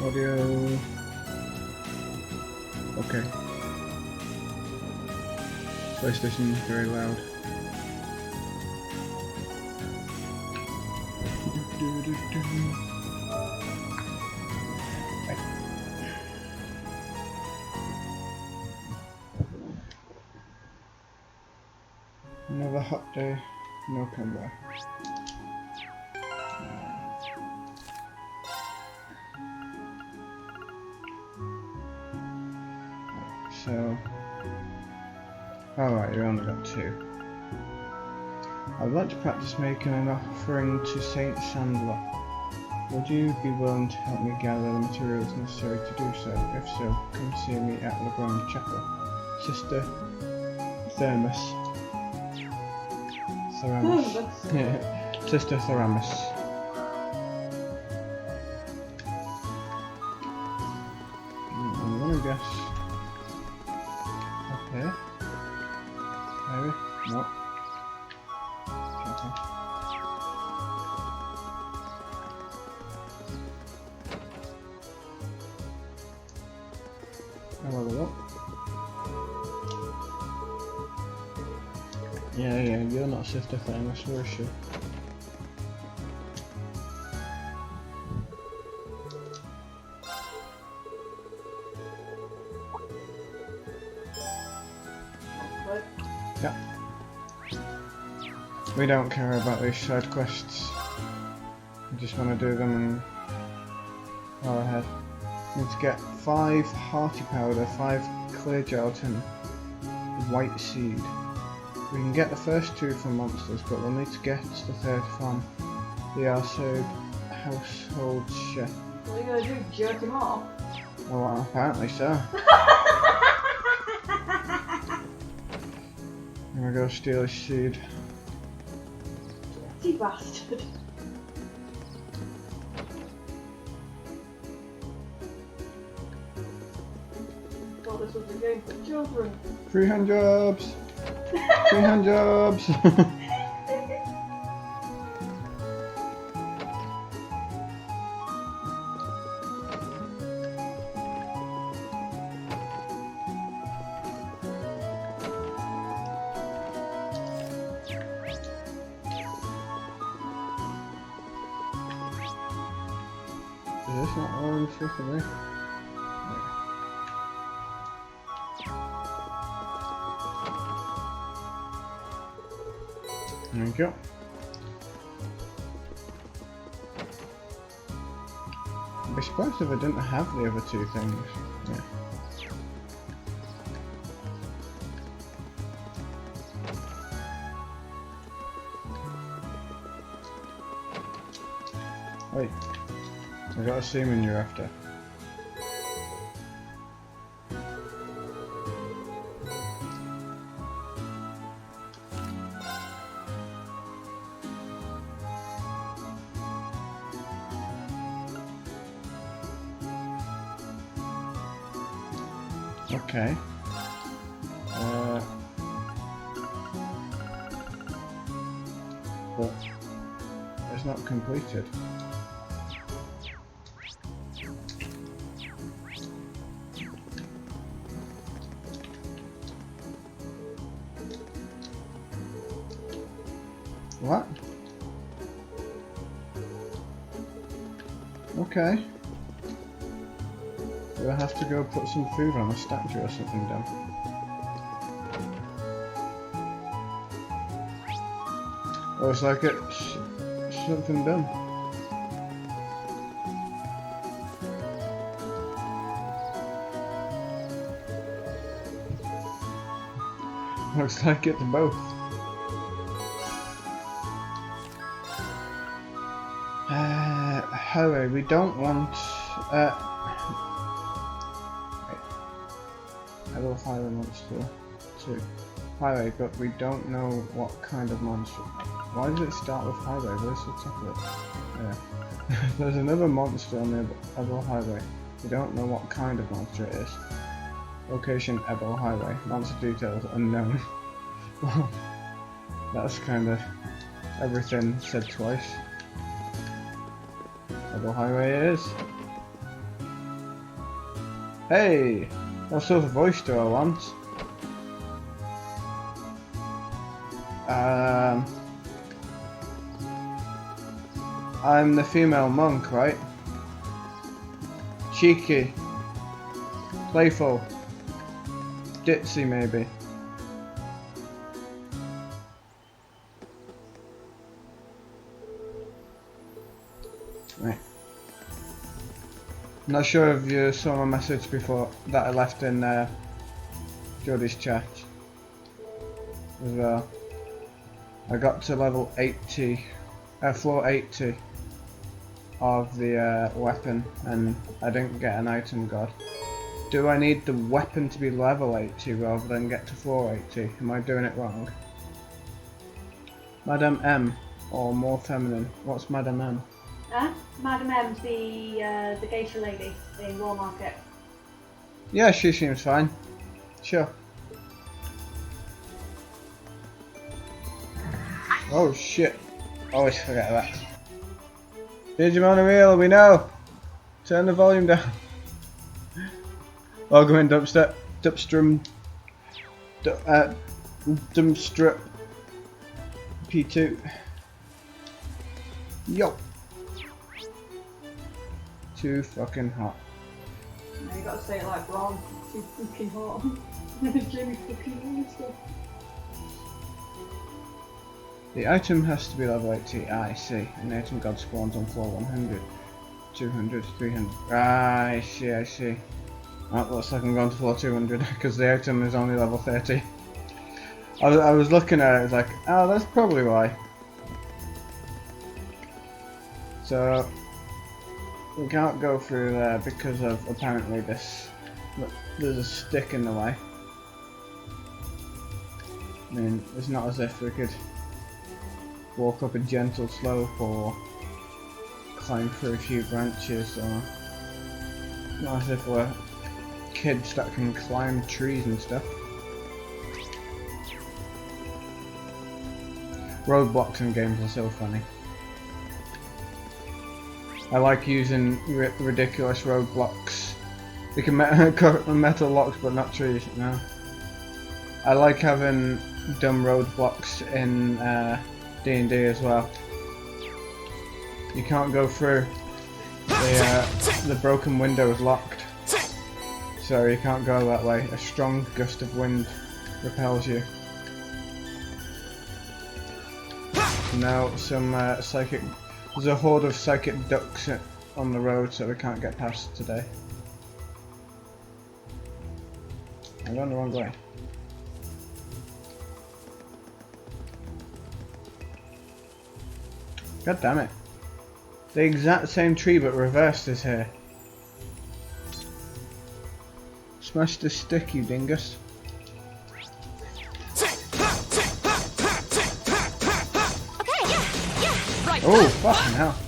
Audio. Okay. PlayStation is very loud. Another hot day, no camera. So, alright, you only got 2. I'd like to practice making an offering to Saint Sandra. Would you be willing to help me gather the materials necessary to do so? If so, come see me at the Grand Chapel. Sister Thermus. Theramis. Sister Theramis. I'm gonna guess up here. Maybe? Nope. Okay. Have a look. Yeah, you're not Sister Thermus, where is she? What? Yeah. We don't care about these side quests. We just want to do them and go ahead. Need to get 5 hearty powder, 5 clear gelatin, white seed. We can get the first 2 from monsters, but we'll need to get the 3rd from the Arcade household chef. What are you gonna do? Jerk him off? Well, apparently so. I'm gonna go steal his seed. You bastard. Thought this was a game for children. 3 hand jobs! 3 hand jobs! Is this not all I'm supposed to do? Thank you. I'd be surprised if I didn't have the other 2 things. Yeah. Wait. I got a seaman you're after. Okay. But it's not completed. What? Okay. We'll have to go put some food on a statue or something down. Oh, it's like it's something done. Looks like it's both. Hurry, we don't want Hello Highway monster 2. Highway, but we don't know what kind of monster. Why did it start with highway? Where's the top of it? Yeah. There's another monster on the Ebel Highway. We don't know what kind of monster it is. Location Ebel Highway. Monster details unknown. Well, that's kind of everything said twice. Ebel Highway it is. Hey! What sort of voice do I want? I'm the female monk, right? Cheeky. Playful. Ditzy, maybe. Right. Not sure if you saw my message before that I left in Jodie's chat as well. I got to level 80, floor 80 of the weapon, and I didn't get an item god. Do I need the weapon to be level 80 rather than get to floor 80? Am I doing it wrong? Madame M, or more feminine. What's Madame M? Madam M's the geisha lady in Raw Market. Yeah, she seems fine. Sure. Oh shit. Always forget that. Digimon real, we know! Turn the volume down. Argument dumpster. Dumpstrum. Dumpstrip. P2. Yo! Too fucking hot. Now you gotta say it like Ron. Too fucking hot. Jimmy fucking stuff. The item has to be level 80. I see. An item god spawns on floor 100, 200, 300. I see, I see. That looks like I'm going to floor 200 because the item is only level 30. I was looking at it, it's like, oh, that's probably why. So, we can't go through there because of apparently this. Look, there's a stick in the way. I mean, it's not as if we could walk up a gentle slope or climb through a few branches, or not as if we're kids that can climb trees and stuff. Roadblocks in games are so funny. I like using ridiculous roadblocks. You can metal locks but not trees, no. I like having dumb roadblocks in D&D as well. You can't go through. The broken window is locked, so you can't go that way. A strong gust of wind repels you. Now some psychic. There's a horde of psychic ducks on the road, so we can't get past today. I'm going the wrong way. God damn it. The exact same tree but reversed is here. Smash the stick, you dingus. Oh, fucking hell.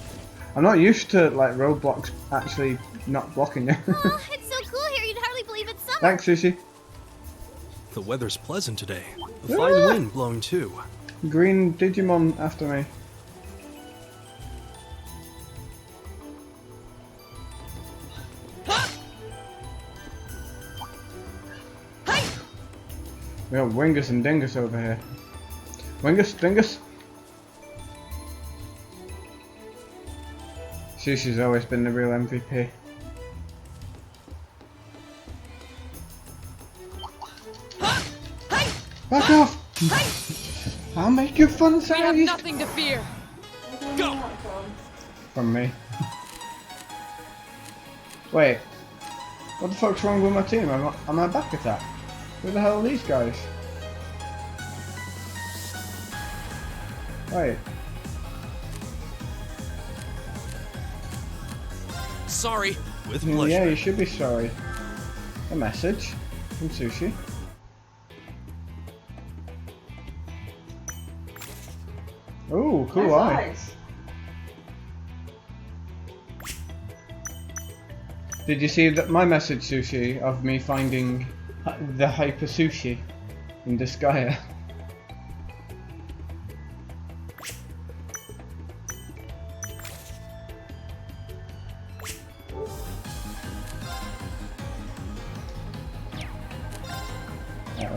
I'm not used to like roadblocks actually not blocking you. Oh, it's so cool here, you'd hardly believe it's summer. Thanks, Sushi. The weather's pleasant today. A fine wind blowing too. Green Digimon after me. We got Wingus and Dingus over here. Wingus, Dingus. Sushi's always been the real MVP. Back off! I'll make you fun We have size! nothing to fear. Go! From me. Wait. What the fuck's wrong with my team? Am I back attack? Who the hell are these guys? Wait. Sorry. With pleasure. Yeah, you should be sorry. A message from Sushi. Ooh, cool eye. Nice. Did you see that my message, Sushi, of me finding the hyper sushi in Disgaea?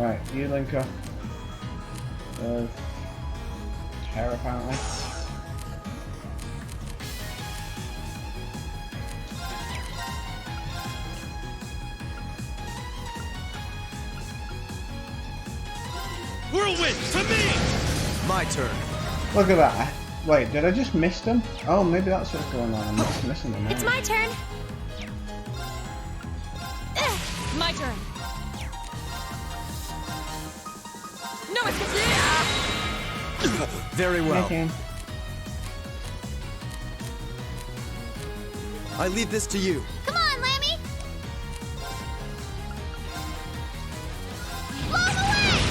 Right, you link up. Hair apparently. Whirlwind to me! My turn. Look at that. Wait, did I just miss them? Oh, maybe that's what's going on. I'm just missing them now. It's my turn. My turn. No, it's Very well. Okay. I leave this to you. Come on, Lammy. Blow 'em away.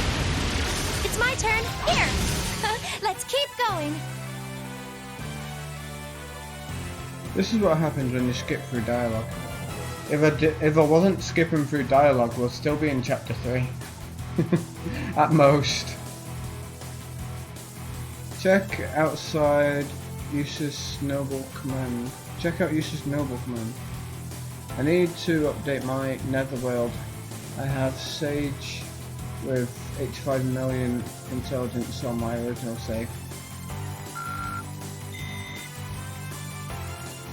It's my turn. Here. Let's keep going. This is what happens when you skip through dialogue. If I wasn't skipping through dialogue, we'll still be in chapter 3. At most. Check outside Eustace Noble Command. Check out Eustace Noble Command. I need to update my netherworld. I have Sage with 85 million intelligence on my original save.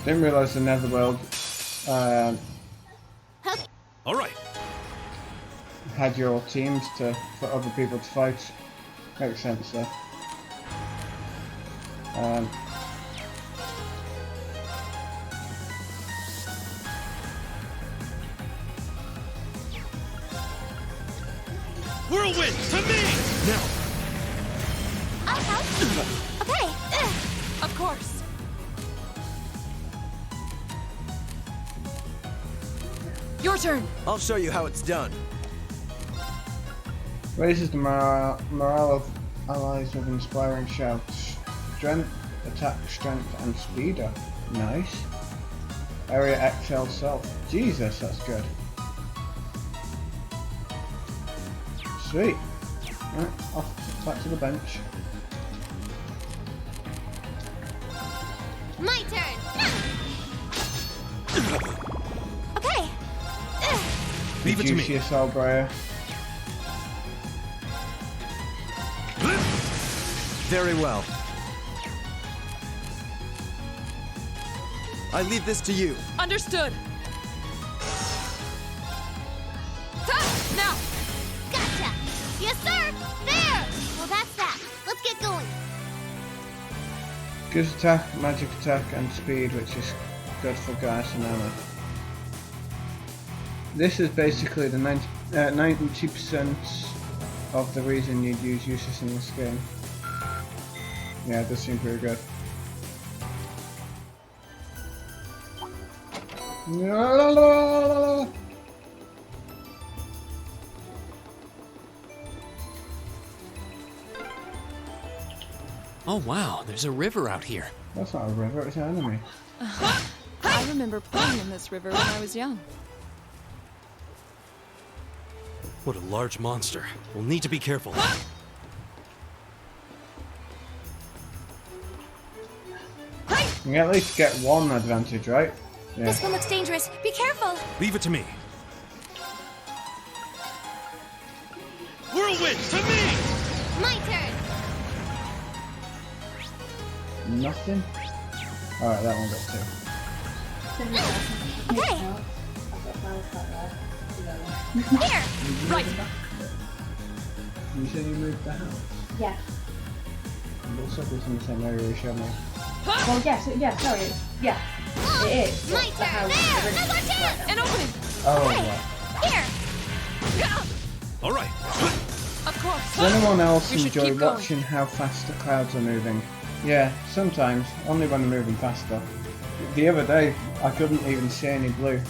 Didn't realise the netherworld All right. had your teams for other people to fight. Makes sense though. Whirlwind to me! Now. I'll help. Okay. Of course. Your turn. I'll show you how it's done. Raises the morale of allies with inspiring shouts. Strength, attack, strength, and speed up. Nice. Area XL self. Jesus, that's good. Sweet. Right, off back to the bench. My turn. Okay. Leave it to me. Reduce your soul, Briar. Very well. I leave this to you. Understood. Now. Gotcha. Yes, sir. There. Well, that's that. Let's get going. Gives attack, magic attack, and speed, which is good for gas and armor. This is basically the 90% of the reason you'd use Eustace in this game. Yeah, it does seem pretty good. Oh wow, there's a river out here. That's not a river, it's an enemy. I remember playing in this river when I was young. What a large monster. We'll need to be careful. You can at least get one advantage, right? Yeah. This one looks dangerous. Be careful. Leave it to me. Whirlwind to me! My turn. Nothing? Alright, that one got two. Okay. Here. Right. You said you moved the house? Yeah. It looks like it's in the same area you showed me. Well, yes, yeah, sorry. Yeah, it is. My The turn. house There. is Now's our chance. An opening. Oh, Hey. right. Here. All right. Of course. Does anyone else We should enjoy keep going. watching how fast the clouds are moving? Yeah, sometimes, only when they're moving faster. The other day, I couldn't even see any blue.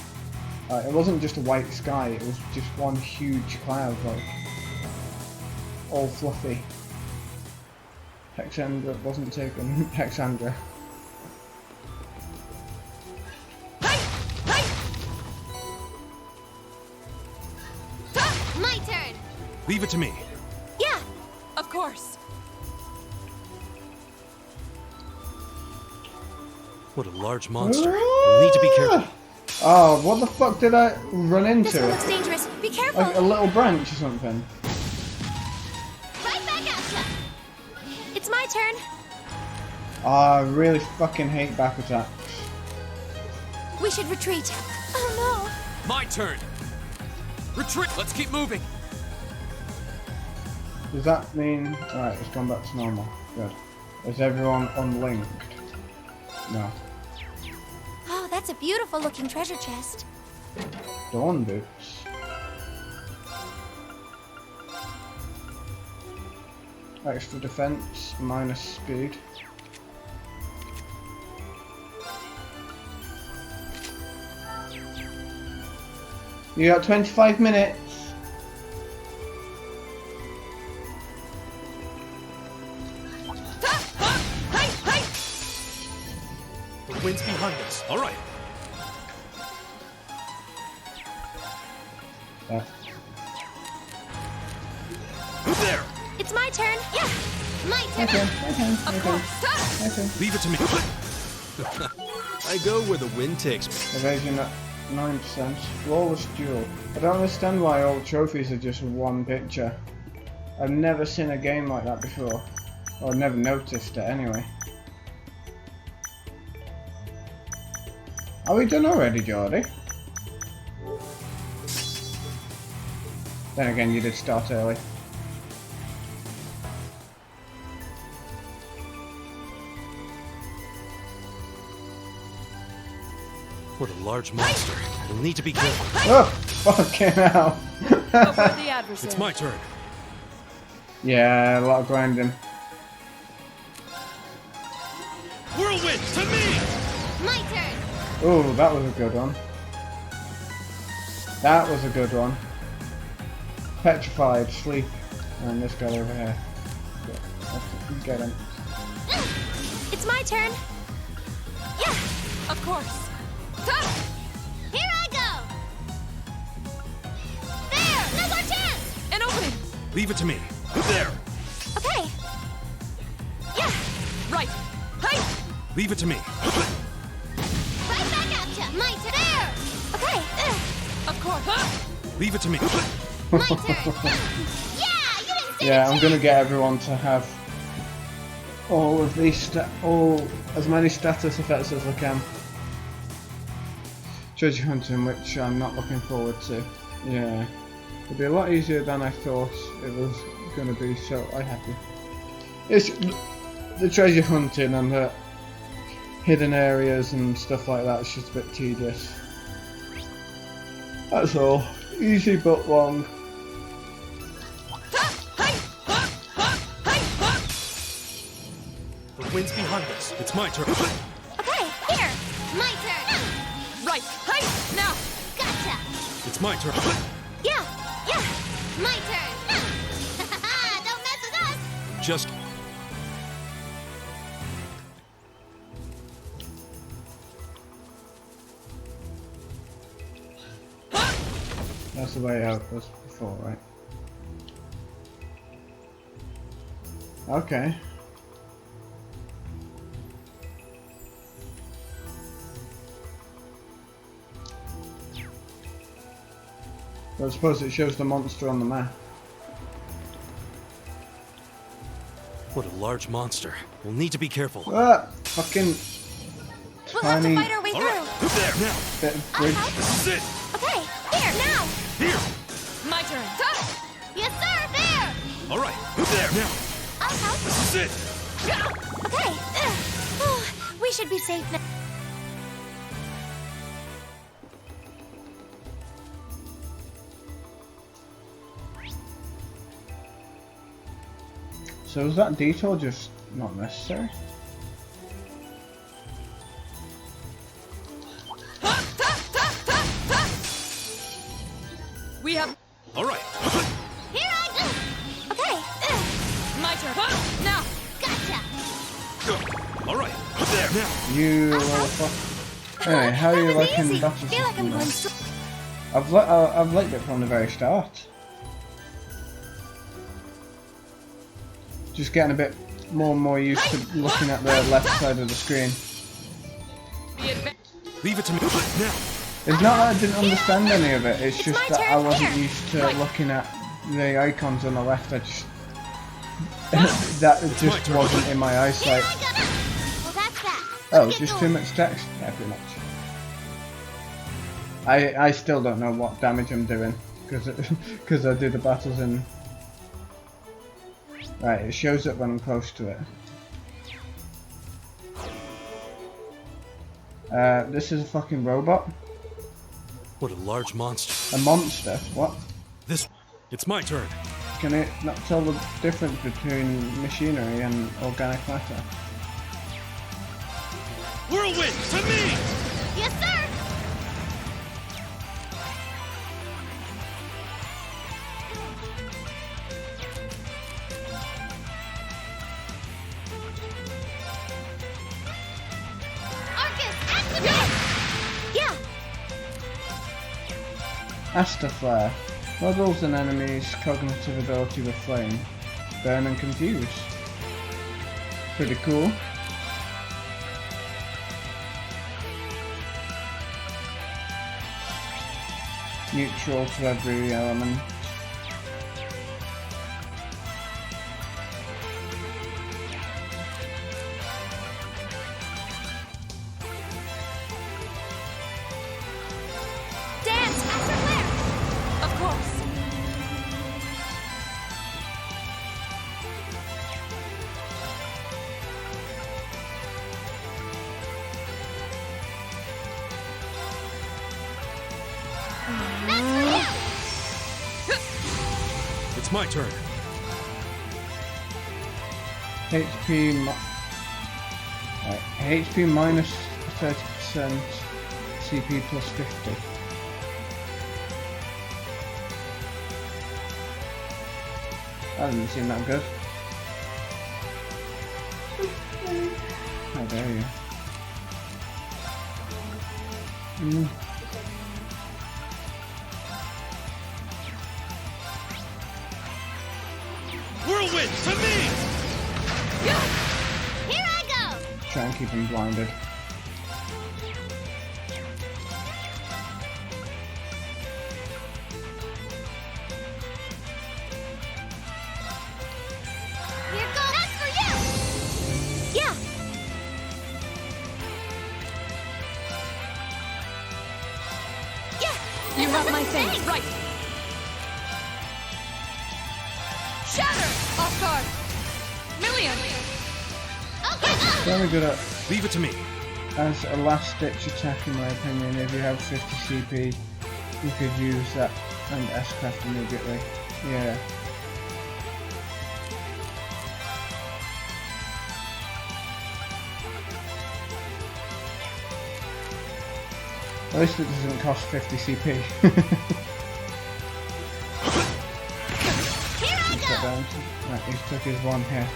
It wasn't just a white sky, it was just one huge cloud, like, all fluffy. Hexandra wasn't taken. Hexandra. My turn. Leave it to me. Yeah. Of course. What a large monster. We'll need to be careful. Oh, what the fuck did I run This one into? looks dangerous. Be careful. Like a little branch or something? Oh, I really fucking hate back attacks. We should retreat. Oh My turn. Retreat. Let's keep moving. Does that mean... Alright, it's gone back to normal. Good. Is everyone unlinked? No. no. Oh, that's a beautiful looking treasure chest. Dawn boots. Extra defense, minus speed. You got 25 minutes. The wind's behind us. All right. Yeah. There. It's my turn. Yeah. My turn. Okay. Leave it to me. I go where the wind takes me. Evasion at 9%. Flawless duel. I don't understand why all trophies are just one picture. I've never seen a game like that before. Or never noticed it anyway. Are we done already, Geordie? Then again, you did start early. What a large monster. We'll need to be careful. Oh, fucking hell. Go for the adversary. It's my turn. Yeah, a lot of grinding. Whirlwind to me! My turn. Oh, that was a good one. That was a good one. Petrified, sleep. And this guy over here. Get him. It's my turn. Yeah. Of course. Here I go. There. Now's our chance. An opening. Leave it to me. There. Okay. Yeah. Right. Hey. Leave it to me. Right back at ya. My turn. There. Okay. Of course. Leave it to me. My turn. Yeah. You didn't see Yeah, the I'm gonna get everyone to have all of these as many status effects as I can. Treasure hunting, which I'm not looking forward to. Yeah, it'll be a lot easier than I thought it was gonna be. So I'm happy. It's the treasure hunting and the hidden areas and stuff like that. It's just a bit tedious. That's all. Easy but long. The wind's behind us. It's my turn. Okay. Here. My turn. Right. Hey. Now. Gotcha. It's my turn. Yeah. Yeah. My turn. Don't mess with us. Just That's the way out was before, right? Okay. But I suppose it shows the monster on the map. what a large monster. We'll need to be careful. Ah! Fucking We'll have to tiny fight our way All through. right. There. Now. bit of bridge. This is it. Okay. Here. Now. Here. My turn. Yes, sir. There. All right. There. Now. I'll help. This is it. Okay. Oh, we should be safe now. So is that detour just not necessary? We have. All right. Here I go. Okay. My turn. Now. Gotcha. Go. All right. There. Now. You little fuck. Anyway, how are you That was liking easy. that? Feel like I'm going straight. I've liked it from the very start. Just getting a bit more and more used to looking at the left side of the screen. Leave it to me. Now. It's not that I didn't understand any of it, it's It's just my that I turn. wasn't Here. used to looking at the icons on the left. I just that my just turn. wasn't in my Here eyesight. I go. Oh, Let's get just too going. much text? Yeah, pretty much. I still don't know what damage I'm doing, because I do the battles in... Right, it shows up when I'm close to it. This is a fucking robot? What a large monster. A monster? What? It's my turn. Can it not tell the difference between machinery and organic matter? Whirlwind, to me! Yes, sir. Arcus, activate. Yeah. Astaflare. Models an enemy's cognitive ability with flame. Burn and confuse. Pretty cool. Neutral to every element. Dance, Master Flare. Of course. It's my turn. HP minus 30%, CP plus 50. That doesn't seem that good. How dare you? Whirlwind, to me! Here I go. Try and keep him blinded. Here goes. That's for you. Yeah. Yeah. You have my Thanks. things, right. Shatter! Off guard. Million! Okay, go. Very good at, Leave it to me. as a last ditch attack in my opinion. If you have 50 CP, you could use that and S-Craft immediately. Yeah. At least it doesn't cost 50 CP. Here I He's got go. down to, right, he's took his one hit.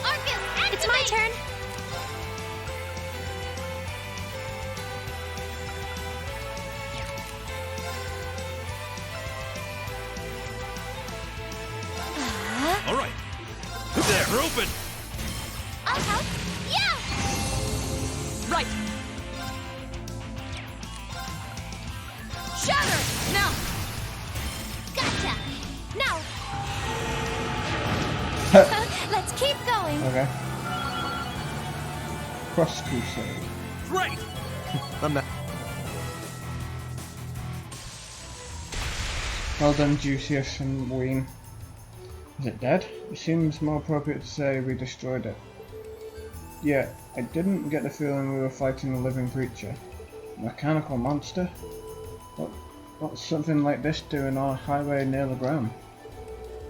Arcus, activate. It's my turn. All right. There, we're open. I'll help. Yeah. Right! Shatter! Now! Gotcha. Now. Let's keep going. Okay. Cross Crusade. Great! I'm not. Well done, Juicius and Ween. Is it dead? It seems more appropriate to say we destroyed it. Yeah, I didn't get the feeling we were fighting a living creature. A mechanical monster? What's something like this doing on a highway near the ground?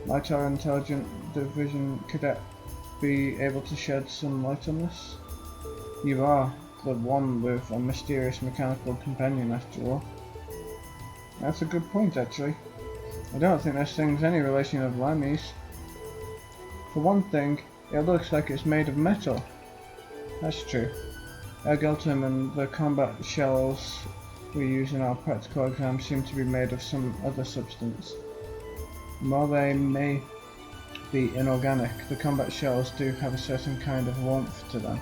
Might our intelligent division cadet be able to shed some light on this? You are the one with a mysterious mechanical companion after all. That's a good point actually. I don't think this thing's any relation of Lammy's. For one thing, it looks like it's made of metal. That's true. Ergeltum and the combat shells we use in our practical exams seem to be made of some other substance. While they may be inorganic, the combat shells do have a certain kind of warmth to them.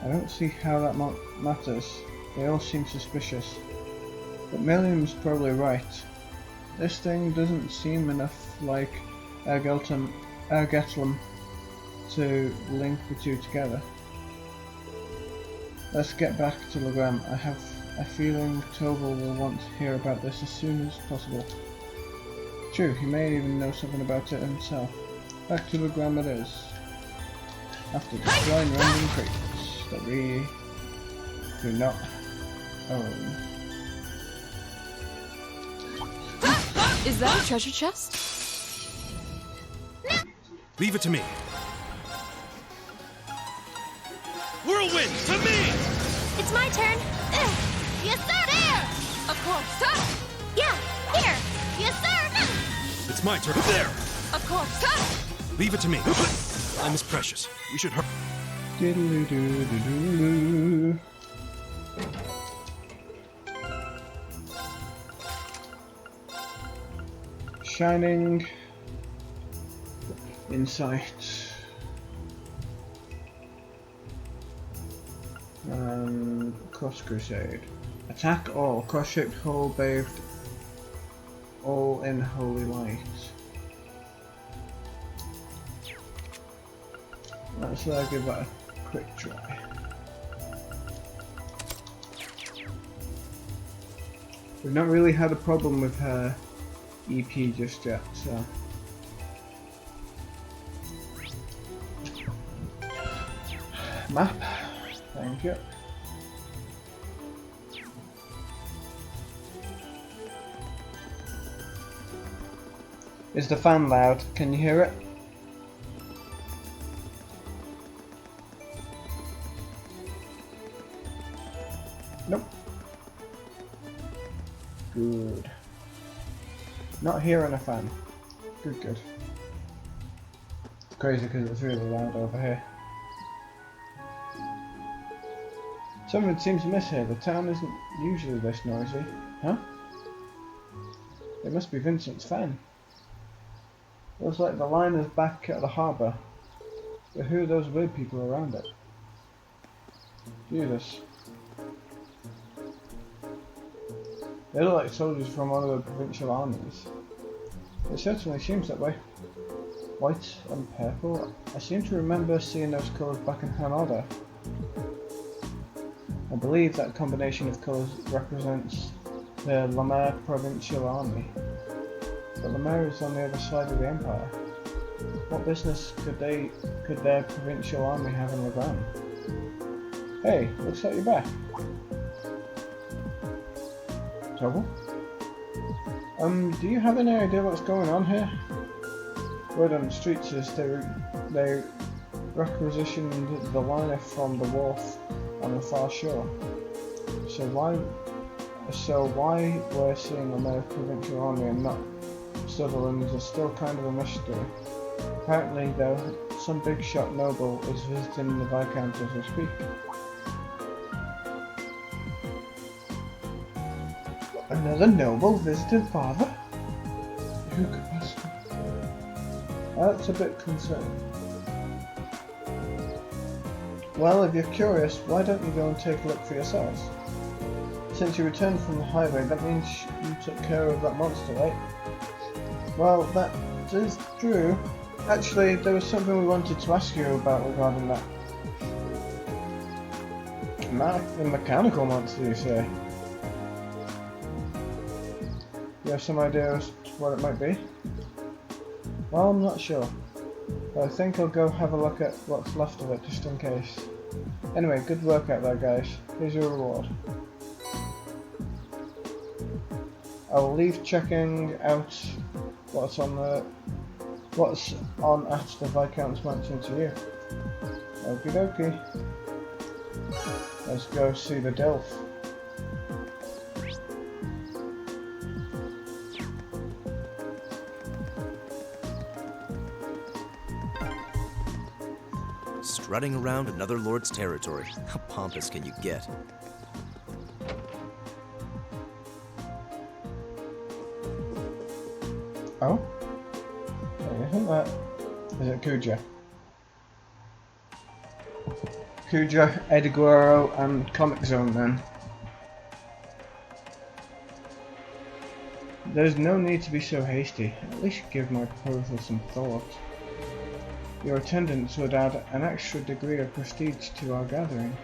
I don't see how that matters. They all seem suspicious. But Milliam's probably right. This thing doesn't seem enough like Ergetlum to link the two together. Let's get back to Legram. I have a feeling Tobel will want to hear about this as soon as possible. True, he may even know something about it himself. Back to Legram it is. After destroying random crates that we do not own. Is that a treasure chest? Leave it to me. Whirlwind, to me! It's my turn. Ugh. Yes, sir! There! Of course. Yeah, here! Yes, sir! It's my turn. There! Of course. Leave it to me. Time is precious. We should hurry. Diddle-oo-doo-doo-doo-doo. Shining Insight. Cross Crusade. Attack all. Cross-shaped hole bathed all in holy light. Let's give that a quick try. We've not really had a problem with her EP just yet, so. Map. Thank you. Is the fan loud? Can you hear it? Nope. Good. Not hearing a fan. Good, good. It's crazy because it's really loud over here. Something seems amiss here. The town isn't usually this noisy. Huh? It must be Vincent's fan. Looks like the line is back at the harbour. But who are those weird people around it? Jesus. They look like soldiers from one of the provincial armies. It certainly seems that way. White and purple. I seem to remember seeing those colours back in Hanada. I believe that combination of colours represents the Lamar provincial army. But Lamar is on the other side of the empire. What business could their provincial army have in Legram? Hey, looks like you're back. Trouble? Do you have any idea what's going on here? Word on the streets is they requisitioned the liner from the wharf on the far shore. So why we're seeing a provincial army and not Sutherland's is still kind of a mystery. Apparently though, some big shot noble is visiting the Viscount as we speak. Another noble visited father? Who could possibly? That's a bit concerning. Well, if you're curious, why don't you go and take a look for yourselves? Since you returned from the highway, that means you took care of that monster, right? Well, that is true. Actually, there was something we wanted to ask you about regarding that. The mechanical monster, you say? You have some idea as to what it might be? Well, I'm not sure. But I think I'll go have a look at what's left of it, just in case. Anyway, good work out there, guys. Here's your reward. I will leave checking out what's on at the Viscount's mansion to you. Okie dokie. Let's go see the Delph. Strutting around another lord's territory. How pompous can you get? Oh? Isn't that... Is it Kuja? Kuja, Edguero, and Comic Zone then. There's no need to be so hasty. At least give my proposal some thought. Your attendance would add an extra degree of prestige to our gathering.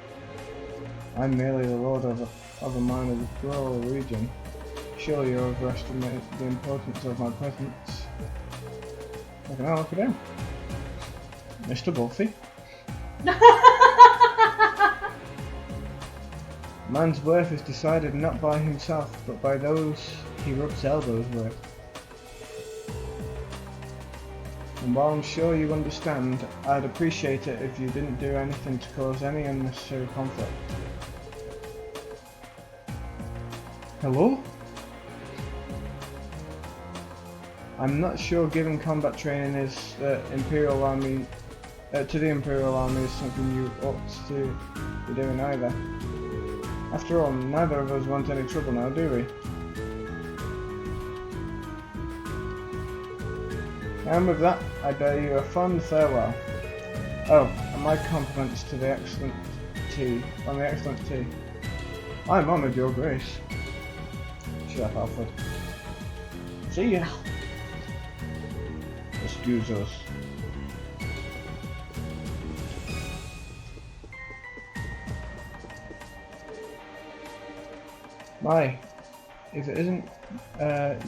I'm merely the lord of a minor rural region. Surely you overestimate the importance of my presence. Look at him. Mr. Wolfie. Man's worth is decided not by himself, but by those he rubs elbows with. And while I'm sure you understand, I'd appreciate it if you didn't do anything to cause any unnecessary conflict. Hello? I'm not sure giving combat training is Imperial Army to the Imperial Army is something you ought to be doing either. After all, neither of us want any trouble now, do we? And with that, I bear you a fond farewell. Oh, and my compliments to the excellent tea. I'm honoured, Your Grace. Shut up, Alfred. See ya. Excuse us. My, if it isn't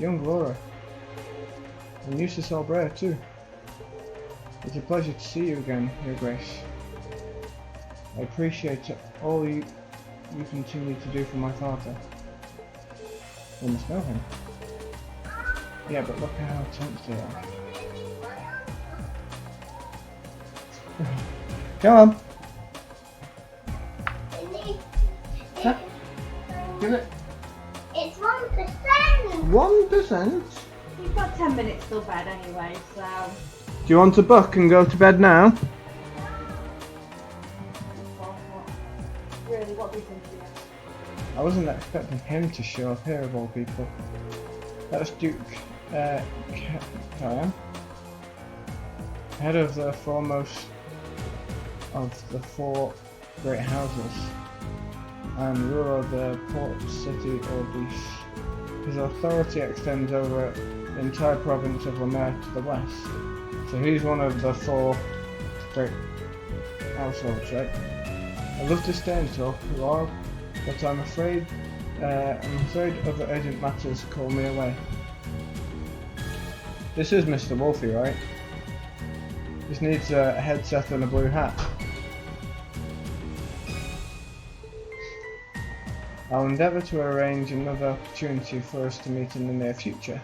young Laura. And Eustace Albrecht too. It's a pleasure to see you again, Your Grace. I appreciate all you continue to do for my father. You must know him. Yeah, but look at how tense they are. Come on! Huh? Give it. It's 1%! 1%? You've got 10 minutes till bed anyway, so... Do you want to buck and go to bed now? Really, what do you think of it? I wasn't expecting him to show up here of all people. That's Duke Callum, head of the foremost of the 4 great houses, and ruler of the port city Ordice. His authority extends over the entire province of Lamer to the west, so he's one of the 4 great households, right? I'd love to stay and talk, Laura, but I'm afraid other urgent matters call me away. This is Mr. Wolfie, right? This needs a headset and a blue hat. I'll endeavour to arrange another opportunity for us to meet in the near future.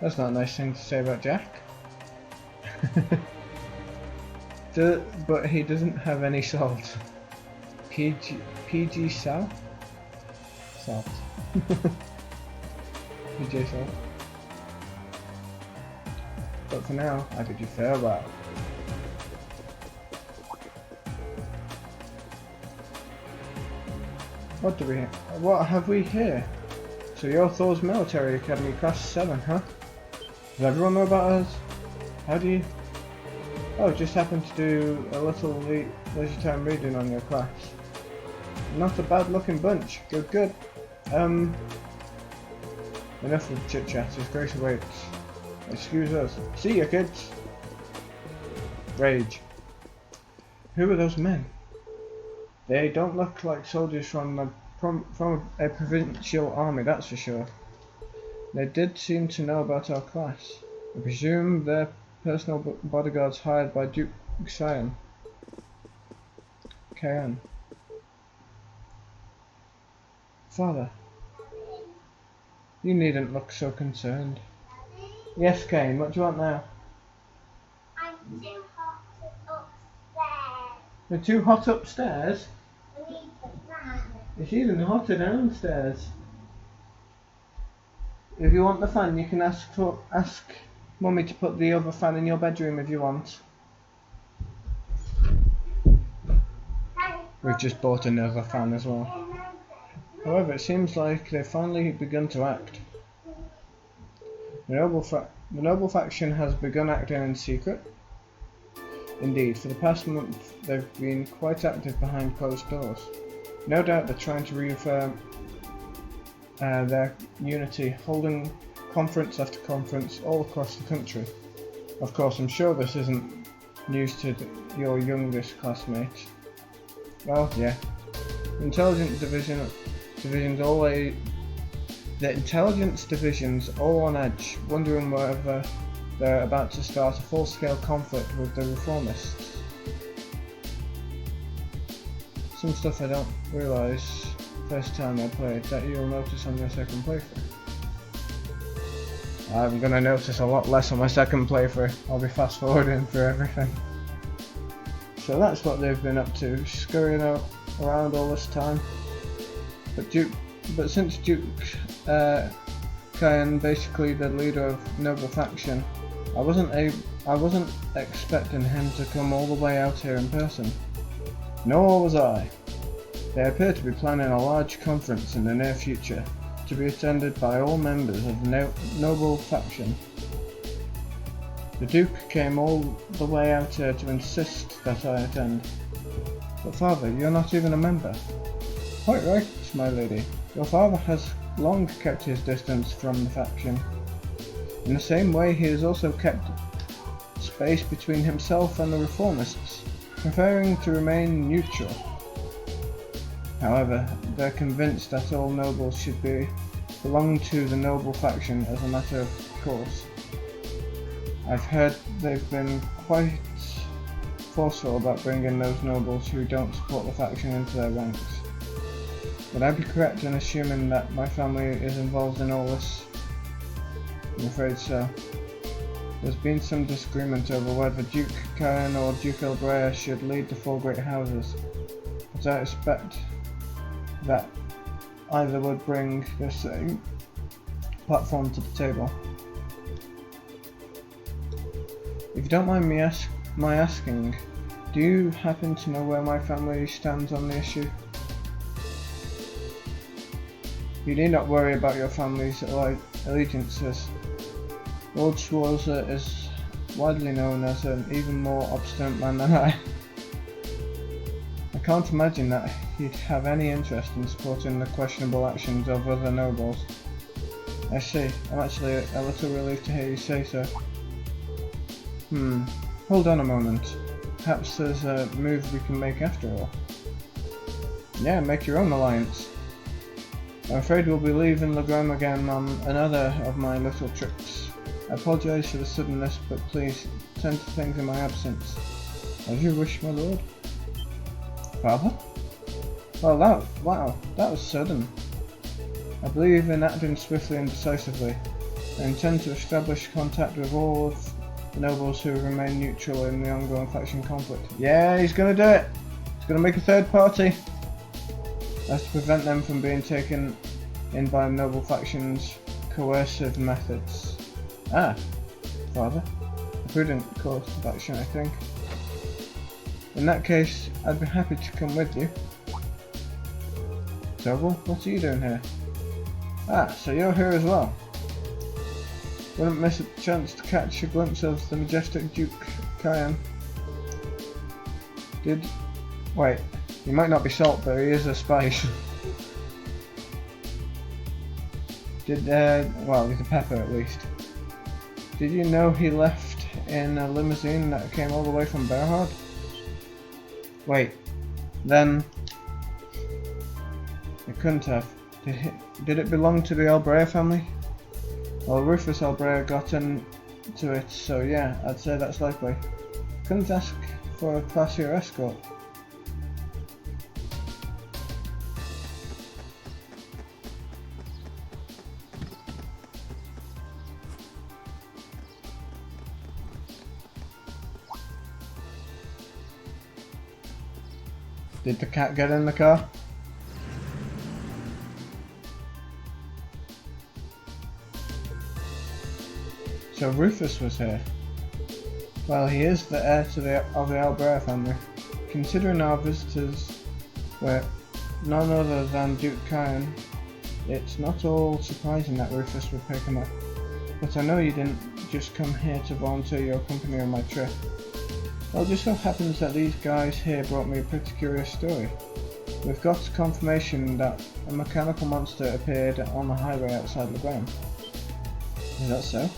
That's not a nice thing to say about Jack. But he doesn't have any salt. PG salt? Salt. PJ salt. But for now, I bid you farewell. What have we here? So you're Thor's Military Academy Class 7, huh? Does everyone know about us? How do you... Oh, just happened to do a little leisure time reading on your class. Not a bad looking bunch. Good, good. Enough of chit chat, his grace awaits. Excuse us. See ya, kids! Rage. Who are those men? They don't look like soldiers from a provincial army, that's for sure. They did seem to know about our class. I presume they're personal bodyguards hired by Duke Xian. Kayan. Father, you needn't look so concerned. Yes, Kane, what do you want now? I'm too hot upstairs. You're too hot upstairs? I need the fan. It's even hotter downstairs. If you want the fan, you can ask Mummy to put the other fan in your bedroom if you want. We've just bought another fan as well. However, it seems like they've finally begun to act. The noble faction has begun acting in secret. Indeed, for the past month they've been quite active behind closed doors. No doubt they're trying to reaffirm their unity, holding conference after conference all across the country. Of course, I'm sure this isn't news to your youngest classmates. Well, yeah. The intelligence division's all on edge, wondering whether they're about to start a full-scale conflict with the reformists. Some stuff I don't realise first time I play that you'll notice on your second playthrough. I'm gonna notice a lot less on my second playthrough. I'll be fast forwarding through everything. So that's what they've been up to, scurrying around all this time. But since Duke Kyan, basically the leader of Noble Faction, I wasn't expecting him to come all the way out here in person. Nor was I. They appear to be planning a large conference in the near future, to be attended by all members of the Noble Faction. The Duke came all the way out here to insist that I attend. But father, you're not even a member. Quite right, my lady. Your father has long kept his distance from the faction. In the same way, he has also kept space between himself and the reformists, preferring to remain neutral. However, they're convinced that all nobles should belong to the Noble Faction as a matter of course. I've heard they've been quite forceful about bringing those nobles who don't support the faction into their ranks. Would I be correct in assuming that my family is involved in all this? I'm afraid so. There's been some disagreement over whether Duke Kyan or Duke Elbrea should lead the four great houses, but I expect that either would bring the same platform to the table. If you don't mind my asking, do you happen to know where my family stands on the issue? You need not worry about your family's allegiances. Lord Schwarzer is widely known as an even more obstinate man than I. I can't imagine that he'd have any interest in supporting the questionable actions of other nobles. I see. I'm actually a little relieved to hear you say so. Hold on a moment. Perhaps there's a move we can make after all. Yeah, make your own alliance. I'm afraid we'll be leaving Legram again on another of my little trips. I apologise for the suddenness, but please tend to things in my absence. As you wish, my lord. Father? Well, that was sudden. I believe in acting swiftly and decisively. I intend to establish contact with all of the nobles who remain neutral in the ongoing faction conflict. Yeah, he's gonna do it! He's gonna make a third party! That's to prevent them from being taken in by Noble Faction's coercive methods. Ah, father. A prudent course of action, I think. In that case, I'd be happy to come with you. Toggle, what are you doing here? Ah, so you're here as well. Wouldn't miss a chance to catch a glimpse of the majestic Duke Kyan. Wait, he might not be salt, but he is a spice. Well, he's a pepper at least. Did you know he left in a limousine that came all the way from Berhard? Wait, then it couldn't have. Did it belong to the Elbrea family? Well, Rufus Elbrea got into it, so yeah, I'd say that's likely. Couldn't ask for a classier escort. Did the cat get in the car? So Rufus was here. Well, he is the heir to of the Elbrea family. Considering our visitors were none other than Duke Kyan, it's not all surprising that Rufus would pick him up. But I know you didn't just come here to volunteer your company on my trip. Well, it just so happens that these guys here brought me a pretty curious story. We've got confirmation that a mechanical monster appeared on the highway outside the ground. Is that so?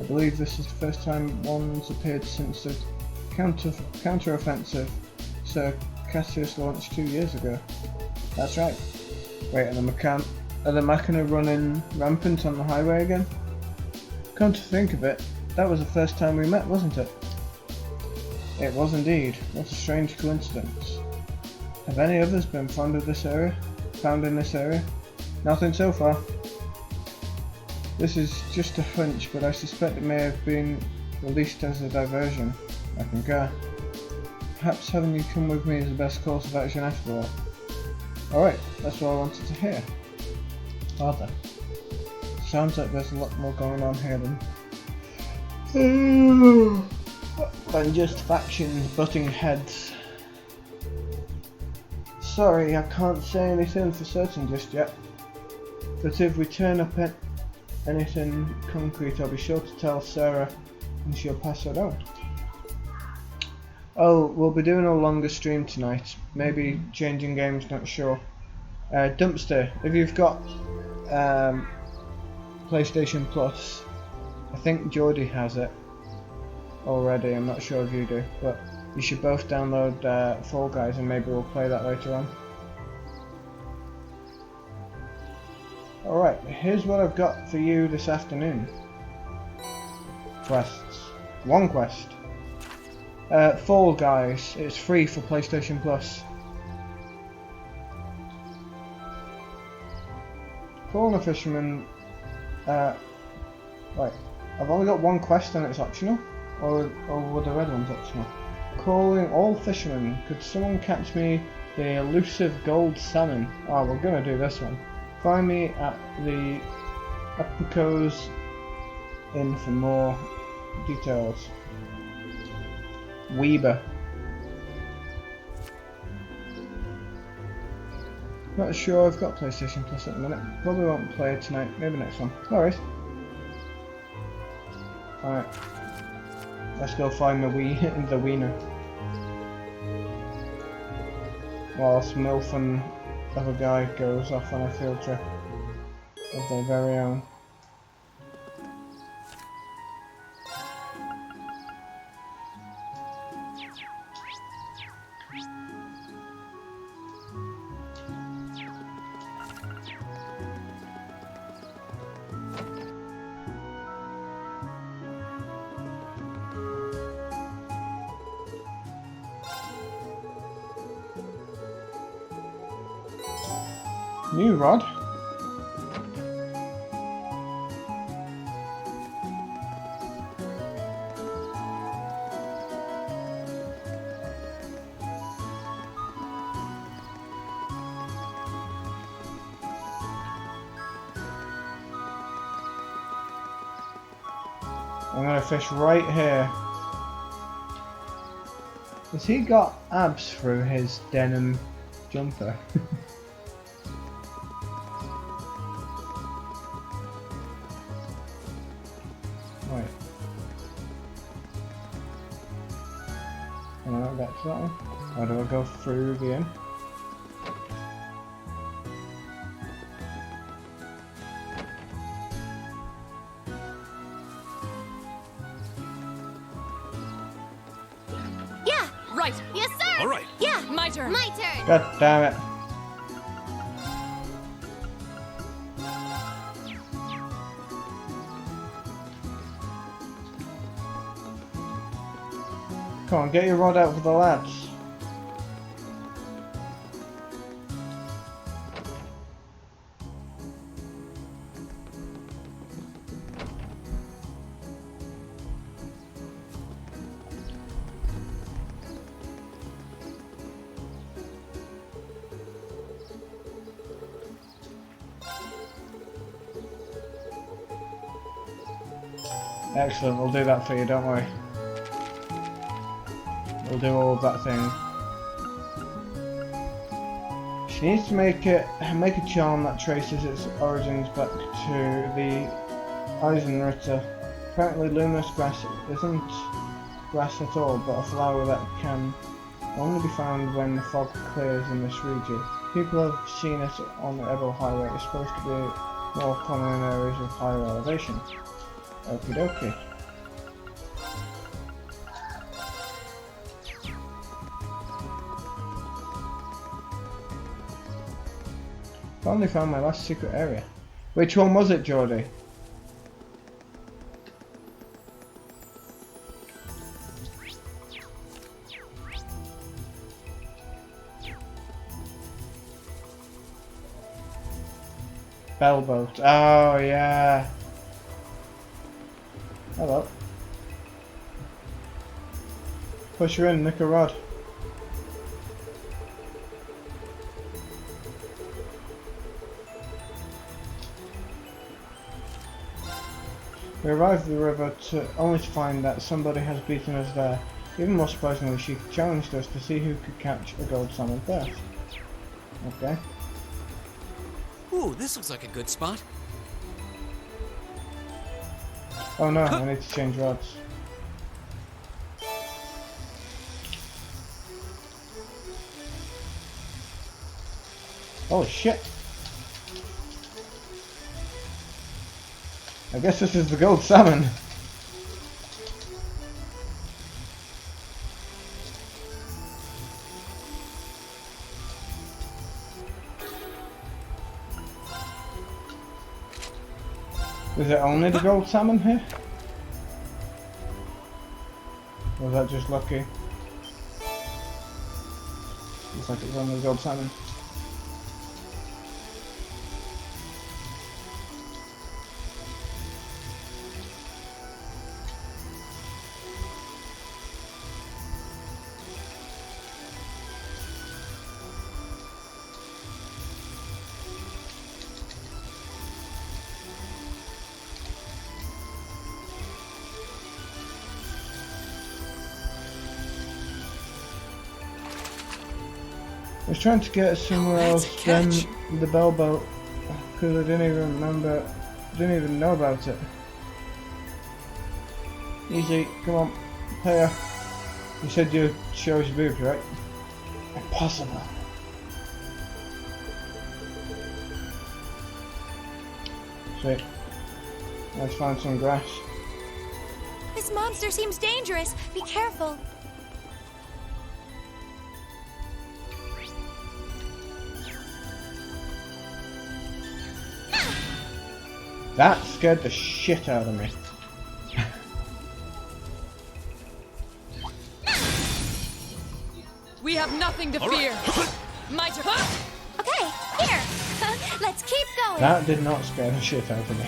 I believe this is the first time one's appeared since the counter-offensive Sir Cassius launched 2 years ago. That's right. Wait, are the Machina running rampant on the highway again? Come to think of it, that was the first time we met, wasn't it? It was indeed. What a strange coincidence. Have any others been found in this area? Nothing so far. This is just a hunch, but I suspect it may have been released as a diversion. I concur. Perhaps having you come with me is the best course of action after all. Alright, that's what I wanted to hear. Father. Sounds like there's a lot more going on here than just factions butting heads. Sorry, I can't say anything for certain just yet. But if we turn up anything concrete, I'll be sure to tell Sarah and she'll pass it on. Oh, we'll be doing a longer stream tonight. Maybe changing games, not sure. Dumpster, if you've got PlayStation Plus, I think Geordie has it already, I'm not sure if you do, but you should both download Fall Guys and maybe we'll play that later on. Alright, here's what I've got for you this afternoon. Quests. One quest. Fall Guys, it's free for PlayStation Plus. Calling a fisherman. Wait, I've only got one quest and it's optional? Or were the red ones optional? Calling all fishermen. Could someone catch me the elusive gold salmon? Oh, we're gonna do this one. Find me at the Epicos Inn for more details. Weber. Not sure I've got PlayStation Plus at the minute. Probably won't play it tonight, maybe next one. No worries. Alright. Let's go find the wiener. Whilst Milf and other guy goes off on a field trip of their very own. New rod? I'm gonna fish right here. Has he got abs through his denim jumper? Right. Can I not get to that one? Or do I go through the inn? Yeah, right. Yes, sir. All right. Yeah, my turn. My turn. God damn it. Come on, get your rod out for the lads. Excellent, we'll do that for you, don't worry. We'll do all of that thing. She needs to make a charm that traces its origins back to the Eisenritter. Apparently luminous grass isn't grass at all, but a flower that can Only be found when the fog clears in this region. People have seen it on the Ebel Highway. It's supposed to be more common in areas of higher elevation. Okie dokie. Finally found my last secret area. Which one was it, Geordie? Bellboat. Oh, yeah. Hello. Push her in, nick a rod. We arrived at the river only to find that somebody has beaten us there. Even more surprisingly, she challenged us to see who could catch a gold salmon first. Okay. Ooh, this looks like a good spot. Oh no, I need to change rods. Oh shit! I guess this is the gold salmon. Is it only the gold salmon here? Or was that just lucky? Looks like it's only the gold salmon. I was trying to get us somewhere else than the bellboat because I didn't even know about it. Easy, come on, player. You said you show us your boobs, right? Impossible. Sweet. Let's find some grass. This monster seems dangerous. Be careful. That scared the shit out of me. We have nothing to fear. My turn. Okay, here. Let's keep going. That did not scare the shit out of me.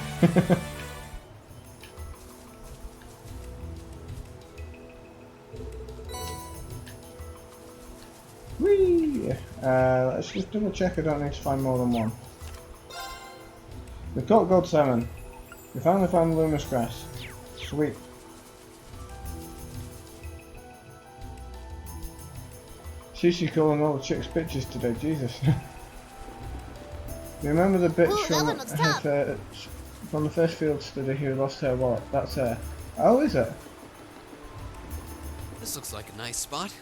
Whee! Let's just double check I don't need to find more than one. We've got gold salmon. We finally found luminous grass. Sweet. She's calling all the chicks bitches today, Jesus. You remember the bitch Ooh, that from one looks tough. from the first field study who lost her wallet? That's her. Oh, is it? This looks like a nice spot.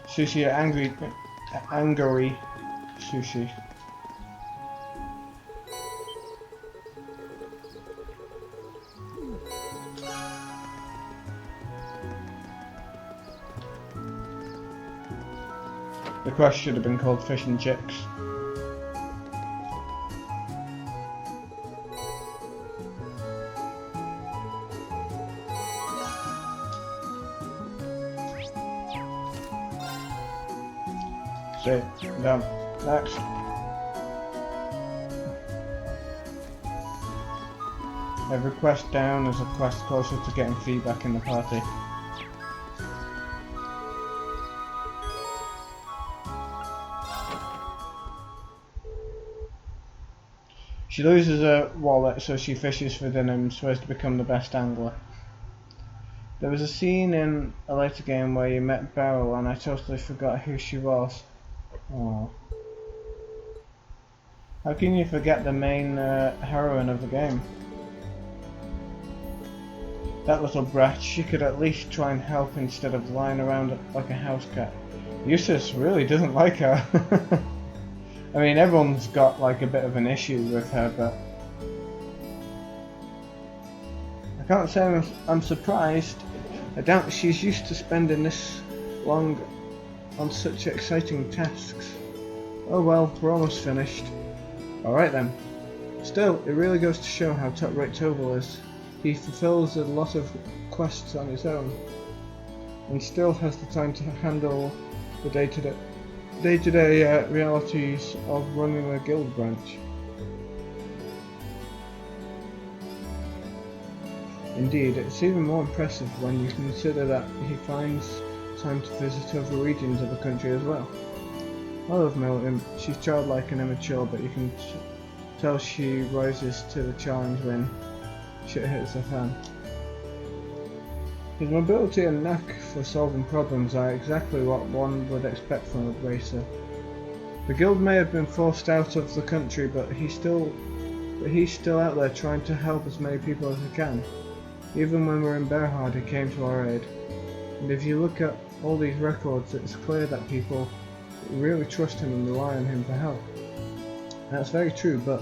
Sushi, angry sushi. The quest should have been called Fish and Chips. Shit, done. Next. Every quest down is a quest closer to getting feedback in the party. She loses her wallet, so she fishes for dinner and swears to become the best angler. There was a scene in a later game where you met Beryl and I totally forgot who she was. Oh. How can you forget the main heroine of the game? That little brat, she could at least try and help instead of lying around like a house cat. Eustace really doesn't like her. I mean, everyone's got like a bit of an issue with her, but I can't say I'm surprised. I doubt she's used to spending this long on such exciting tasks. Oh well, we're almost finished. Alright then. Still, it really goes to show how top-rate Toval is. He fulfills a lot of quests on his own, and still has the time to handle the day-to-day realities of running a guild branch. Indeed, it's even more impressive when you consider that he finds time to visit other regions of the country as well. I love Maiden. She's childlike and immature, but you can tell she rises to the challenge when shit hits the fan. His mobility and knack for solving problems are exactly what one would expect from a racer. The guild may have been forced out of the country, but he's still out there trying to help as many people as he can. Even when we're in Bearhard, he came to our aid. And if you look at all these records, it's clear that people really trust him and rely on him for help. That's very true, but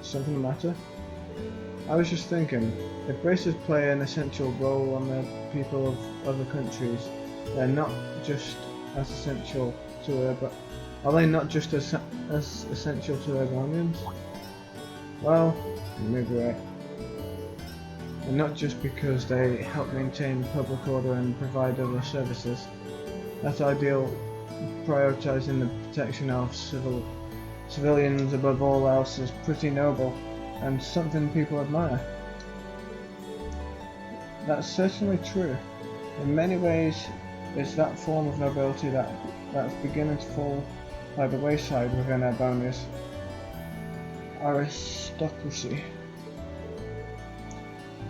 something the matter? I was just thinking, if racers play an essential role on the people of other countries, they're not just as essential to her, but are they not just as essential to their guardians? Well, you may be right. And not just because they help maintain public order and provide other services. That ideal, prioritising the protection of civilians above all else, is pretty noble, and something people admire. That's certainly true. In many ways, it's that form of nobility that's beginning to fall by the wayside within Albania's aristocracy.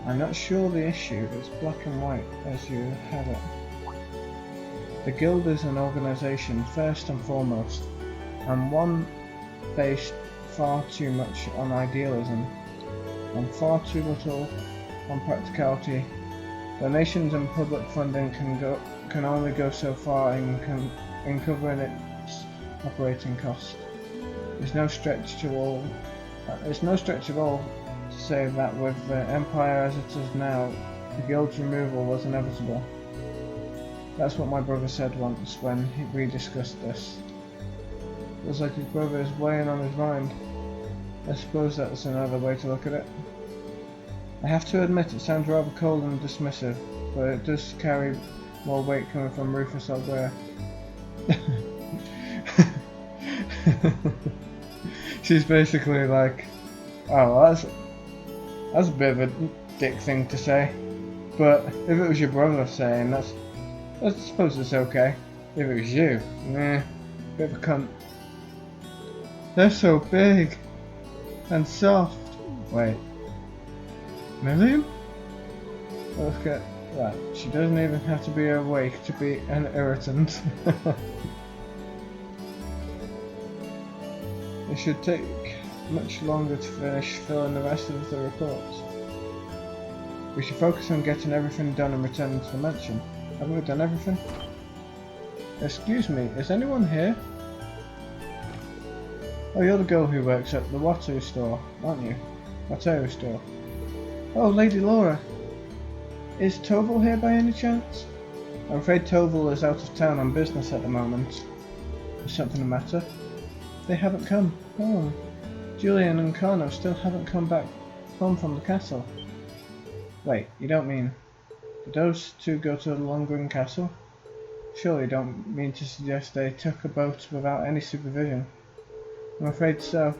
I'm not sure the issue is black and white as you have it. The Guild is an organisation first and foremost, and one based far too much on idealism and far too little on practicality. Donations and public funding can only go so far in covering its operating cost. It's no stretch at all to say that with the Empire as it is now, the Guild's removal was inevitable. That's what my brother said once when we discussed this. It was like his brother is weighing on his mind. I suppose that's another way to look at it. I have to admit it sounds rather cold and dismissive, but it does carry more weight coming from Rufus Albert. She's basically like, oh, well, that's a bit of a dick thing to say, but if it was your brother saying I suppose it's okay. If it was you, nah, bit of a cunt. They're so big and soft. Wait, Milliam? Look at that. She doesn't even have to be awake to be an irritant. It should take much longer to finish filling the rest of the reports. We should focus on getting everything done and returning to the mansion. Haven't we done everything? Excuse me, is anyone here? Oh, you're the girl who works at the Watu store, aren't you? Watu store. Oh, Lady Laura. Is Toval here by any chance? I'm afraid Toval is out of town on business at the moment. Is something the matter? They haven't come. Oh. Julian and Carno still haven't come back home from the castle. Wait, you don't mean... Did those two go to the Longren Castle? Surely you don't mean to suggest they took a boat without any supervision. I'm afraid so.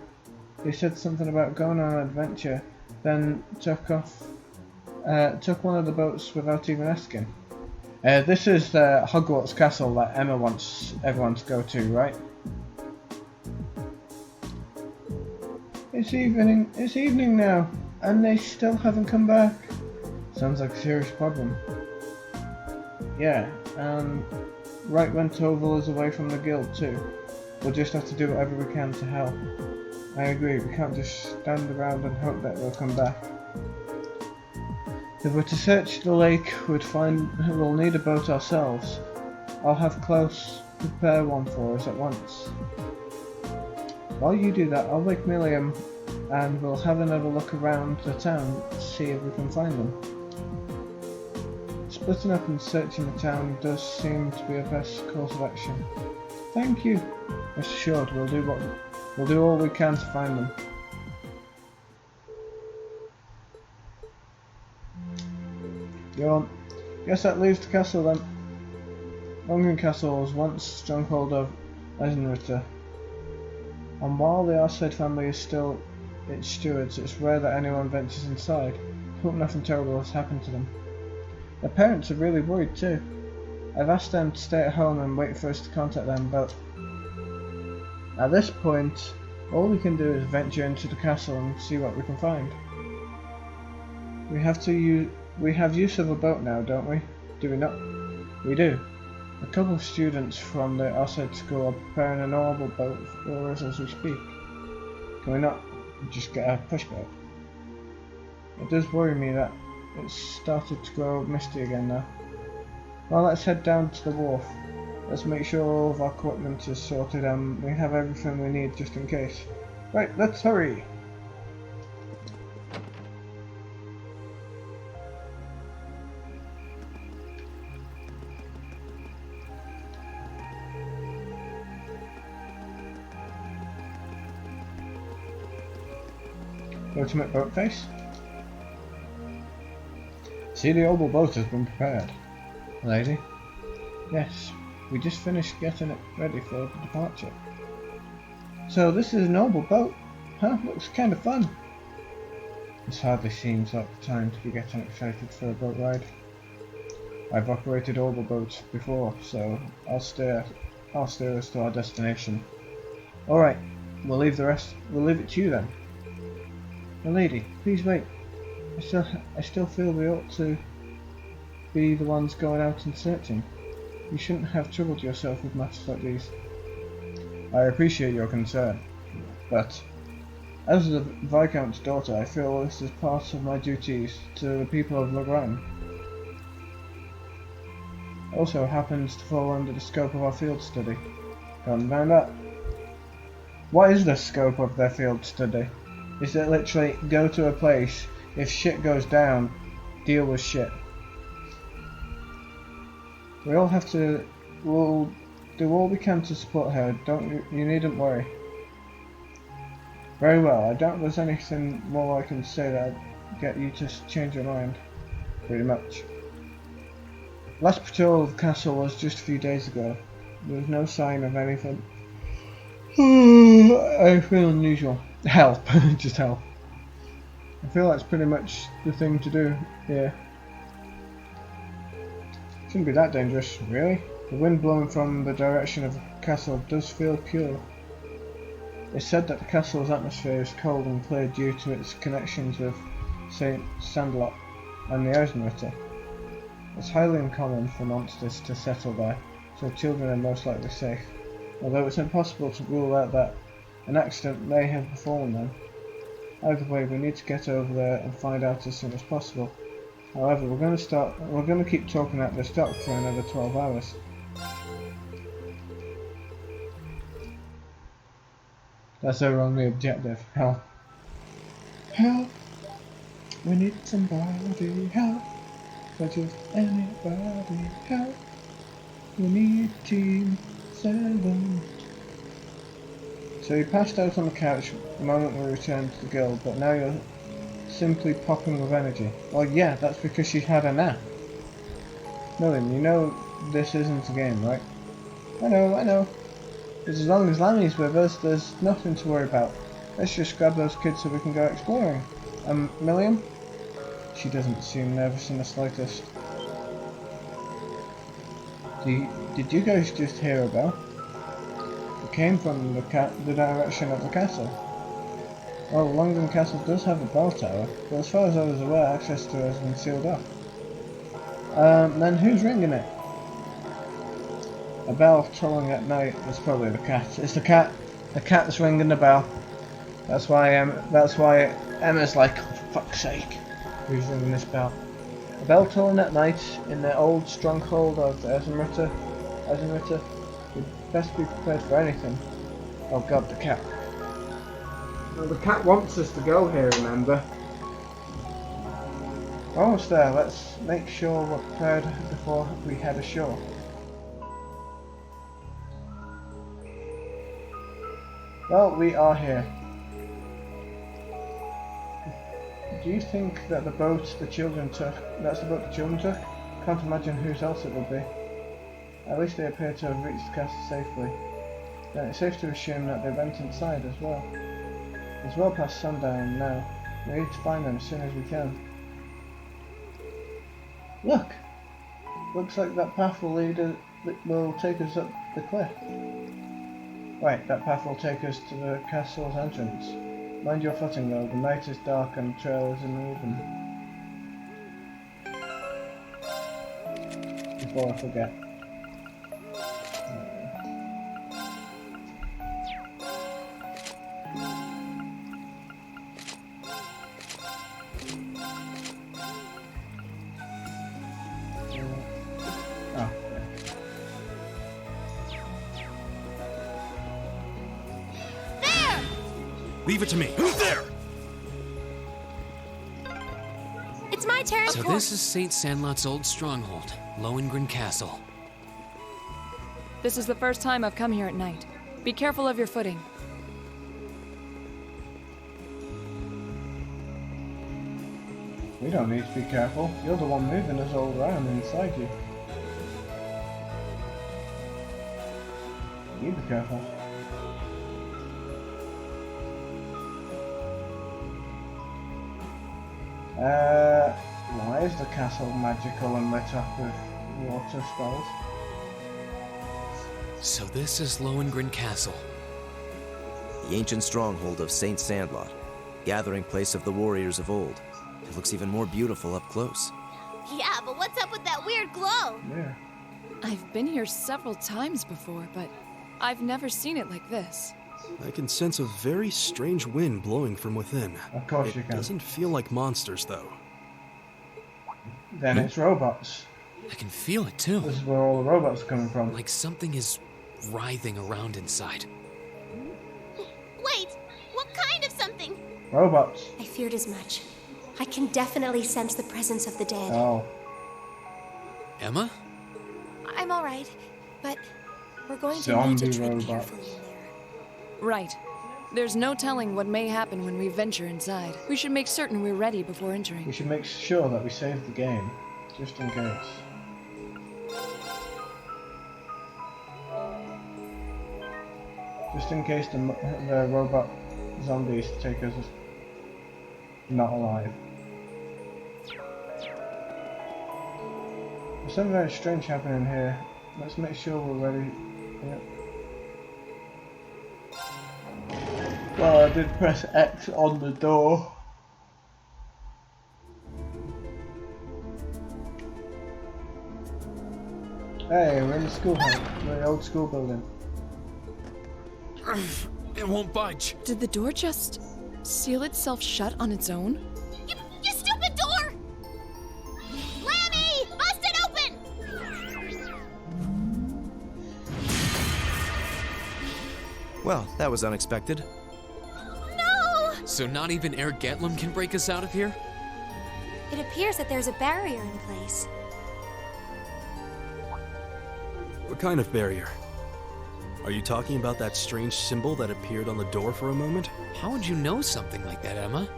They said something about going on an adventure, then took one of the boats without even asking. This is the Hogwarts Castle that Emma wants everyone to go to, right? It's evening now, and they still haven't come back. Sounds like a serious problem. Yeah, right when Toval is away from the guild too. We'll just have to do whatever we can to help. I agree, we can't just stand around and hope that they'll come back. If we're to search the lake, we'll need a boat ourselves. I'll have Klaus prepare one for us at once. While you do that, I'll wake Miriam and we'll have another look around the town to see if we can find them. Splitting up and searching the town does seem to be the best course of action. Thank you. Rest assured, we'll do all we can to find them. Go on. Guess that leaves the castle then. London Castle was once stronghold of Eisenritter, and while the Arshed family is still its stewards, it's rare that anyone ventures inside. Hope nothing terrible has happened to them. Their parents are really worried too. I've asked them to stay at home and wait for us to contact them, but at this point, all we can do is venture into the castle and see what we can find. We have use of a boat now, don't we? Do we not? We do. A couple of students from the Arshed school are preparing a normal boat for us as we speak. Can we not just get a push boat? It does worry me that it's started to grow misty again now. Well, let's head down to the wharf. Let's make sure all of our equipment is sorted and we have everything we need just in case. Right, let's hurry! Ultimate boat face. See, the oval boat has been prepared. Lady? Yes, we just finished getting it ready for departure. So this is an oval boat? Huh? Looks kind of fun. This hardly seems like the time to be getting excited for a boat ride. I've operated oval boats before, so I'll steer us to our destination. Alright, we'll leave it to you then. Lady, please wait. I still feel we ought to be the ones going out and searching. You shouldn't have troubled yourself with matters like these. I appreciate your concern, but as the Viscount's daughter, I feel this is part of my duties to the people of Lagran. Also happens to fall under the scope of our field study. Can't deny that. What is the scope of their field study? Is it literally go to a place, if shit goes down, deal with shit? We'll do all we can to support her, you needn't worry. Very well, I doubt there's anything more I can say that'll get you to change your mind. Pretty much. Last patrol of the castle was just a few days ago. There was no sign of anything. I feel unusual. Help. Just help. I feel that's pretty much the thing to do here. Shouldn't be that dangerous, really. The wind blowing from the direction of the castle does feel pure. It's said that the castle's atmosphere is cold and clear due to its connections with St. Sandlot and the Eisenritter. It's highly uncommon for monsters to settle there, so children are most likely safe, although it's impossible to rule out that an accident may have befallen them. Either way, we need to get over there and find out as soon as possible. However, we're going to keep talking at this dock for another 12 hours. That's our only objective. Help. Help. We need somebody. Help. But just anybody. Help. We need Team 7. So you passed out on the couch the moment we returned to the guild, but now you're simply popping with energy. Well, yeah, that's because she had a nap. Millen, you know this isn't a game, right? I know. But as long as Lammy's with us, there's nothing to worry about. Let's just grab those kids so we can go exploring. Milliam? She doesn't seem nervous in the slightest. Did you guys just hear a bell? It came from the direction of the castle. Well, London Castle does have a bell tower, but as far as I was aware, access to it has been sealed off. Then who's ringing it? A bell tolling at night. It's probably the cat. It's the cat. The cat that's ringing the bell. That's why Emma's like, oh, for fuck's sake, who's ringing this bell? A bell tolling at night in the old stronghold of Esmeralda. We'd best be prepared for anything. Oh god, the cat. Well, the cat wants us to go here, remember? We're almost there. Let's make sure we're prepared before we head ashore. Well, we are here. Do you think that the boat the children took, that's the boat the children took? Can't imagine whose else it would be. At least they appear to have reached the castle safely. Then it's safe to assume that they went inside as well. It's well past sundown now. We need to find them as soon as we can. Look! Looks like that path will take us up the cliff. Wait, that path will take us to the castle's entrance. Mind your footing though, the night is dark and the trail is uneven. Before I forget. Leave it to me. Who's there? It's my turn. So this is Saint Sandlot's old stronghold, Lohengrin Castle. This is the first time I've come here at night. Be careful of your footing. We don't need to be careful. You're the one moving us all around inside you. You be careful. Why is the castle magical and lit up with water spells? So this is Lohengrin Castle. The ancient stronghold of Saint Sandlot, gathering place of the warriors of old. It looks even more beautiful up close. Yeah, but what's up with that weird glow? Yeah. I've been here several times before, but I've never seen it like this. I can sense a very strange wind blowing from within. Of course you It can. doesn't feel like monsters, though. Then it's robots. I can feel it too. This is where all the robots are coming from. Like something is writhing around inside. Wait, what kind of something? Robots. I feared as much. I can definitely sense the presence of the dead. Oh. Emma? I'm all right, but we're going to Zombie need to tread robots. carefully in there. Right. There's no telling what may happen when we venture inside. We should make certain we're ready before We entering. should make sure that we save the game, just in case. Just in case the robot zombies take us not alive. There's something very strange happening here. Let's make sure we're ready. Yep. Well, I did press X on the door. Hey, we're in the schoolhouse. We're in the old school building. It won't budge. Did the door just seal itself shut on its own? You stupid door! Lammy! Bust it open! Well, that was unexpected. No! So not even Air Getlum can break us out of here? It appears that there's a barrier in place. What kind of barrier? Are you talking about that strange symbol that appeared on the door for a moment? How would you know something like that, Emma?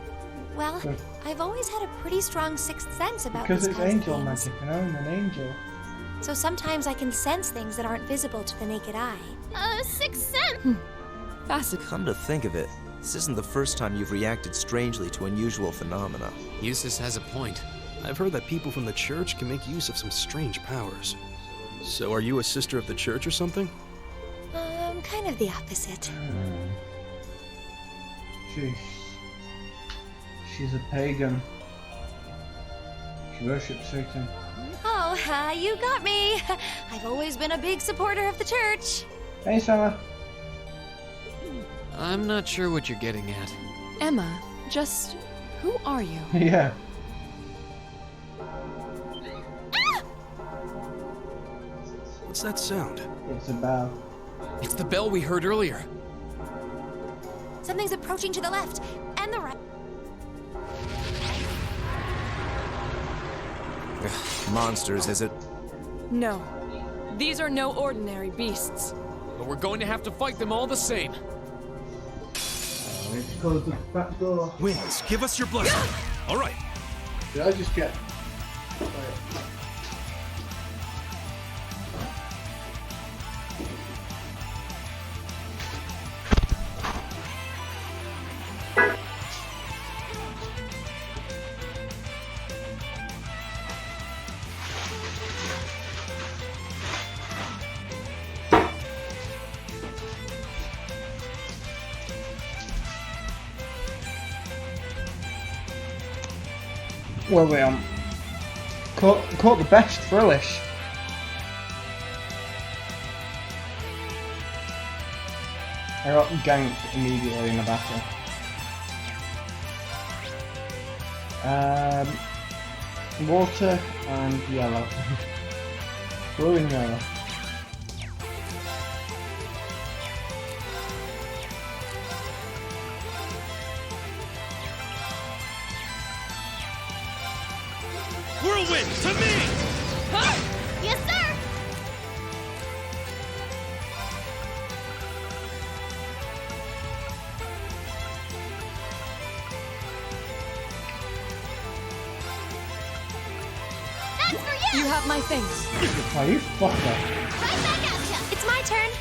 Well, I've always had a pretty strong sixth sense about Because these it's kinds angel of things. magic, and I'm an angel. So sometimes I can sense things that aren't visible to the naked eye. Sixth sense! Fascinating. Come to think of it, this isn't the first time you've reacted strangely to unusual phenomena. Eustace has a point. I've heard that people from the church can make use of some strange powers. So are you a sister of the church or something? Kind of the opposite. She's a pagan. Worship Satan. Oh, you got me. I've always been a big supporter of the church. Hey, Summer. I'm not sure what you're getting at. Emma, just who are you? Yeah. What's that sound? It's a bell. It's the bell we heard earlier. Something's approaching to the left and the right. Monsters, is it? No. These are no ordinary beasts. But we're going to have to fight them all the same. Let's close the back door. Winds, give us your blessing. All right. Did I just get... Well, we caught the best thrillish. I got ganked immediately in the battle. Water and yellow. Blue and yellow. Whirlwind, to me! Yes, sir. That's for you. You have my things. Oh, you fucker. Right back at ya. It's my turn.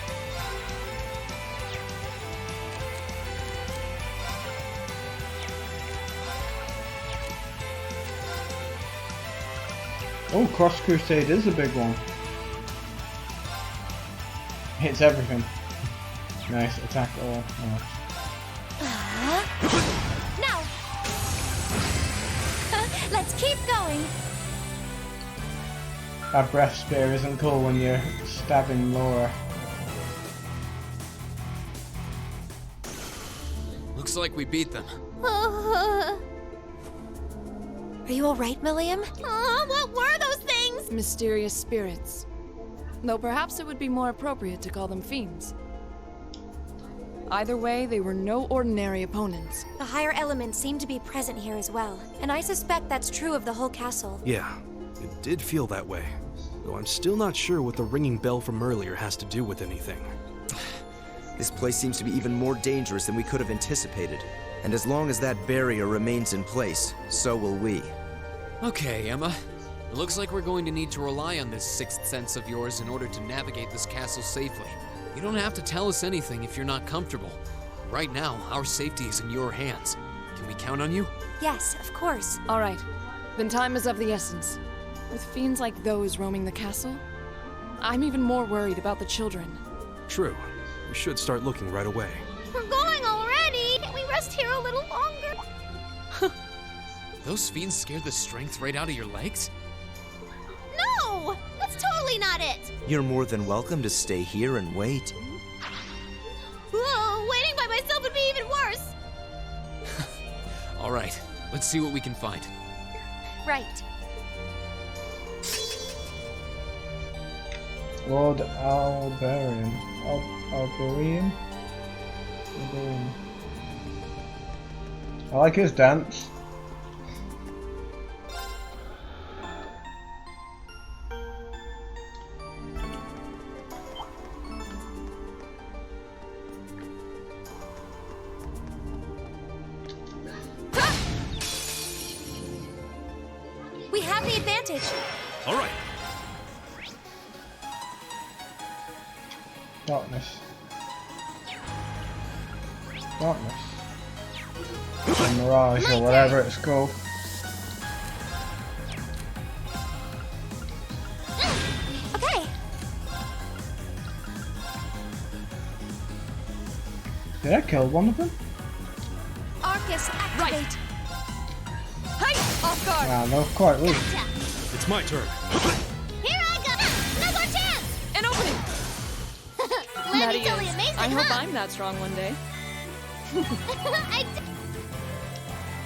Oh, Cross Crusade is a big one. Hits everything. Nice, attack all. Oh. Now. Let's keep going. That breath spear isn't cool when you're stabbing Laura. Looks like we beat them. Are you alright, Milliam? What were those things? Mysterious spirits. Though perhaps it would be more appropriate to call them fiends. Either way, they were no ordinary opponents. The higher elements seem to be present here as well, and I suspect that's true of the whole castle. Yeah, it did feel that way. Though I'm still not sure what the ringing bell from earlier has to do with anything. This place seems to be even more dangerous than we could have anticipated. And as long as that barrier remains in place, so will we. Okay, Emma. It looks like we're going to need to rely on this sixth sense of yours in order to navigate this castle safely. You don't have to tell us anything if you're not comfortable. Right now, our safety is in your hands. Can we count on you? Yes, of course. All right. Then time is of the essence. With fiends like those roaming the castle, I'm even more worried about the children. True. We should start looking right away. We're going already! Can we rest here a little longer? Those fiends scared the strength right out of your legs? No! That's totally not it! You're more than welcome to stay here and wait. Whoa, waiting by myself would be even worse! All right, let's see what we can find. Right. Lord Alberian. Alberian? Alberian. I like his dance. We have the advantage. All right. Darkness. Darkness. Or Mirage or whatever it's called. Okay. Did I kill one of them? Arcus, activate. Hey! Off guard! Nah, no, quite weak. Gotcha. It's my turn. Here I go! No more chance! An opening! Let That me he tell you is. amazing, I hope huh? I'm that strong one day.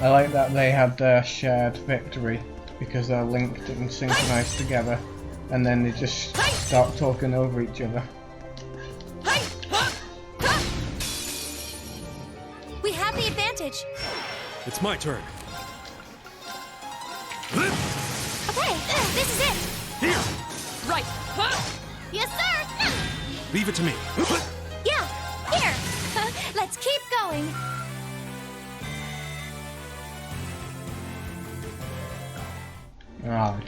I like that they had their shared victory because they're linked and synchronized together, and then they just start talking over each other. We have the advantage. It's my turn. Okay, this is it. Here! Right! Yes, sir! Leave it to me. Yeah, here. Let's keep going. Ah.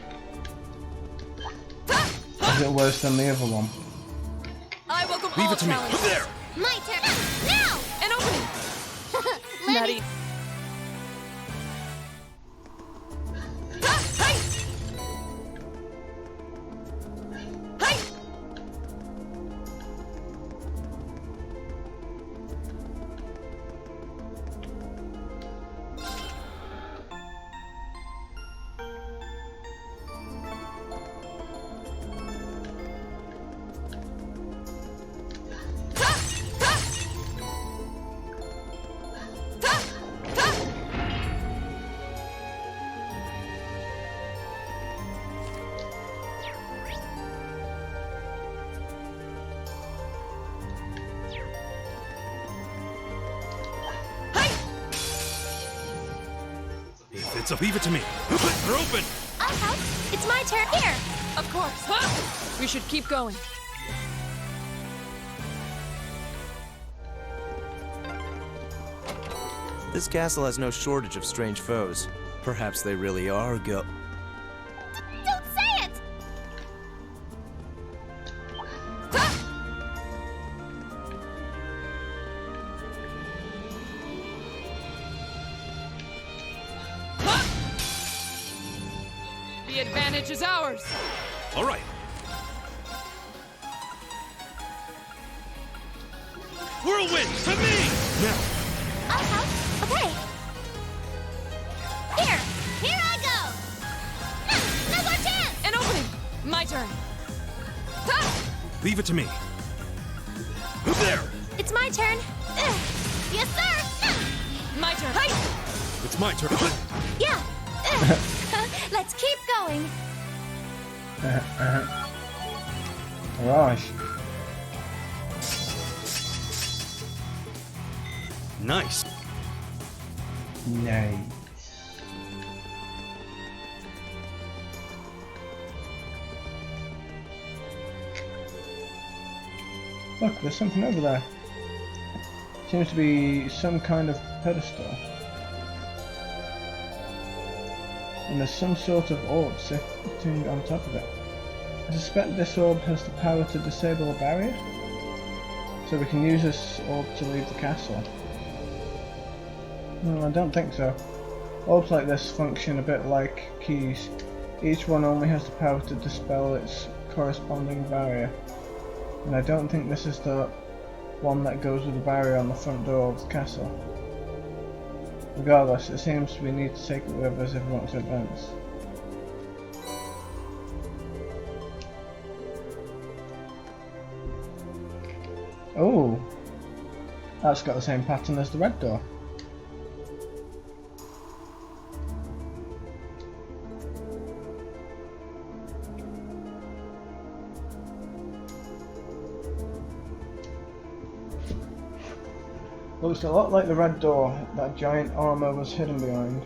Is it worse than the other one? I welcome Leave all it to me. challenges. There! My turn. Now! An opening! Let That me... he... Leave it to me. They're open! I'll help. It's my turn. Here. Of course. We should keep going. This castle has no shortage of strange foes. Perhaps they really are Don't say it! The advantage is ours. All right. Whirlwind, to me! Now, I'll help. Okay. Here I go. No more chance. An opening! My turn. leave it to me. There! It's my turn. Yes, sir. My turn. It's my turn. Yeah. Let's keep going. Right. Nice. Nice. Look, there's something over there. Seems to be some kind of pedestal. And there's some sort of orb sitting on top of it. I suspect this orb has the power to disable a barrier. So we can use this orb to leave the castle. No, I don't think so. Orbs like this function a bit like keys. Each one only has the power to dispel its corresponding barrier. And I don't think this is the one that goes with the barrier on the front door of the castle. Regardless, it seems we need to take it with us if we want to advance. Oh, that's got the same pattern as the red door. Looks a lot like the red door that giant armour was hidden behind.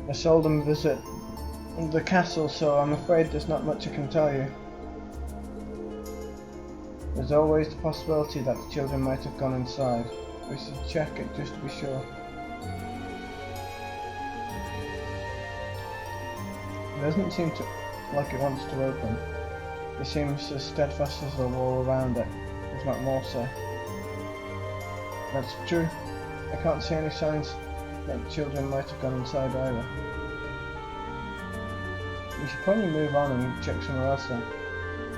I seldom visit the castle, so I'm afraid there's not much I can tell you. There's always the possibility that the children might have gone inside. We should check it just to be sure. It doesn't seem like it wants to open. It seems as steadfast as the wall around it, if not more so. That's true. I can't see any signs that the children might have gone inside either. We should probably move on and check somewhere else then.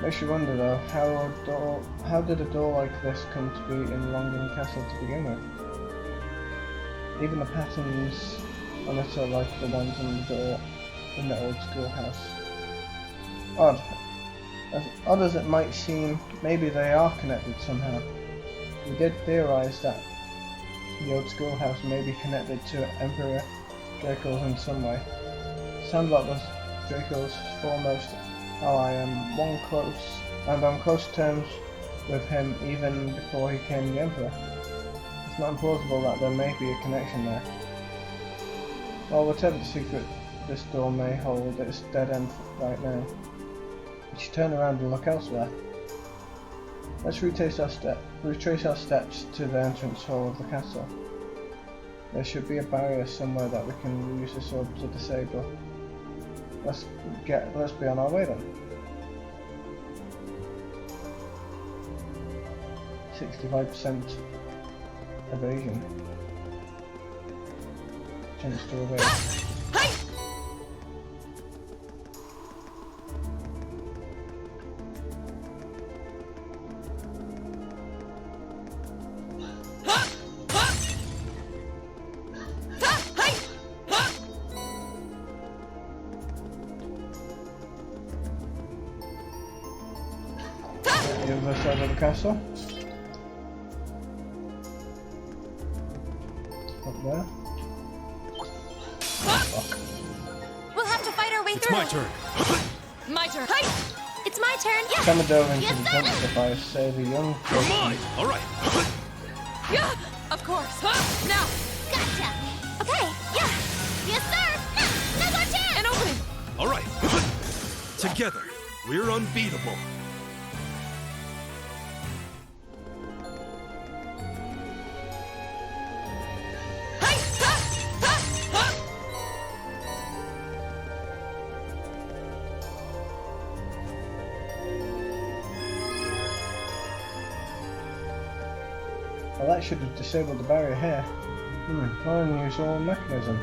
Makes you wonder though, how did a door like this come to be in Longing Castle to begin with? Even the patterns on it are like the ones on the door in the old schoolhouse. odd. As odd as it might seem, maybe they are connected somehow. We did theorize that the old schoolhouse may be connected to Emperor Draco's in some way. Sandlot was Draco's foremost ally and on close terms with him even before he became the Emperor. It's not implausible that there may be a connection there. Well, whatever the secret this door may hold, it's dead end right now. We should turn around and look elsewhere. Let's retrace our steps to the entrance hall of the castle. There should be a barrier somewhere that we can use this orb to disable. Let's be on our way then. 65% evasion. Chance to evade. The other side of the castle. Up there. Fuck. We'll have to fight our way It's through. my turn. My turn. It's my turn. Yeah. Someone dove into the dumpster fire, save a young You're person. mine. All right. Yeah, of course. Now, Gotcha. Okay. Yeah. Yes, sir. Now's our chance. an opening. All right. Together, we're unbeatable. Well, that should have disabled the barrier here. What an unusual mechanism.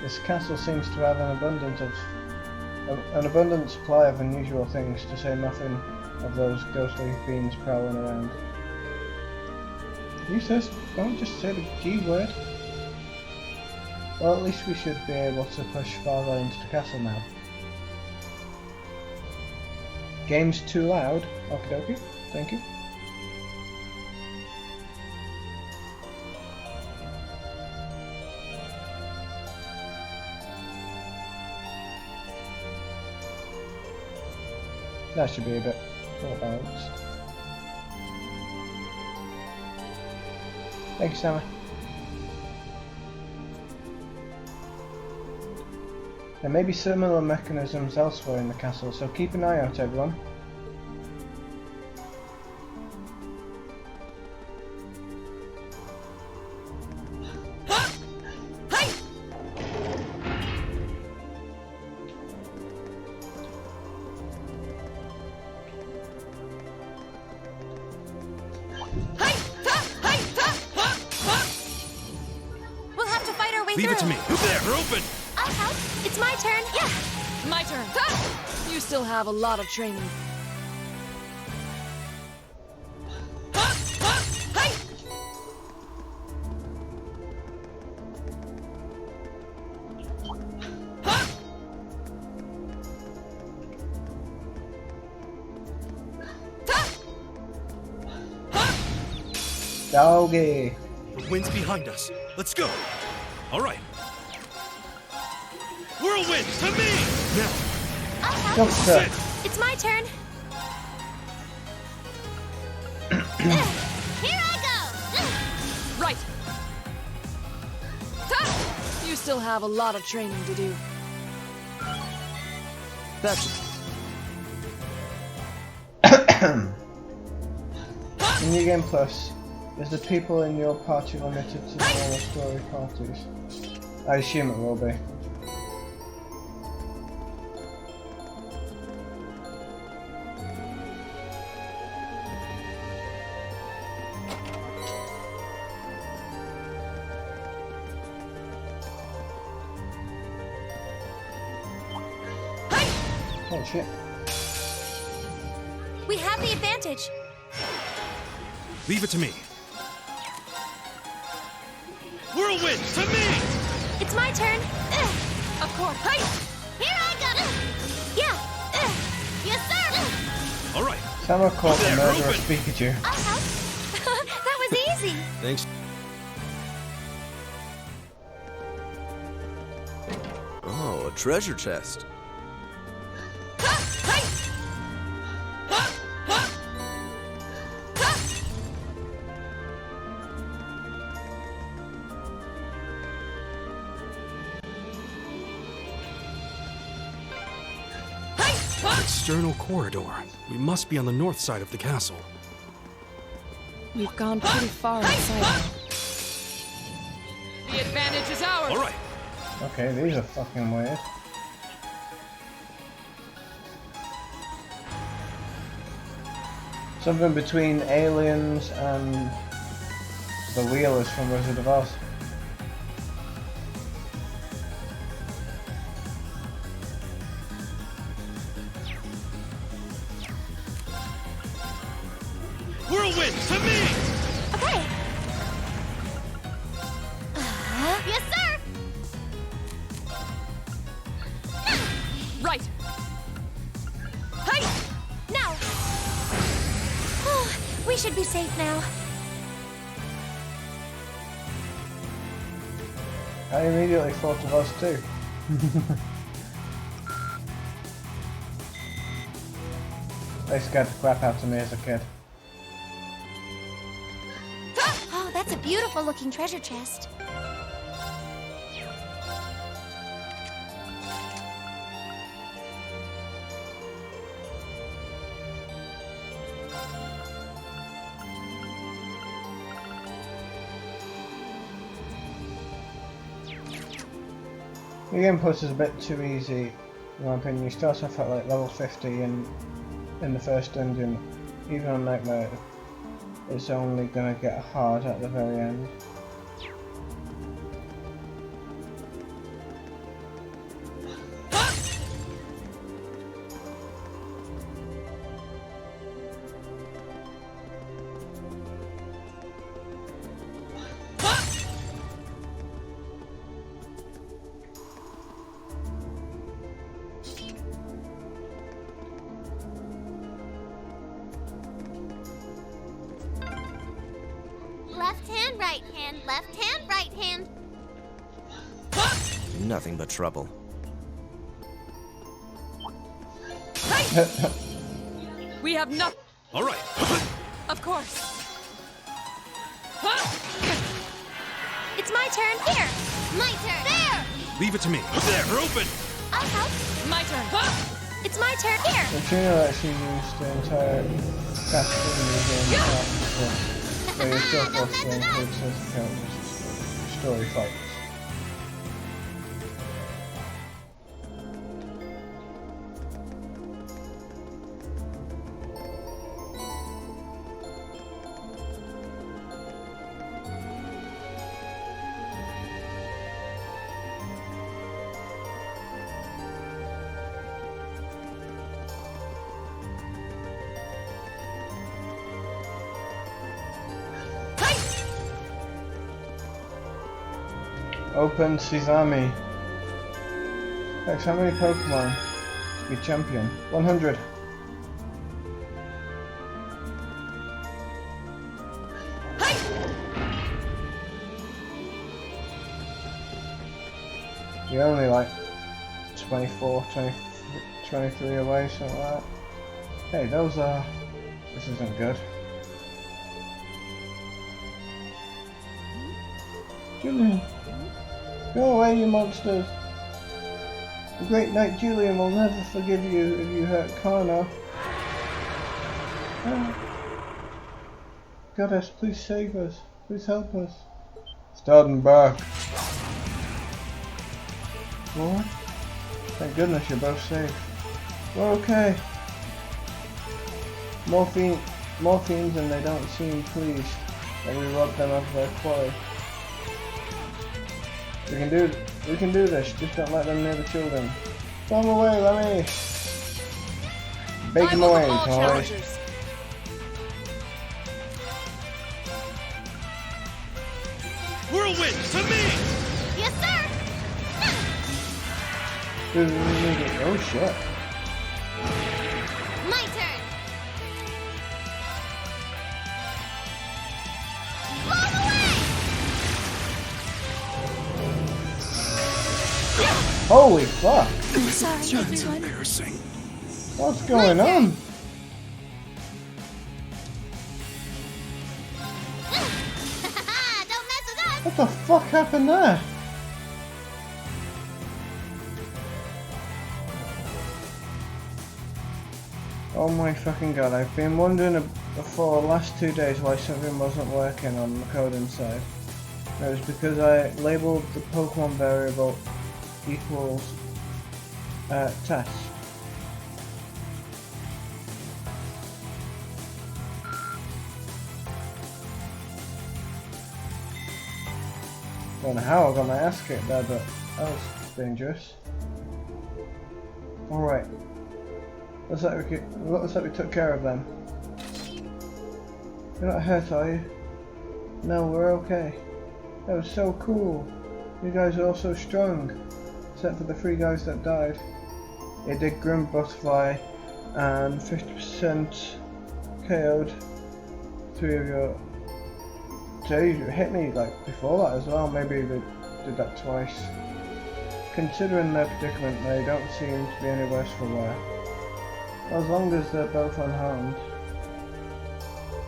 This castle seems to have an abundant supply of unusual things, to say nothing of those ghostly fiends prowling around. Useless, don't just say the G word. Well, at least we should be able to push farther into the castle now. Game's too loud. Okie dokie, thank you. That should be a bit more balanced. Thank you, Sammy. There may be similar mechanisms elsewhere in the castle, so keep an eye out, everyone. We'll have to fight our way Leave through. it to me. There, we're open. I'll help. It's my turn. Yeah. My turn. You still have a lot of training. Doggy. The wind's behind us. Let's go. All right. Whirlwind to me. Now. I'll help. Dumpster. It's my turn. Here I go. Right. You still have a lot of training to do. That's In New Game Plus, is the people in your party limited to smaller story parties? I assume it will be. Oh shit. We have the advantage. Leave it to me. Whirlwind to me. It's my turn. Of course. Here I go. Yeah. Sama caught the murderous Pikachu. I'll help. That was easy. Thanks. Oh, a treasure chest. External corridor. We must be on the north side of the castle. We've gone pretty far inside now. The advantage is ours! All right. Okay, these are fucking weird. Something between aliens and the Wheelers from Wizard of Oz. Whirlwind to me! Okay. Yes, sir. Right! Hey! Now. We should be safe now. I immediately thought of us too. They scared the crap out of me as a kid. Oh, that's a beautiful looking treasure chest. The input is a bit too easy, in my opinion. You start off at like level 50 in the first dungeon. Even on Nightmare, it's only gonna get hard at the very end. Left hand, right hand, left hand, right hand. Nothing but trouble. We have no. All right. Of course. It's my turn. Here. My turn. There. Leave it to me. There, open. I'll help. My turn. It's my turn. Here. The tuner actually used the entire cast of the game so you're still forced to include certain characters' story fights. Open Sesame. X, how many Pokemon to be champion? 100. You're only like 24, 23 away, something like that. Hey, those are... This isn't good. Julian! Go away, you monsters! The great knight Julian will never forgive you if you hurt Kana. Ah. Goddess, please save us. Please help us. Starting back. What? Thank goodness you're both safe. We're okay. More fiends and they don't seem pleased that we robbed them of their quarry. We can do this, just don't let them near the children. Throw them away, Lemmy! Bake them away, toys. Whirlwind to me! Yes, sir. Oh shit. My turn. Holy fuck! I'm sorry, That's everyone. embarrassing. What's going on? Don't mess with us! What the fuck happened there? Oh my fucking god, I've been wondering for the last 2 days why something wasn't working on the code inside. It was because I labeled the Pokemon variable equals test. Don't know how I got my ass kicked there, but that was dangerous. Alright. Looks like we took care of them. You're not hurt, are you? No, we're okay. That was so cool. You guys are all so strong. Except for the 3 guys that died. It did Grim Butterfly and 50% KO'd 3 of your... Jay hit me like before that as well. Maybe they did that twice. Considering their predicament, they don't seem to be any worse for wear. As long as they're both unharmed.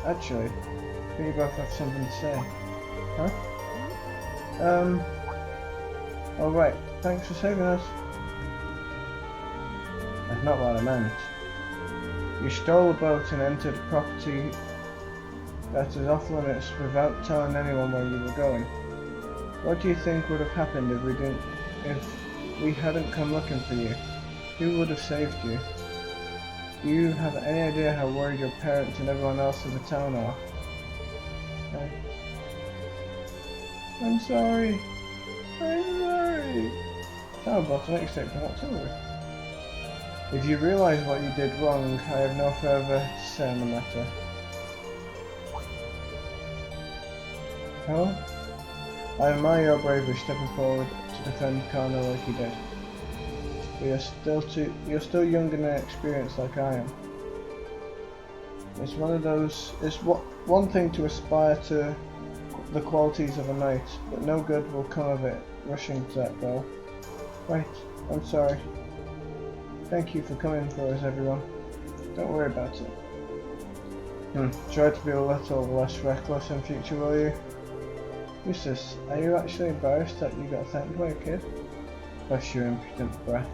Actually, I think you both have something to say. Huh? Alright, thanks for saving us. That's not what I meant. You stole a boat and entered property that is off limits without telling anyone where you were going. What do you think would have happened if we hadn't come looking for you? Who would have saved you? Do you have any idea how worried your parents and everyone else in the town are? I'm sorry. I'm sorry. Town bottleneck state from October. If you realise what you did wrong, I have no further to say on the matter. Hello? I admire your bravery stepping forward to defend Kana like you did. You're still young and inexperienced like I am. It's one thing to aspire to the qualities of a knight, but no good will come of it rushing to that goal. Right, I'm sorry. Thank you for coming for us, everyone. Don't worry about it. Try to be a little less reckless in future, will you? Eustace, are you actually embarrassed that you got thanked by a kid? Bless you, impudent brat.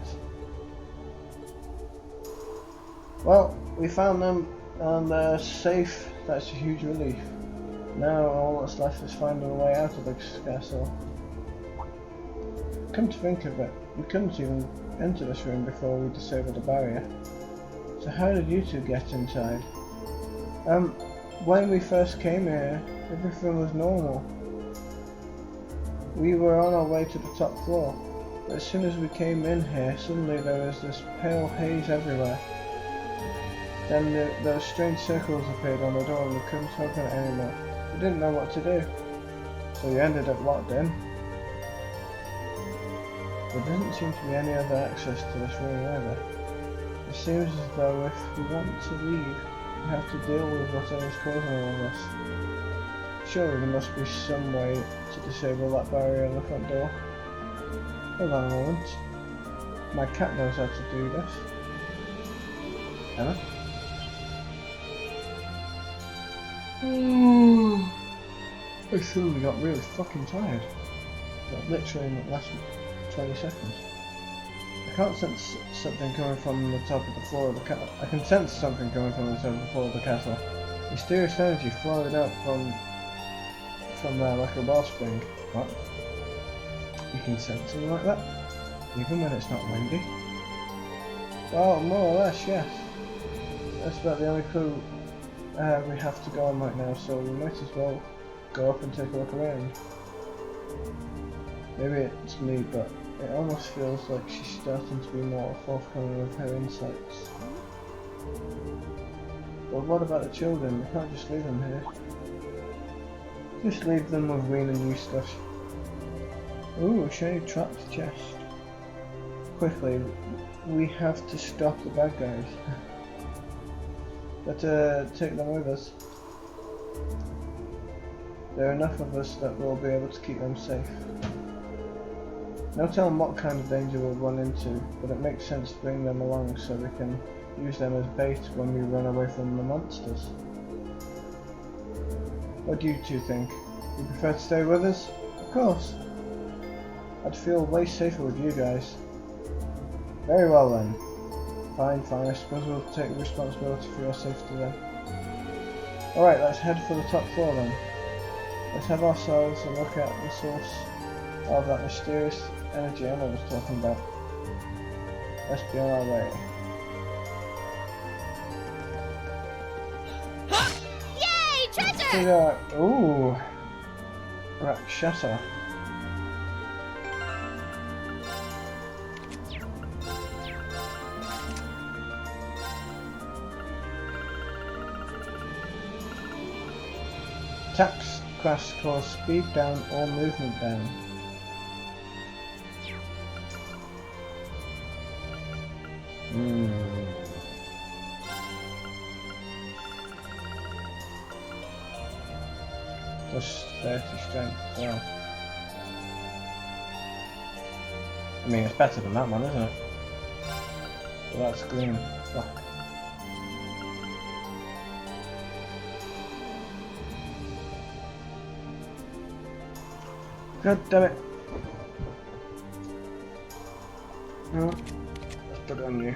Well, we found them and they're safe. That's a huge relief. Now all that's left is finding a way out of this castle. Come to think of it, we couldn't even enter this room before we disabled the barrier. So how did you two get inside? When we first came here, everything was normal. We were on our way to the top floor, but as soon as we came in here, suddenly there was this pale haze everywhere. Then those strange circles appeared on the door and we couldn't open it anymore. We didn't know what to do, so we ended up locked in. There doesn't seem to be any other access to this room either. It seems as though if we want to leave, we have to deal with whatever's causing all of this. Surely there must be some way to disable that barrier on the front door. Hold on a moment. My cat knows how to do this. Emma? I suddenly got really fucking tired. Like, literally in the last 20 seconds. I can't sense something coming from the top of the floor of the castle. I can sense something coming from the top of the floor of the castle. Mysterious energy flowed up from there like a wellspring. What? You can sense something like that? Even when it's not windy? Well, more or less, yes. That's about the only clue we have to go on right now, so we might as well go up and take a look around. Maybe it's me, but it almost feels like she's starting to be more forthcoming with her insights. But what about the children? We can't just leave them here. Just leave them with Ween and Eustace. Ooh, a shiny trapped chest. Quickly, we have to stop the bad guys. Better take them with us. There are enough of us that will be able to keep them safe. No telling what kind of danger we'll run into, but it makes sense to bring them along so we can use them as bait when we run away from the monsters. What do you two think? You prefer to stay with us? Of course. I'd feel way safer with you guys. Very well then. Fine, I suppose we'll take responsibility for your safety then. Alright, let's head for the top floor then. Let's have ourselves a look at the source of that mysterious energy Emma was talking about. Let's be on our way. Yay, treasure! Ooh! Rakshasa. Attacks crash cause speed down or movement down. Plus 30 strength, well. I mean, it's better than that one, isn't it? But that's green. Fuck. God damn it. No, let's put it on you.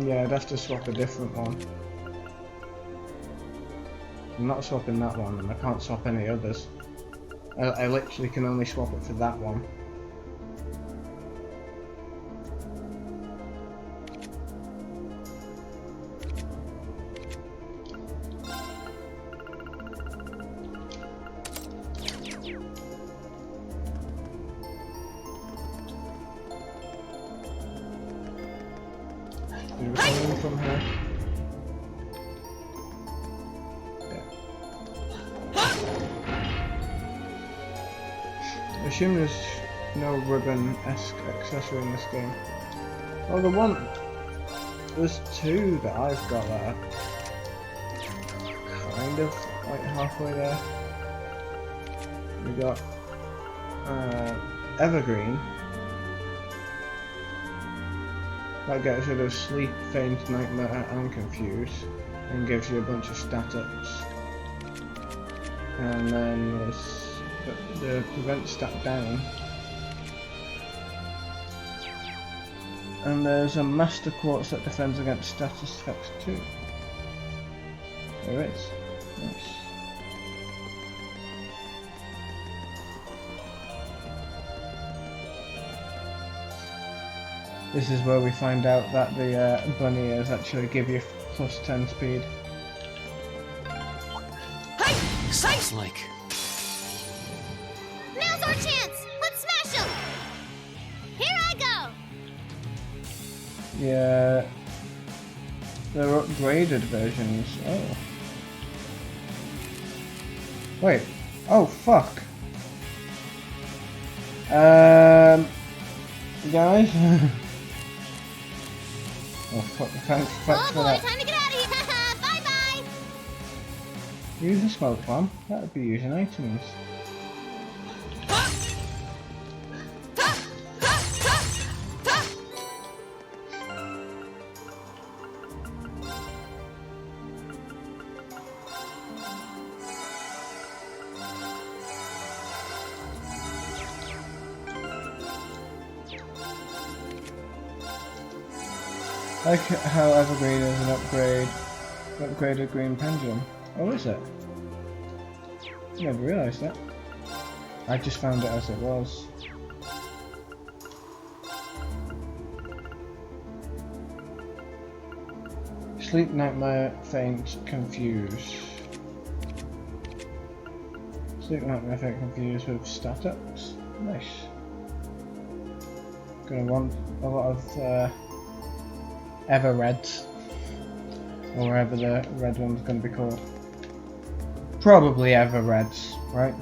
Yeah, I'd have to swap a different one. I'm not swapping that one, and I can't swap any others. I literally can only swap it for that one. Is there something from here? I assume there's no ribbon-esque accessory in this game. Oh, there's two that I've got that are kind of like halfway there. We got Evergreen. That gets rid of sleep, faint, nightmare and confuse, and gives you a bunch of stat ups. And then there's the prevent stat down. And there's a master quartz that defends against status effects too. There is. Nice. This is where we find out that the bunny ears actually give you plus 10 speed. Sounds like. Now's our chance! Let's smash them! Here I go! Yeah. They're upgraded versions. Oh. Wait. Oh, fuck. Guys? Oh, fuck. Thanks Oh for boy, that. time to get out of here! Bye-bye! Use the smoke bomb. That would be using items. Like how Evergreen is an upgraded green pendulum. Oh, is it? I never realised that. I just found it as it was. Sleep, nightmare, faint, confuse. Sleep, nightmare, faint, confuse with stat ups. Nice. Gonna want a lot of Ever Reds, or whatever the red one's going to be called. Probably Ever Reds, right?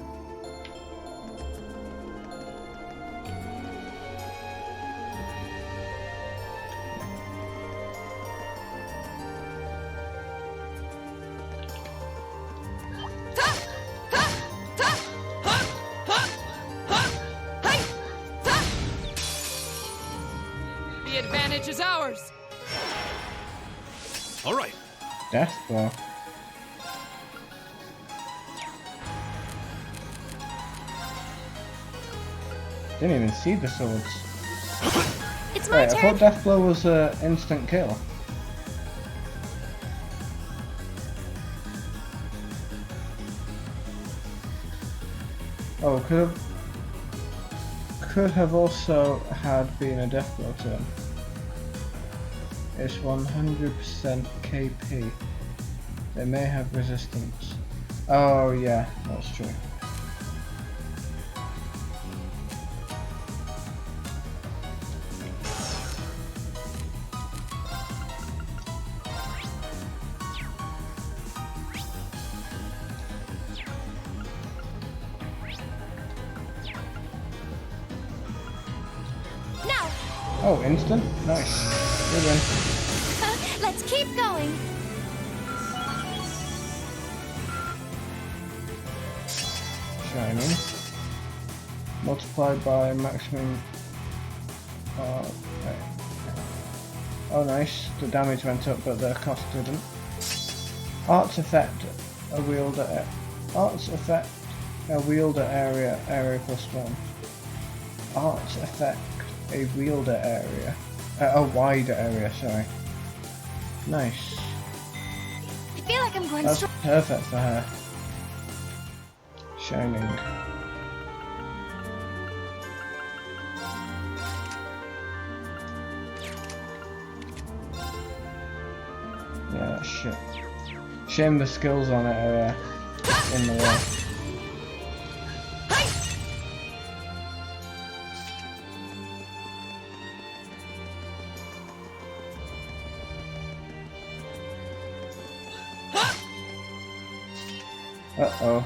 The advantage is ours! All right. Death blow. Didn't even see the swords. It's my Wait, I turn. thought death blow was an instant kill. Oh, could have also had been a death blow turn. It's 100% KP. They may have resistance. Oh yeah, that's true. Now, Oh, instant? Nice. Good win. let's keep going. Shining. Multiplied by maximum. Wait. Oh, nice. The damage went up, but the cost didn't. Arts effect a wielder. Arts effect a wielder area. Area +1. Arts effect a wielder area. A wider area. Sorry. Nice. I feel like I'm going That's strong. perfect for her. Shining. Yeah, shit. Shame the skills on it are in the way. Uh-oh.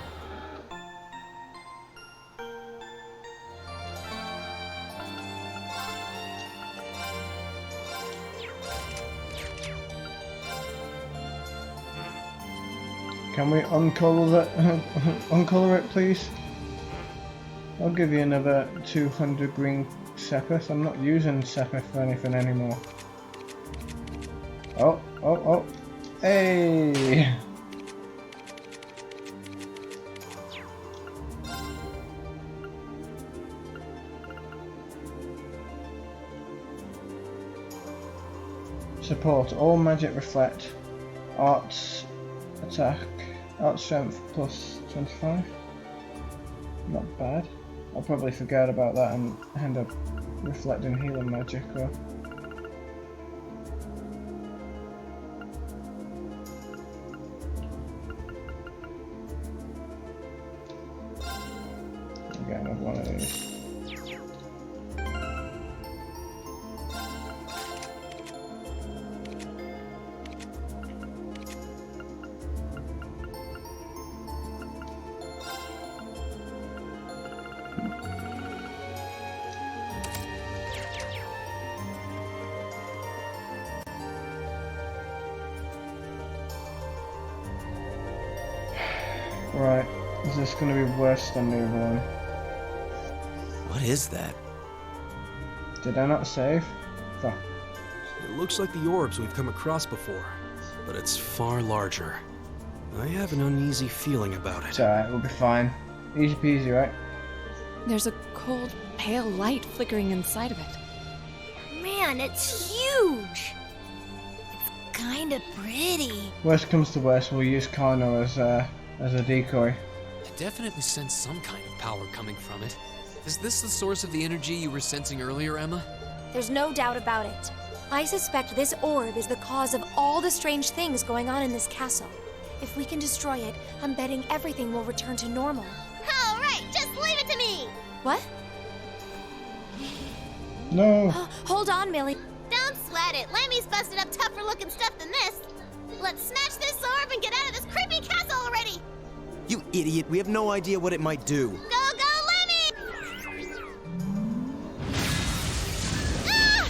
Can we uncolor it? Uncolor it, please? I'll give you another 200 green Sepith. I'm not using Sepith for anything anymore. Oh, oh, oh. Hey! Support. All magic reflect. Arts attack. Art strength +25. Not bad. I'll probably forget about that and end up reflecting healing magic or... Get another one of these. Right, is this going to be worse than the other one? What is that? Did I not save? Fuck. It looks like the orbs we've come across before, but it's far larger. I have an uneasy feeling about it. It's alright, we'll be fine. Easy peasy, right? There's a cold, pale light flickering inside of it. Man, it's huge. It's kind of pretty. Worst comes to worst, we'll use Kano as a decoy. I definitely sense some kind of power coming from it. Is this the source of the energy you were sensing earlier, Emma? There's no doubt about it. I suspect this orb is the cause of all the strange things going on in this castle. If we can destroy it, I'm betting everything will return to normal. All right, just leave it to me. What? No! Hold on, Millie. Don't sweat it. Lemmy's busted up tougher looking stuff than this. Let's smash this orb and get out of this creepy castle already. You idiot, we have no idea what it might do. Go, Lemmy! Ah!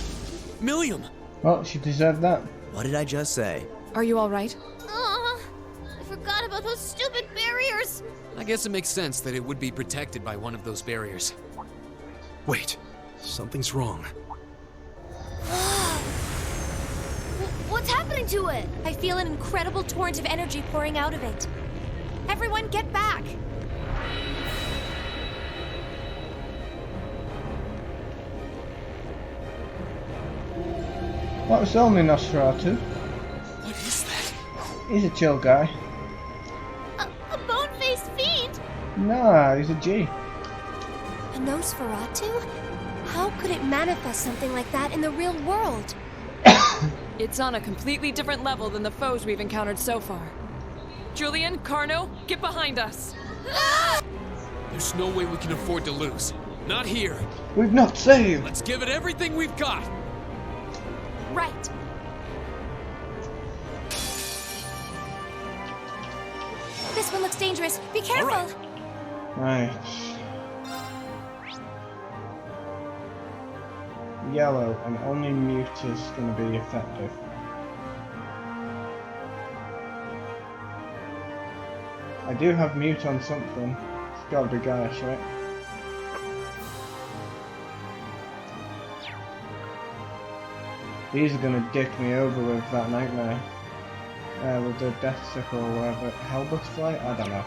Milliam! Well, she deserved that. What did I just say? Are you all right? Oh, I forgot about those stupid barriers. I guess it makes sense that it would be protected by one of those barriers. Wait, something's wrong. to it? I feel an incredible torrent of energy pouring out of it. Everyone, get back! Well, it's only Nosferatu. What is that? He's a chill guy. A bone-faced fiend? Nah, he's a G. A Nosferatu? How could it manifest something like that in the real world? It's on a completely different level than the foes we've encountered so far. Julian, Carno, get behind us! There's no way we can afford to lose. Not here. We've not saved. Let's give it everything we've got. Right. This one looks dangerous. Be careful! All Right. Yellow, and only mute is going to be effective. I do have mute on something. It's got to be Gaius, right? These are going to dick me over with that nightmare. With the death sickle or whatever. Hell butterfly? I don't know.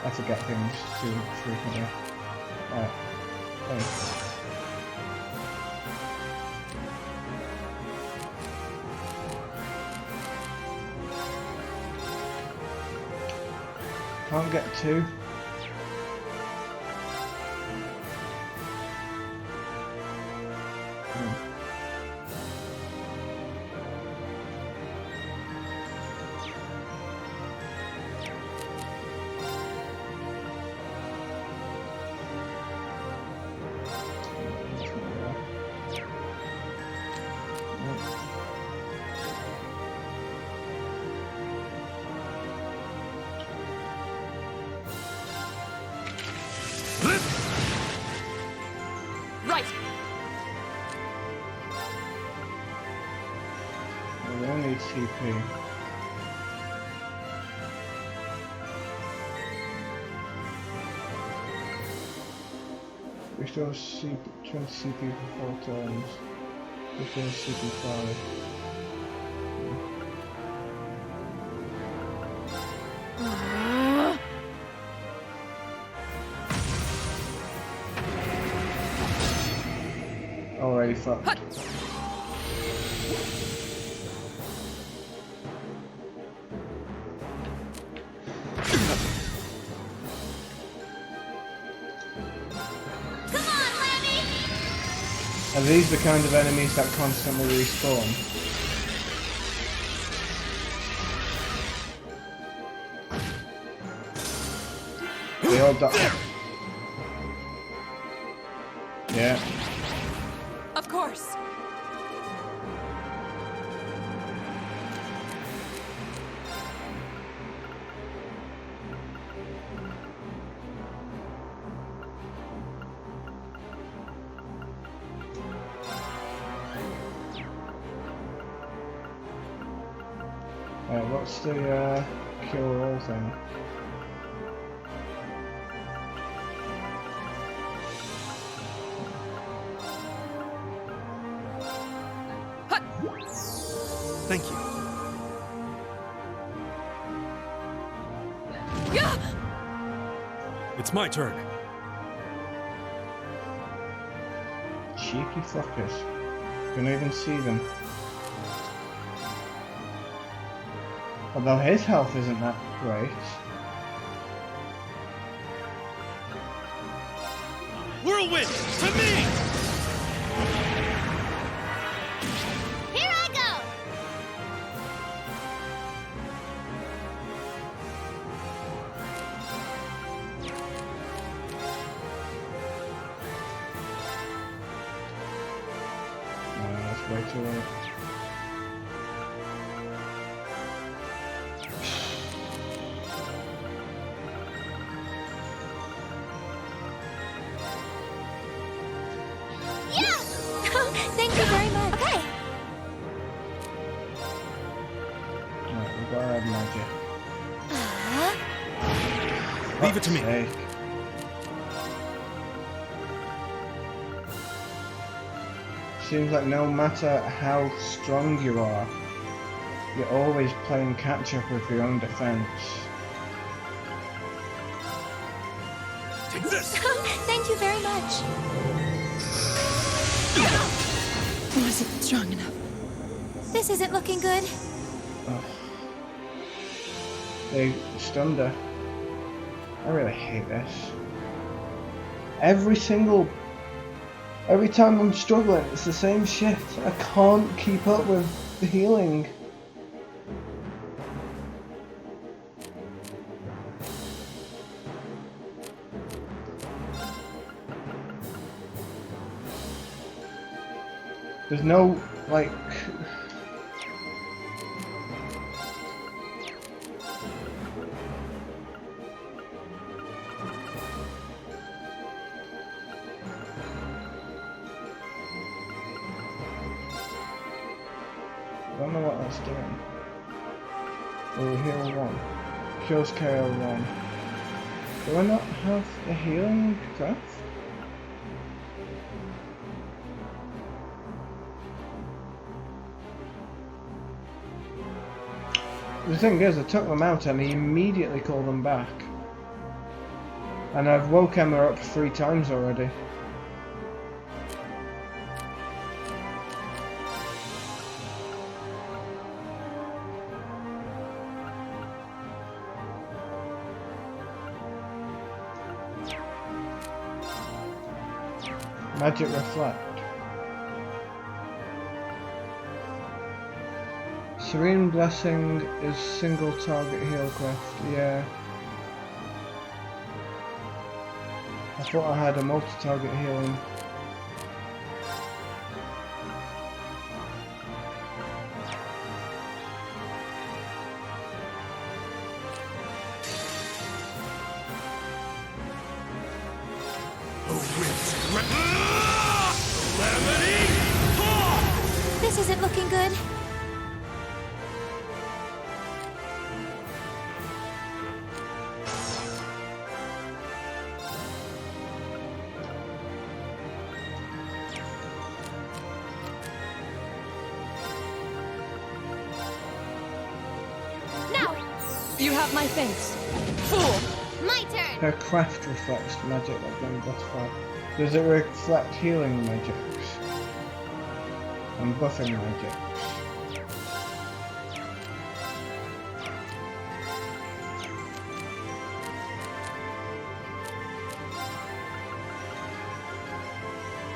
I forget things too frequently. Right. Hey. Can't get two. Right! We don't need CP. Restore CP, 20 CP for 4 turns. Restore CP 5. Already fucked. Come on, Lammy! Are these the kind of enemies that constantly respawn? They all die. Yeah. Of course! What's the kill all thing? Thank you. Yeah! It's my turn. Cheeky fuckers. Couldn't even see them. Although his health isn't that great. Whirlwind, to me! Here I go! No, that's way too late. Thank you very much. Okay. Right, we've got to add magic. Leave it to me. Hey. Seems like no matter how strong you are, You're always playing catch up with your own defense. Take this! Thank you very much. Wasn't strong enough. This isn't looking good. Ugh. They stunned her. I really hate this. Every time I'm struggling, it's the same shit. I can't keep up with the healing. There's no, like... I don't know what that's doing. Oh, heal 1. Kills KO 1. Do I not have a healing craft? The thing is, I took them out and he immediately called them back. And I've woke Emma up 3 times already. Magic Reflect. Serene Blessing is single target heal craft, yeah. I thought I had a multi-target healing. This isn't looking good. Now, You have my thanks. Fool! my turn. Her craft reflects magic like Granny Butterfly. Does it reflect healing magics? And buffing magics?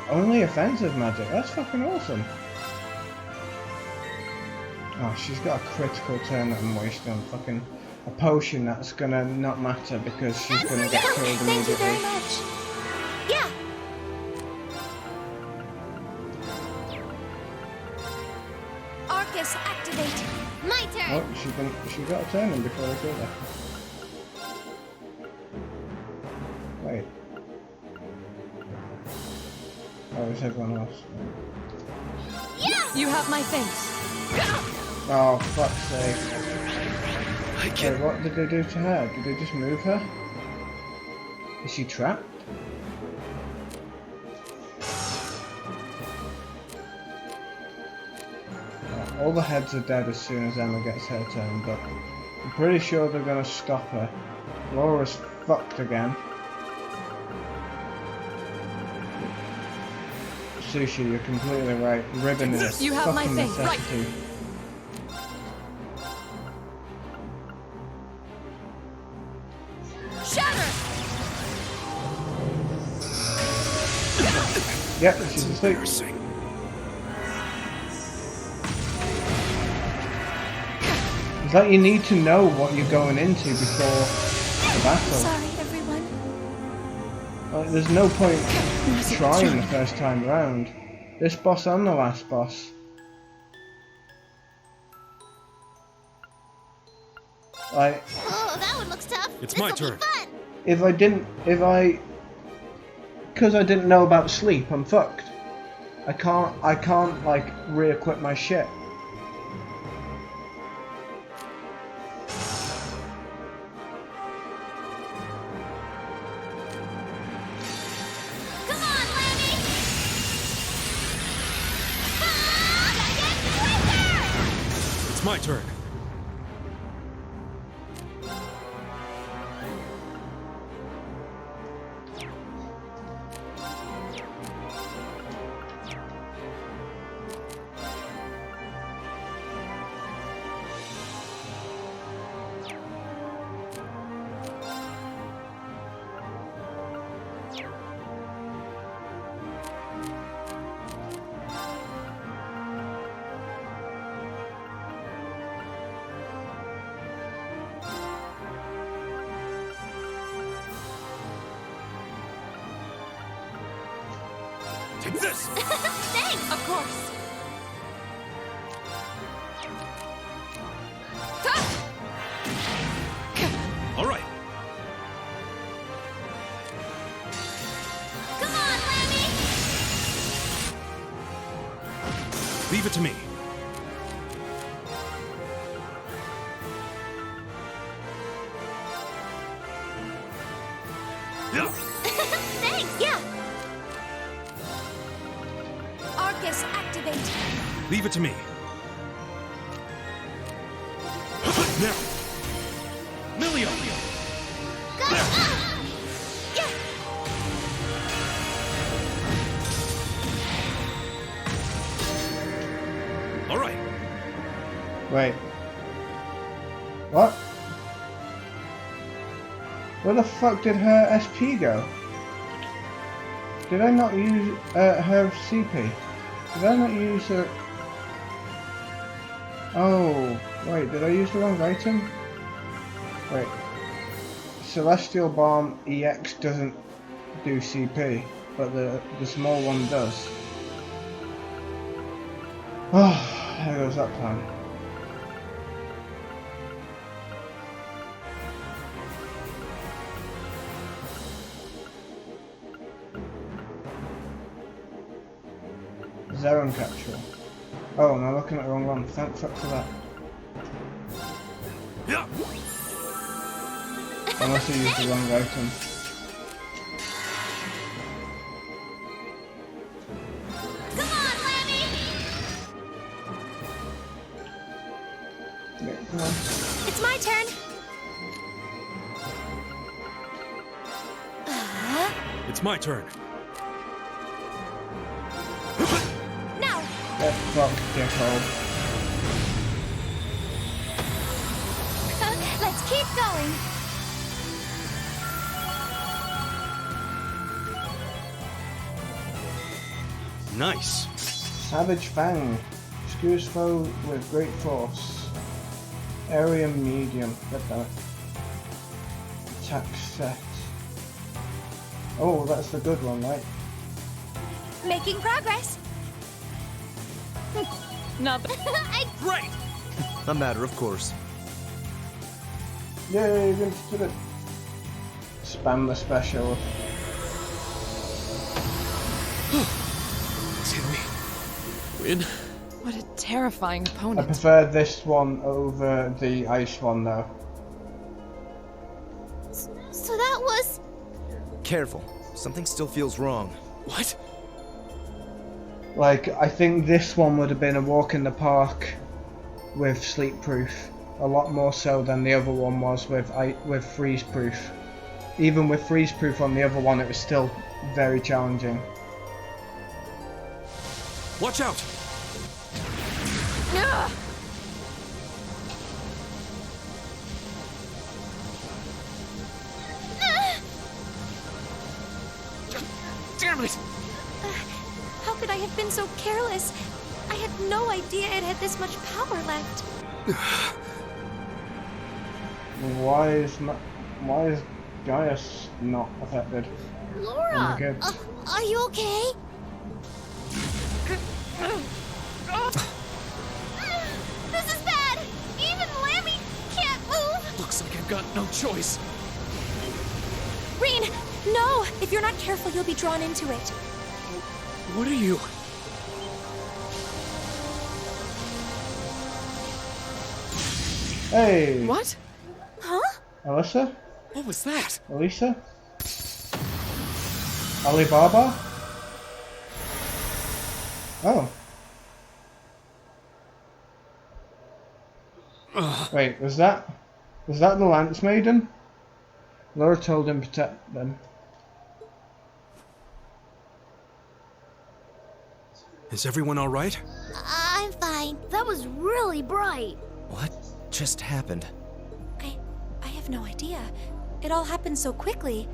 Only offensive magic, that's fucking awesome. Oh, she's got a critical turn that I'm wasting on fucking a potion that's gonna not matter because she's gonna get killed Thank you very immediately. much. Yeah. Arcus, activate. My turn. Oh, she got a turn in before I killed her. Wait. Oh, it's everyone else. You have my thanks. Oh, fuck's sake. I Wait, can... what did they do to her? Did they just move her? Is she trapped? All the heads are dead as soon as Emma gets her turn, but I'm pretty sure they're gonna stop her. Laura's fucked again. Sushi, you're completely right. Ribbon is a You have my fucking thing, right. necessity. Shatter! Yep, she's asleep. Embarrassing. It's like you need to know what you're going into before the battle. Sorry, everyone. Like, there's no point trying the first time round. This boss and the last boss. Like, Oh, that one looks tough. It's This'll my be turn. fun. because I didn't know about sleep, I'm fucked. I can't like re-equip my shit. Come on, Lammy. Ah, gotta get quicker. my turn. Take this! Thanks! Of course. All right. Come on, Lammy! Leave it to me. Yeah. Thanks! Yeah! Arcus, activate. Leave it to me. Now. Milio! Go! Yeah! All right. Wait. What? Where the fuck did her SP go? Did I not use her CP? Did I not use her... Oh, wait, did I use the wrong item? Wait. Celestial Bomb EX doesn't do CP, but the small one does. Oh, there goes that plan. Zeron capsule. Oh, no, looking at the wrong one. Thank fuck for that. Yeah. I must have used the wrong item. Come on, Lammy! Yeah, come on. It's my turn. It's my turn. Now. Get fucked, dickhole. Let's keep going. Nice. Savage Fang. Skews foe with great force. Area medium. Get that. Attack set. Oh, that's the good one, right? Making progress. Not bad. Great. A matter of course. Yay, Vince did it. Spam the special. Did we win? What a terrifying I opponent. prefer this one over the ice one though. So that was... Careful. Something still feels wrong. What? Like, I think this one would have been a walk in the park with sleep proof. A lot more so than the other one was with freeze proof. Even with freeze proof on the other one, it was still very challenging. Watch out. Ugh. Damn it! How could I have been so careless? I had no idea it had this much power left. Why is Gaius not affected? Laura! Good. Are you okay? This is bad! Even Lammy can't move! Looks like I've got no choice. Reen, no! If you're not careful, you'll be drawn into it. What are you? Hey! What? Huh? Alyssa? What was that? Elisa? Alibaba? Oh. Wait, was that the Lance Maiden? Laura told him to protect them. Is everyone all right? I'm fine. That was really bright. What just happened? I have no idea. It all happened so quickly.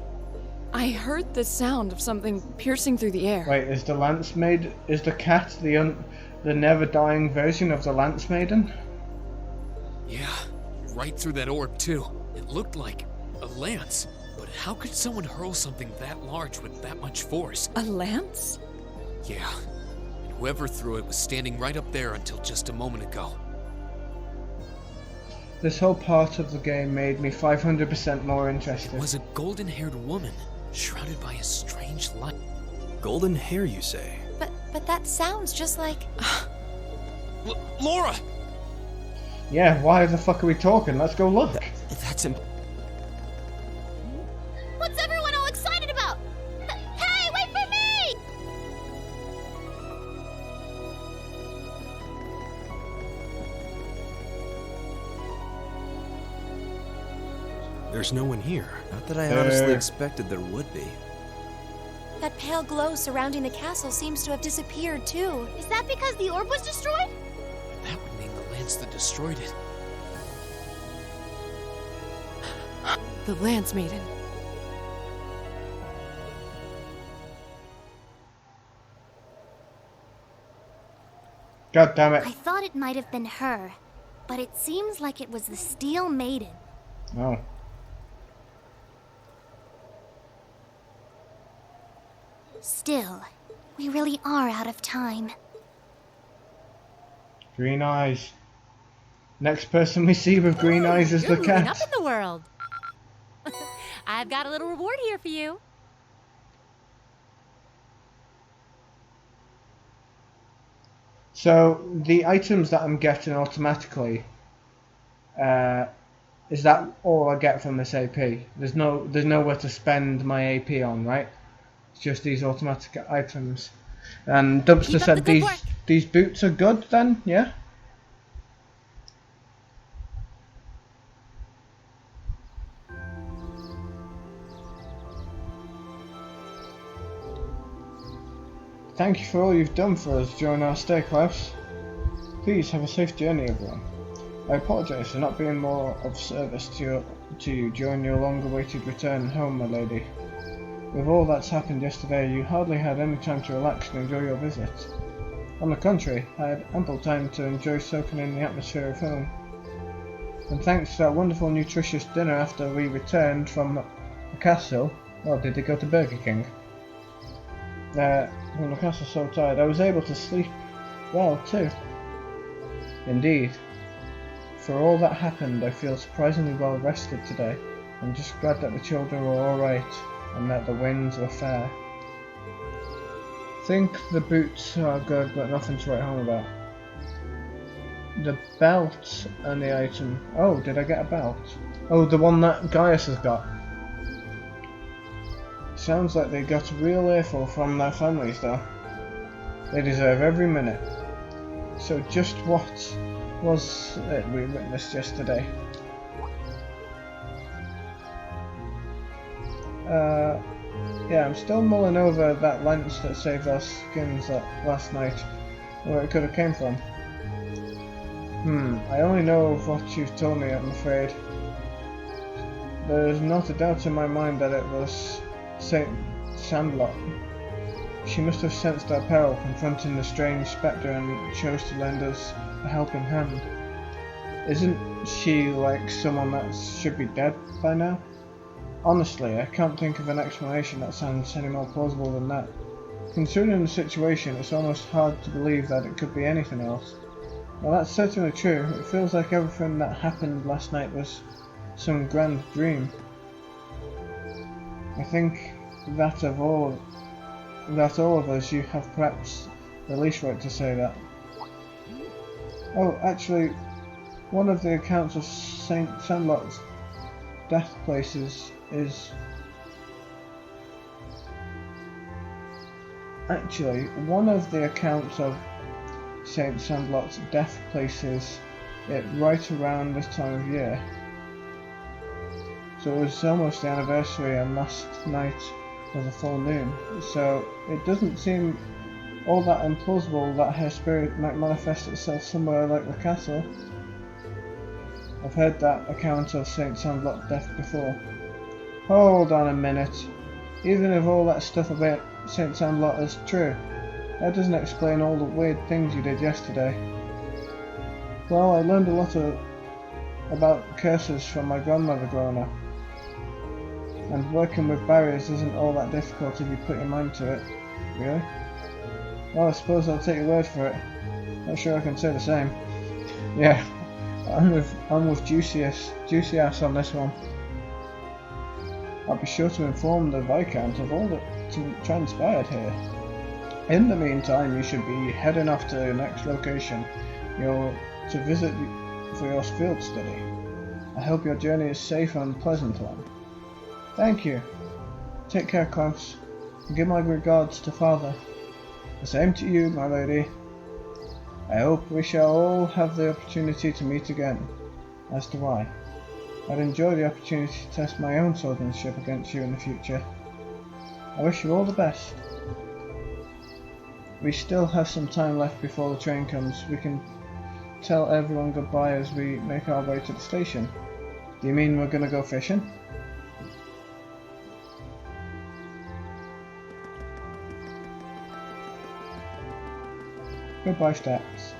I heard the sound of something piercing through the air. Wait, is the cat the never dying version of the Lance Maiden? Yeah, right through that orb too. It looked like a lance. But how could someone hurl something that large with that much force? A lance? Yeah. And whoever threw it was standing right up there until just a moment ago. This whole part of the game made me 500% more interested. It was a golden-haired woman, shrouded by a strange light. Golden hair, you say? But that sounds just like... Laura! Yeah, why the fuck are we talking? Let's go look. That's What's everyone all excited about? Hey, wait for me! There's no one here. not that I honestly expected there would be. That pale glow surrounding the castle seems to have disappeared too. Is that because the orb was destroyed? That would mean the lance that destroyed it. The Lance Maiden. God damn it. I thought it might have been her, but it seems like it was the Steel Maiden. Oh. Still, we really are out of time. Green eyes. Next person we see with green eyes is You're the moving cat. up in the world. I've got a little reward here for you. So the items that I'm getting automatically, is that all I get from this AP? There's nowhere to spend my AP on, right? It's just these automatic items. And Dumpster Keep up said the good work. these boots are good then, yeah? Thank you for all you've done for us during our stay, Klaus. Please have a safe journey, everyone. I apologise for not being more of service to you during your long-awaited return home, my lady. With all that's happened yesterday, you hardly had any time to relax and enjoy your visit. On the contrary, I had ample time to enjoy soaking in the atmosphere of home. And thanks to that wonderful nutritious dinner after we returned from the castle, well, did they go to Burger King? When the castle so tired, I was able to sleep well too. Indeed. For all that happened, I feel surprisingly well rested today. I'm just glad that the children were alright, and that the winds were fair. Think the boots are good, but nothing to write home about. The belt and the item. Oh, did I get a belt? Oh, the one that Gaius has got. Sounds like they got a real earful from their families though. They deserve every minute. So just what was it we witnessed yesterday? Yeah, I'm still mulling over that lance that saved our skins last night, where it could have came from. I only know of what you've told me, I'm afraid. There's not a doubt in my mind that it was Saint Sandlot. She must have sensed our peril confronting the strange spectre and chose to lend us a helping hand. Isn't she like someone that should be dead by now? Honestly, I can't think of an explanation that sounds any more plausible than that. Considering the situation, it's almost hard to believe that it could be anything else. Well, that's certainly true. It feels like everything that happened last night was some grand dream. I think that of all of us, you have perhaps the least right to say that. Oh, actually, one of the accounts of Saint Sandlot's death places is... Actually, one of the accounts of Saint Sandlot's death places it right around this time of year. So it was almost the anniversary, and last night was a full moon. So it doesn't seem all that implausible that her spirit might manifest itself somewhere like the castle. I've heard that account of St. Sandlot's death before. Hold on a minute. Even if all that stuff about St. Sandlot is true, that doesn't explain all the weird things you did yesterday. Well, I learned a lot about curses from my grandmother growing up. And working with barriers isn't all that difficult if you put your mind to it. Really? Well, I suppose I'll take your word for it. Not sure I can say the same. Yeah, I'm with Juicy Ass on this one. I'll be sure to inform the Viscount of all that transpired here. In the meantime, you should be heading off to your next location. You're to visit for your field study. I hope your journey is safe and pleasant one. Thank you. Take care, Klaus. And give my regards to Father. The same to you, my lady. I hope we shall all have the opportunity to meet again. As do I. I'd enjoy the opportunity to test my own swordsmanship against you in the future. I wish you all the best. We still have some time left before the train comes. We can tell everyone goodbye as we make our way to the station. Do you mean we're gonna go fishing? Goodbye, Stats.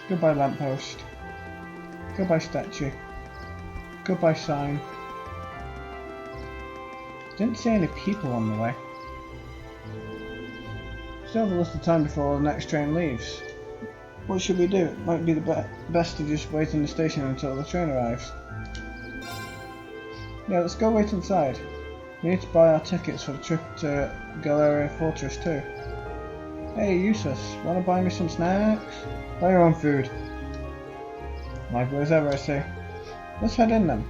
Goodbye, lamppost. Goodbye, statue. Goodbye, sign. Didn't see any people on the way. Still have a little time before the next train leaves. What should we do? It might be the best to just wait in the station until the train arrives. Yeah, let's go wait inside. We need to buy our tickets for the trip to Galeria Fortress too. Hey, Eustace, wanna buy me some snacks? Buy your own food. Likely as ever, I say. Let's head in then.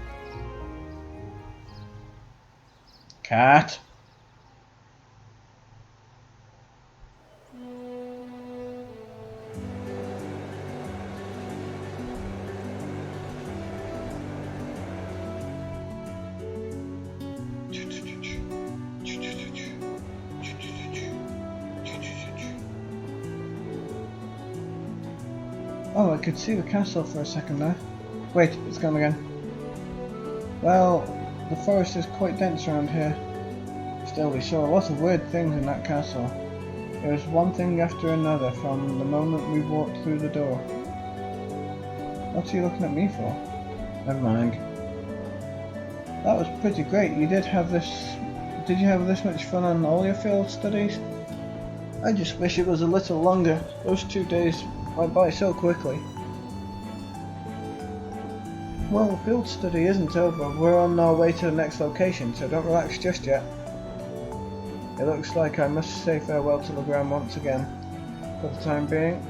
Cat. Oh, I could see the castle for a second there. Wait, it's gone again. Well, the forest is quite dense around here. Still, we saw a lot of weird things in that castle. It was one thing after another from the moment we walked through the door. What are you looking at me for? Never mind. That was pretty great. Did you have this much fun on all your field studies? I just wish it was a little longer. Those 2 days went by so quickly. Well, the field study isn't over. We're on our way to the next location, so don't relax just yet. It looks like I must say farewell to the ground once again, for the time being.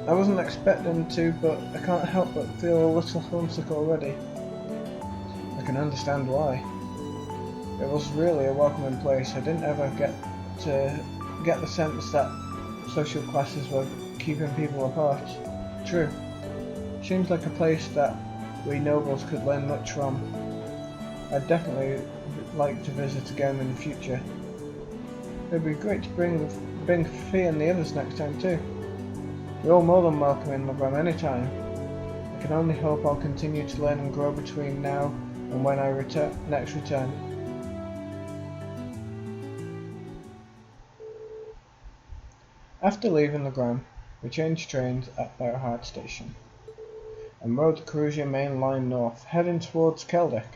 I wasn't expecting to, but I can't help but feel a little homesick already. I can understand why. It was really a welcoming place. I didn't ever get the sense that social classes were keeping people apart. True. Seems like a place that we nobles could learn much from. I'd definitely like to visit again in the future. It'd be great to bring Fee and the others next time too. You're all more than welcome in Magram anytime. I can only hope I'll continue to learn and grow between now and when I next return. After leaving Legram, we changed trains at Berhard Station and rode the Carusia main line north, heading towards Keldek.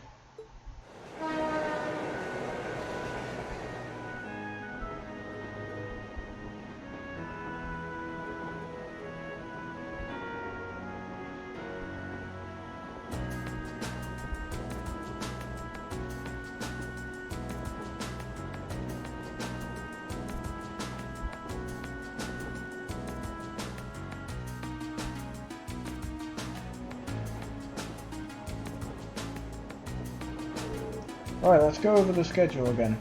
Alright, let's go over the schedule again.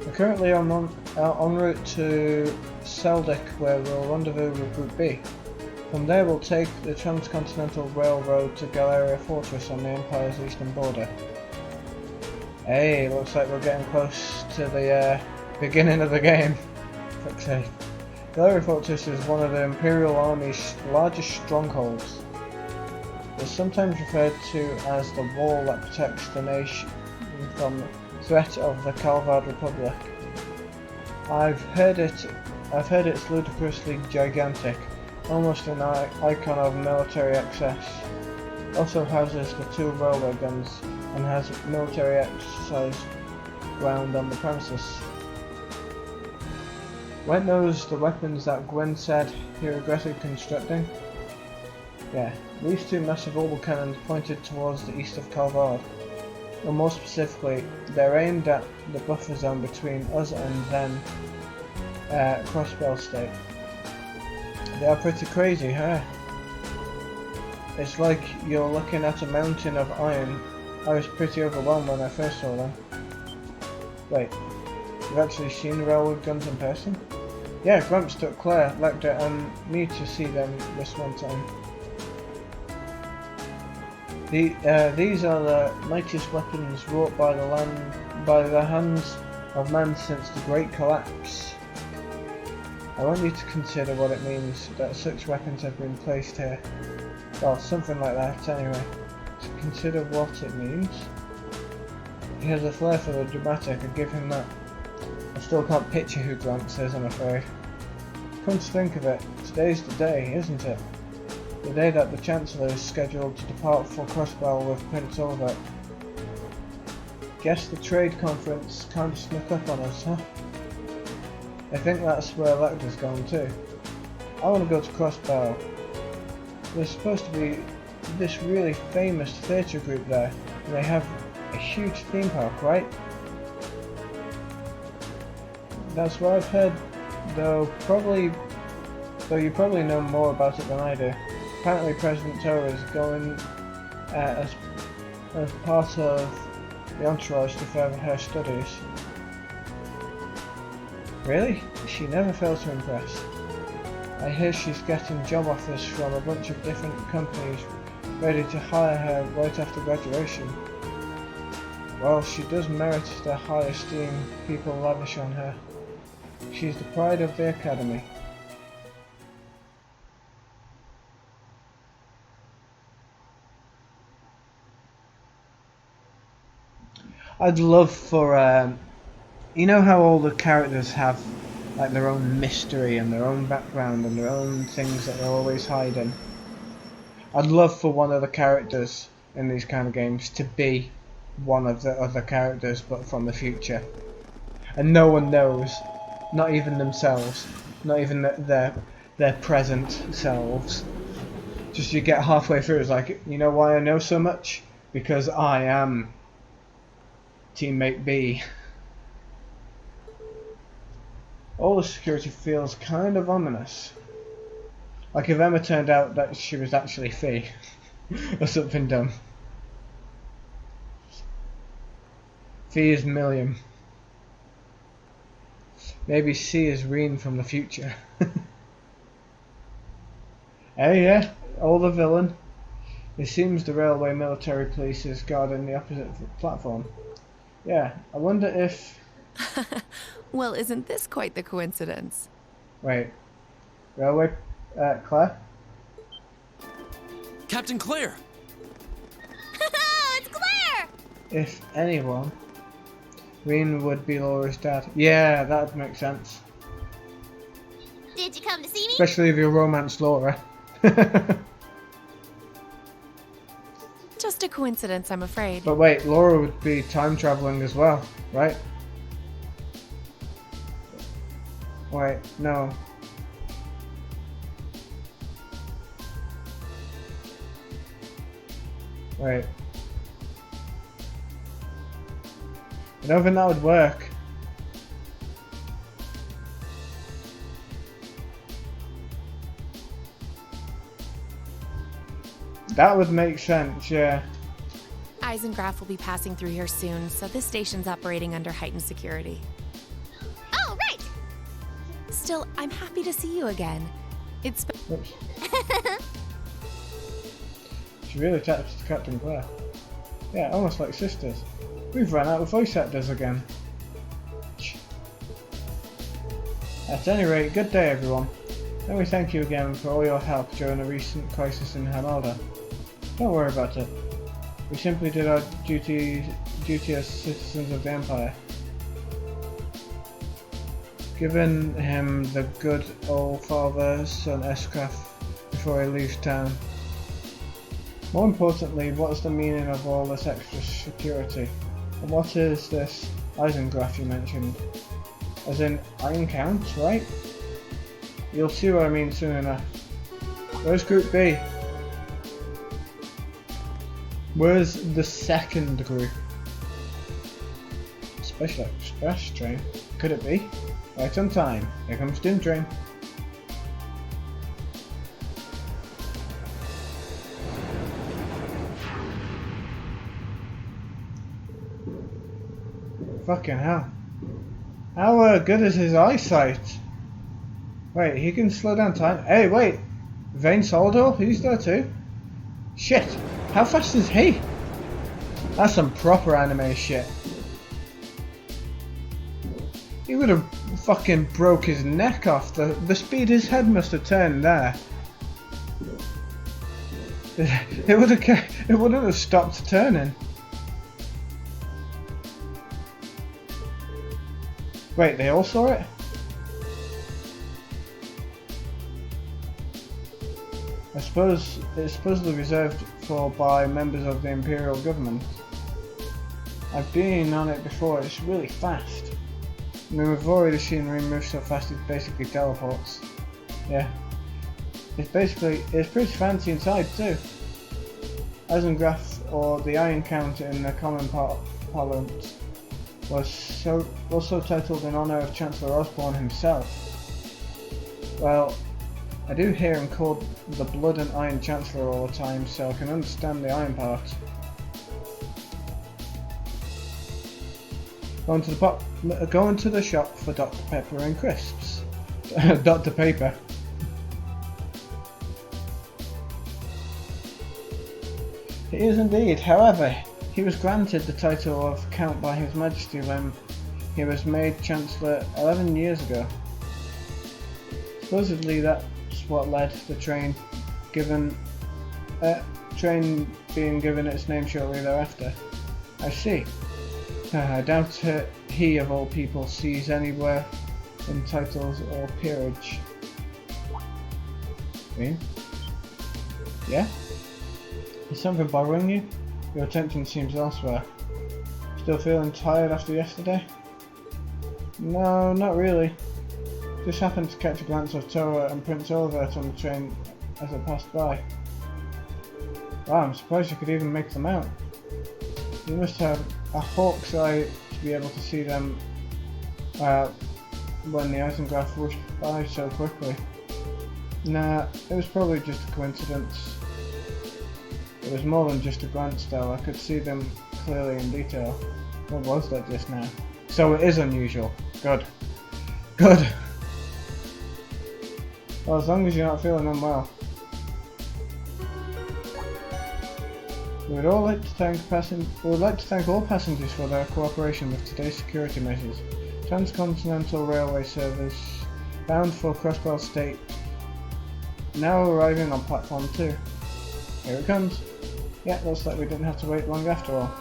We're currently en route to Seldek, where we'll rendezvous with Group B. From there we'll take the Transcontinental Railroad to Galleria Fortress on the Empire's eastern border. Hey, looks like we're getting close to the beginning of the game. Fuck's sake. Galleria Fortress is one of the Imperial Army's largest strongholds. It's sometimes referred to as the wall that protects the nation from the threat of the Calvard Republic. I've heard it's ludicrously gigantic, almost an icon of military excess. Also houses the 2 railway guns and has military exercise ground on the premises. Weren't those the weapons that Gwen said he regretted constructing? Yeah, these 2 massive orbital cannons pointed towards the east of Calvard. Or more specifically, they're aimed at the buffer zone between us and them, Crossbell State. They are pretty crazy, huh? It's like you're looking at a mountain of iron. I was pretty overwhelmed when I first saw them. Wait, you've actually seen the railroad guns in person? Yeah, Gramps took Claire, Lecter and me to see them this one time. These are the mightiest weapons wrought by the hands of man since the Great Collapse. I want you to consider what it means that such weapons have been placed here. Well, something like that anyway. So consider what it means. He has a flair for the dramatic, I give him that. I still can't picture who Gramps is, I'm afraid. Come to think of it, today's the day, isn't it? The day that the Chancellor is scheduled to depart for Crossbell with Prince Oliver. Guess the trade conference kind of snuck up on us, huh? I think that's where Lecter's going too. I want to go to Crossbell. There's supposed to be this really famous theatre group there, and they have a huge theme park, right? That's what I've heard, though you probably know more about it than I do. Apparently President Toa is going as part of the entourage to further her studies. Really? She never fails to impress. I hear she's getting job offers from a bunch of different companies ready to hire her right after graduation. Well, she does merit the high esteem people lavish on her. She's the pride of the academy. I'd love for, you know how all the characters have like their own mystery and their own background and their own things that they're always hiding. I'd love for one of the characters in these kind of games to be one of the other characters but from the future. And no one knows, not even themselves, not even their present selves. Just you get halfway through, it's like, you know why I know so much? Because I am Teammate B. All the security feels kind of ominous. Like if Emma turned out that she was actually Fee. Or something dumb. Fee is Milliam. Maybe C is Reen from the future. Hey, yeah, all the villain. It seems the railway military police is guarding the opposite platform. Yeah, I wonder if... Well, isn't this quite the coincidence? Wait. Railway... Claire? Captain Claire! It's Claire! If anyone, Reen would be Laura's dad. Yeah, that would make sense. Did you come to see me? Especially if you romance Laura. Just a coincidence, I'm afraid. But wait, Laura would be time traveling as well, right? Wait, no. Wait. I don't think that would work. That would make sense, yeah. Eisengraf will be passing through here soon, so this station's operating under heightened security. Oh, right! Still, I'm happy to see you again. It's Oops. She really attached to Captain Claire. Yeah, almost like sisters. We've run out of voice actors again. At any rate, good day everyone. Let me thank you again for all your help during the recent crisis in Hamalda. Don't worry about it. We simply did our duty as citizens of the Empire. Giving him the good old father-son S-craft before he leaves town. More importantly, what's the meaning of all this extra security? And what is this Eisengraph you mentioned? As in Iron Count, right? You'll see what I mean soon enough. Where's Group B? Where's the second group? Special Express train? Could it be? Right on time. Here comes Doom Train. Fucking hell. How good is his eyesight? Wait, he can slow down time. Hey, wait! Vane Soldor? He's there too? Shit! How fast is he? That's some proper anime shit. He would have fucking broke his neck off. The speed his head must have turned there. It wouldn't have stopped turning. Wait, they all saw it? I suppose it's supposedly reserved for by members of the Imperial government. I've been on it before, it's really fast. I mean, we've already seen Marine move so fast it basically teleports. Yeah. It's pretty fancy inside too. Eisengraph, or the Iron Count in the common parlance, was also titled in honour of Chancellor Osborne himself. Well, I do hear him called the Blood and Iron Chancellor all the time, so I can understand the iron part. Going to the shop for Dr. Pepper and crisps. Dr. Paper. It is indeed. However, he was granted the title of Count by His Majesty when he was made Chancellor 11 years ago. Supposedly that's what led the train being given its name shortly thereafter. I see. I doubt he of all people sees anywhere in titles or peerage. Me? Yeah? Is something bothering you? Your attention seems elsewhere. Still feeling tired after yesterday? No, not really. Just happened to catch a glance of Tora and Prince Olivert on the train as it passed by. Wow, I'm surprised you could even make them out. You must have a hawk's eye to be able to see them when the Eisengraph rushed by so quickly. Nah, it was probably just a coincidence. It was more than just a glance though, I could see them clearly in detail. What was that just now? So it is unusual. Good. Good! Well, as long as you're not feeling unwell. We would like to thank all passengers for their cooperation with today's security measures. Transcontinental Railway service bound for Crossbell State now arriving on platform 2. Here it comes. Yeah, looks like we didn't have to wait long after all.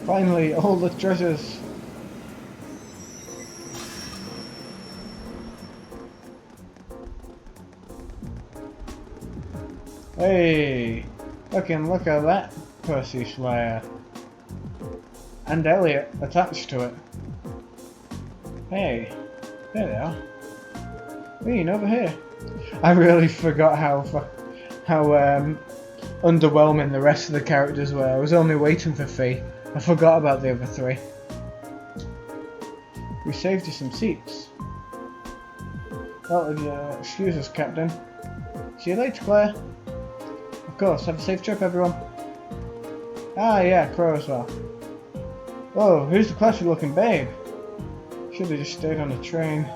Finally, all the treasures! Hey! Look at that Percy Slayer! And Elliot attached to it. Hey! There they are. Ian, over here. I really forgot how underwhelming the rest of the characters were. I was only waiting for Fee. I forgot about the other three. We saved you some seats. Well, if you excuse us, Captain. See you later, Claire. Of course, have a safe trip, everyone. Ah, yeah, Crow as well. Oh, who's the classy looking babe? Should have just stayed on the train.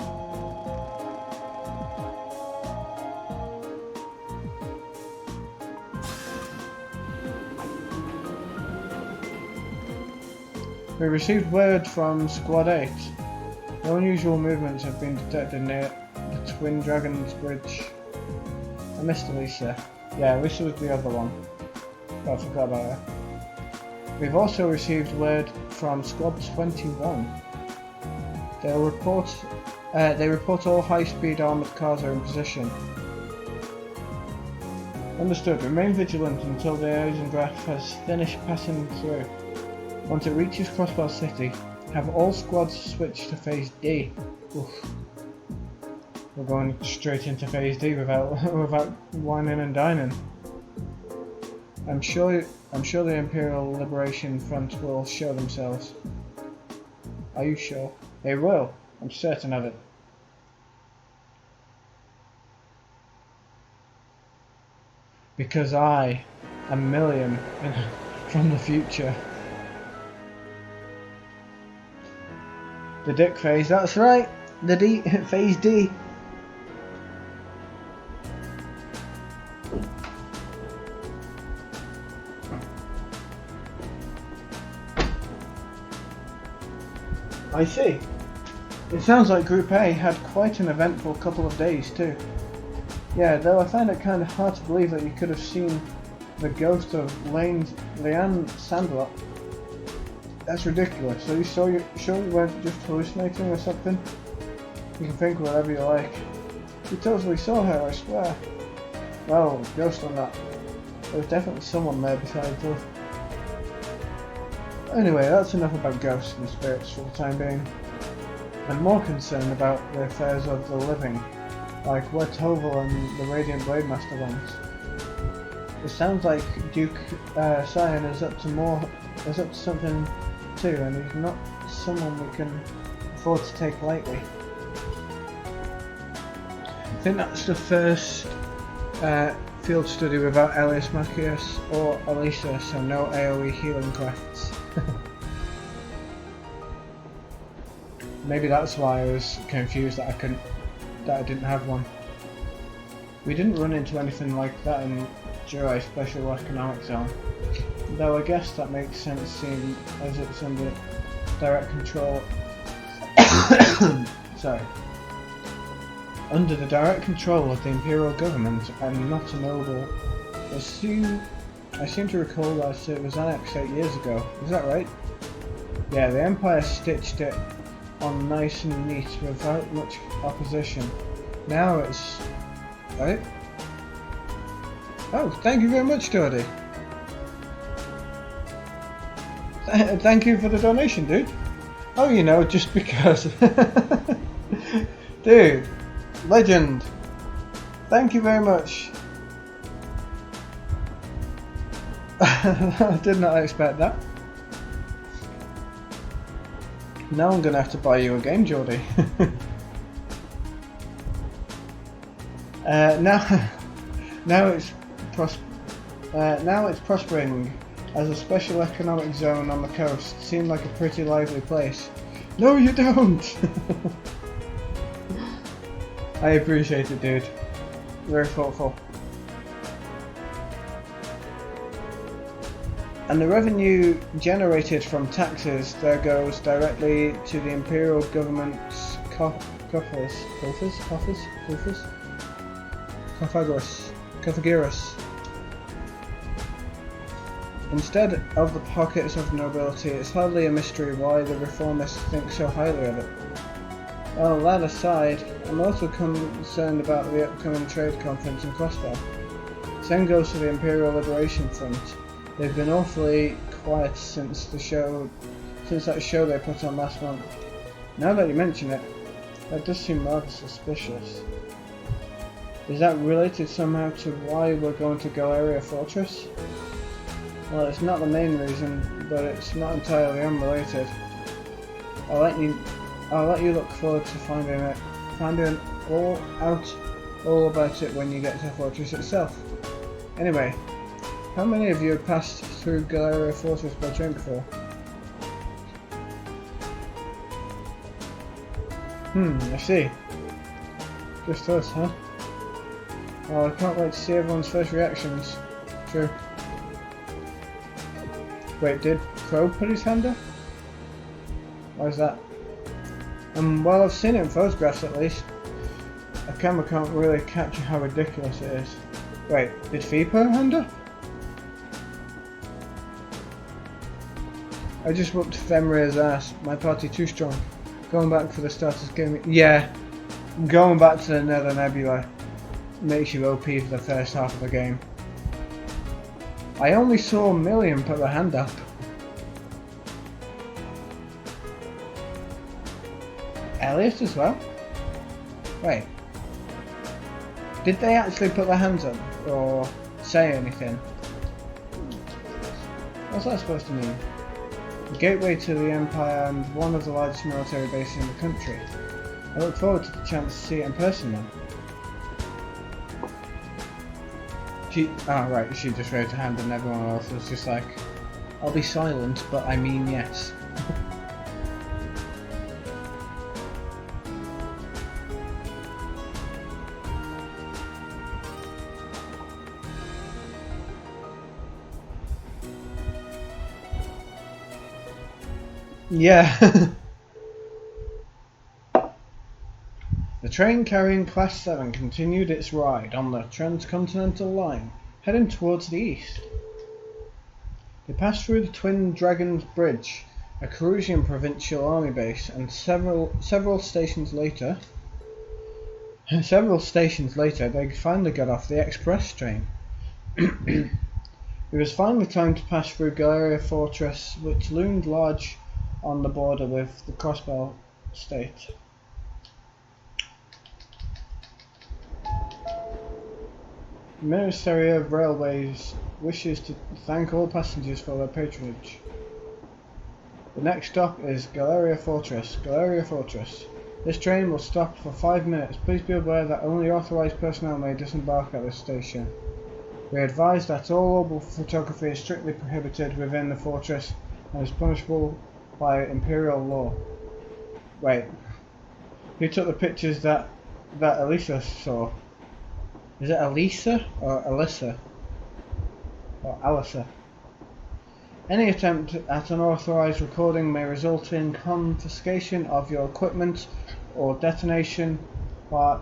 We received word from Squad 8. No unusual movements have been detected near the Twin Dragons Bridge. I missed Lisa. Yeah, Lisa was the other one. Oh, I forgot about her. We've also received word from Squad 21. They report all high-speed armoured cars are in position. Understood. Remain vigilant until the Eisengraph has finished passing through. Once it reaches Crossbar City, have all squads switch to Phase D. Oof. We're going straight into Phase D without whining and dining. I'm sure the Imperial Liberation Front will show themselves. Are you sure? They will. I'm certain of it. Because I am Million from the future. The Dick phase, that's right. The D Phase D. I see. It sounds like Group A had quite an eventful couple of days too. Yeah, though I find it kind of hard to believe that you could have seen the ghost of Leanne Sandlot. That's ridiculous. Are you sure you weren't just hallucinating or something? You can think whatever you like. You totally saw her, I swear. Well, ghost or not, there was definitely someone there besides us. Anyway, that's enough about ghosts and spirits for the time being. I'm more concerned about the affairs of the living, like where Toval and the Radiant Blade Master went. It sounds like Duke Cyan is up to something too, and he's not someone we can afford to take lightly. I think that's the first field study without Elias Macias or Elisa, so no AoE healing crafts. Maybe that's why I was confused that I didn't have one. We didn't run into anything like that in Jurai Special Economic Zone, though I guess that makes sense seeing as it's under direct control. Sorry. Under the direct control of the Imperial government and not a noble. I seem to recall that it was annexed 8 years ago. Is that right? Yeah, the Empire stitched it on nice and neat without much opposition. Now it's... right? Oh, thank you very much, Jordy. Thank you for the donation, dude. Oh, you know, just because. Dude, legend. Thank you very much. I did not expect that. Now I'm gonna have to buy you a game, Geordie. Now it's prospering as a special economic zone on the coast. Seemed like a pretty lively place. No, you don't. I appreciate it, dude. Very thoughtful. And the revenue generated from taxes there goes directly to the Imperial government's coffers. Instead of the pockets of nobility, it's hardly a mystery why the reformists think so highly of it. Well, that aside, I'm also concerned about the upcoming trade conference in Crossbar. Same goes to the Imperial Liberation Front. They've been awfully quiet since that show they put on last month. Now that you mention it, that does seem rather suspicious. Is that related somehow to why we're going to Galeria Fortress? Well, it's not the main reason, but it's not entirely unrelated. I'll let you look forward to finding all about it when you get to the fortress itself. Anyway, how many of you have passed through Galeria Fortress by train before? I see. Just us, huh? Oh, I can't wait to see everyone's first reactions. True. Wait, did Crow put his hand up? Why is that? Well, I've seen it in photographs at least. A camera can't really capture how ridiculous it is. Wait, did Fee put her hand up? I just whooped Fenrir's ass. My party too strong. Going back for the starters game. Yeah, going back to the Nether Nebula makes you OP for the first half of the game. I only saw a million put their hand up. Elliot as well? Wait. Did they actually put their hands up or say anything? What's that supposed to mean? The gateway to the Empire and one of the largest military bases in the country. I look forward to the chance to see it in person now. Right, she just raised her hand and everyone else was just like, I'll be silent, but I mean yes. Yeah. The train carrying Class 7 continued its ride on the transcontinental line, heading towards the east. They passed through the Twin Dragons Bridge, a Carusian provincial army base, and several stations later, they finally got off the express train. It was finally time to pass through Galeria Fortress, which loomed large on the border with the Crossbell state. The Ministry of Railways wishes to thank all passengers for their patronage. The next stop is Galeria Fortress. Galeria Fortress. This train will stop for 5 minutes. Please be aware that only authorised personnel may disembark at this station. We advise that all mobile photography is strictly prohibited within the fortress and is punishable by imperial law. Wait, who took the pictures that Elisa saw? Is it Elisa or Alyssa? Or Alyssa? Any attempt at unauthorized recording may result in confiscation of your equipment or detonation or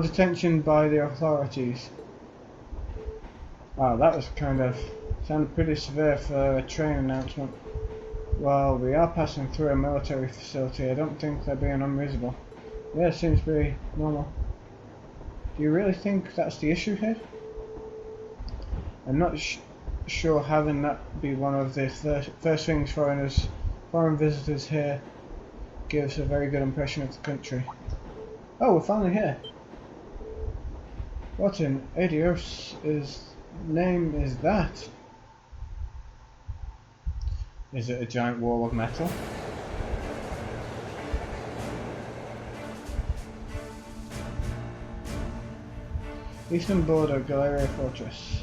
detention by the authorities. Wow, that was sounded pretty severe for a train announcement. Well, we are passing through a military facility. I don't think they're being unreasonable. Yeah, it seems to be normal. Do you really think that's the issue here? I'm not sure having that be one of the first things foreign visitors here gives a very good impression of the country. Oh, we're finally here. What in Adios name is that? Is it a giant wall of metal? Eastern border, Galeria Fortress.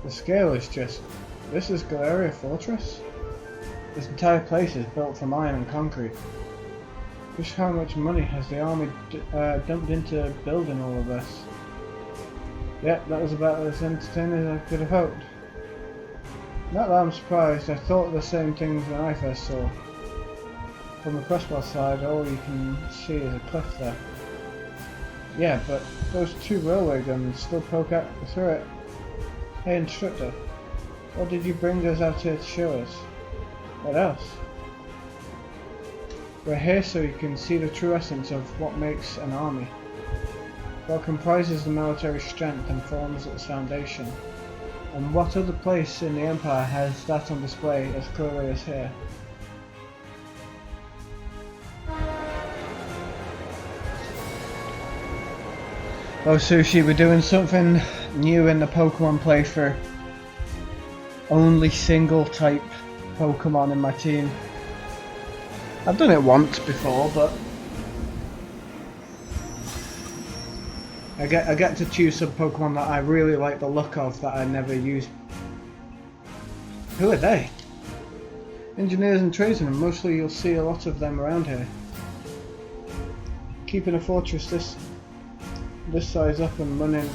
The scale is just... This is Galeria Fortress? This entire place is built from iron and concrete. Just how much money has the army dumped into building all of this? Yep, that was about as entertaining as I could have hoped. Not that I'm surprised, I thought the same things when I first saw. From the crossbar side, all you can see is a cliff there. Yeah, but those two railway guns still poke out through it. Hey instructor, what did you bring us out here to show us? What else? We're here so you can see the true essence of what makes an army. What comprises the military strength and forms its foundation. And what other place in the Empire has that on display as clearly as here? Oh Sushi, we're doing something new in the Pokemon playthrough. Only single type Pokemon in my team. I've done it once before, but I get to choose some Pokemon that I really like the look of that I never use. Who are they? Engineers and tradesmen, mostly you'll see a lot of them around here. Keeping a fortress this size up and running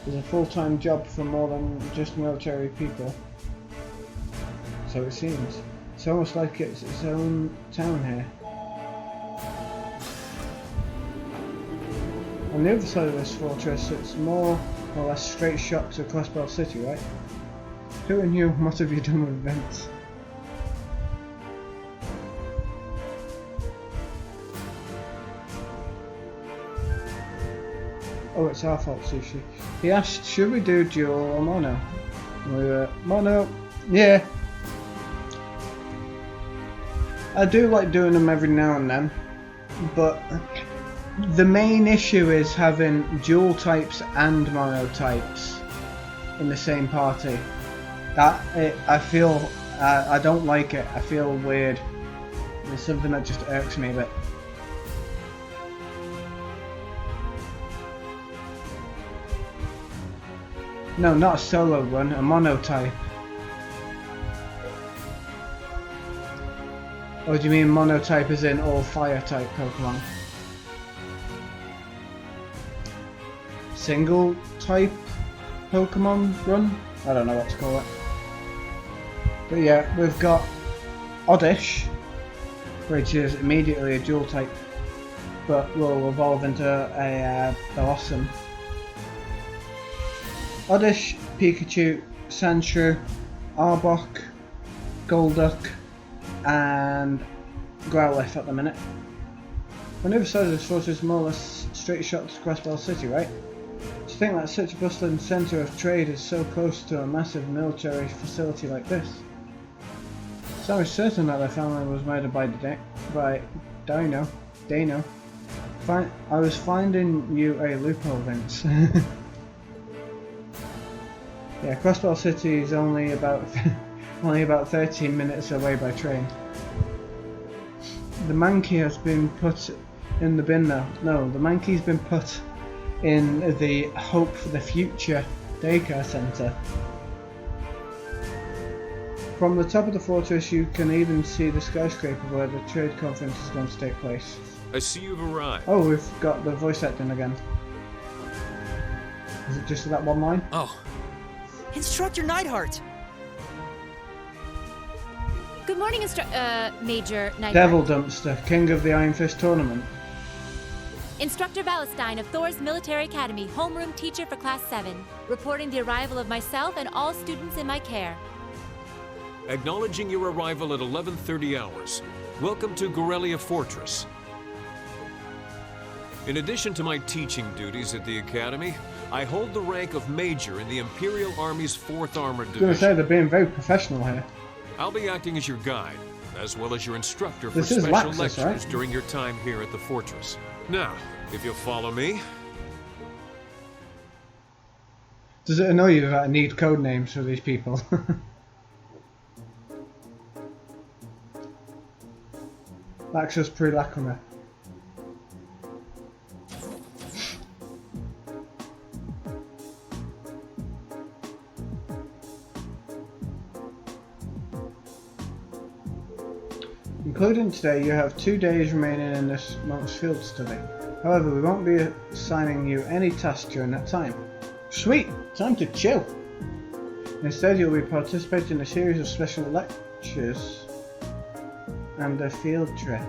is a full-time job for more than just military people. So it seems. It's almost like it's its own town here. On the other side of this fortress, it's more or less straight shot to Crossbell City, right? Who and you, what have you done with Vince? Oh, it's our fault, Sushi. He asked, should we do dual or mono? We were, mono, yeah. I do like doing them every now and then, but the main issue is having dual types and mono types in the same party. I feel, I don't like it. I feel weird. It's something that just irks me a bit. No, not a solo run, a mono type. Or do you mean monotype as in all fire type Pokemon? Single type Pokemon run? I don't know what to call it. But yeah, we've got Oddish, which is immediately a dual type, but will evolve into a Blossom. Oddish, Pikachu, Sandshrew, Arbok, Golduck, and Growlithe at the minute. On the other side of this fortress is more or less straight shot to Crossbell City, right? To think that such a bustling centre of trade is so close to a massive military facility like this. So I was certain that their family was murdered by Dino. I was finding you a loophole, Vince. Yeah, Crossbell City is only about 13 minutes away by train. The Mankey has been put in the bin now. No, the Mankey's been put in the Hope for the Future daycare centre. From the top of the fortress you can even see the skyscraper where the trade conference is going to take place. I see you've arrived. Oh, we've got the voice acting again. Is it just that one line? Oh. Instructor Neidhart! Good morning, Major Neidhart. Devil Dumpster, King of the Iron Fist Tournament. Instructor Valestein of Thor's Military Academy, homeroom teacher for Class 7. Reporting the arrival of myself and all students in my care. Acknowledging your arrival at 11:30 hours. Welcome to Gorelia Fortress. In addition to my teaching duties at the Academy, I hold the rank of Major in the Imperial Army's 4th Armored Division. I was going to say, they're being very professional here. I'll be acting as your guide, as well as your instructor for This is special Laxus, lectures right? during your time here at the fortress. Now, if you'll follow me... Does it annoy you that I need code names for these people? Laxus pre-Lacrima. Including today, you have 2 days remaining in this month's field study. However, we won't be assigning you any tasks during that time. Sweet! Time to chill! Instead, you'll be participating in a series of special lectures and a field trip.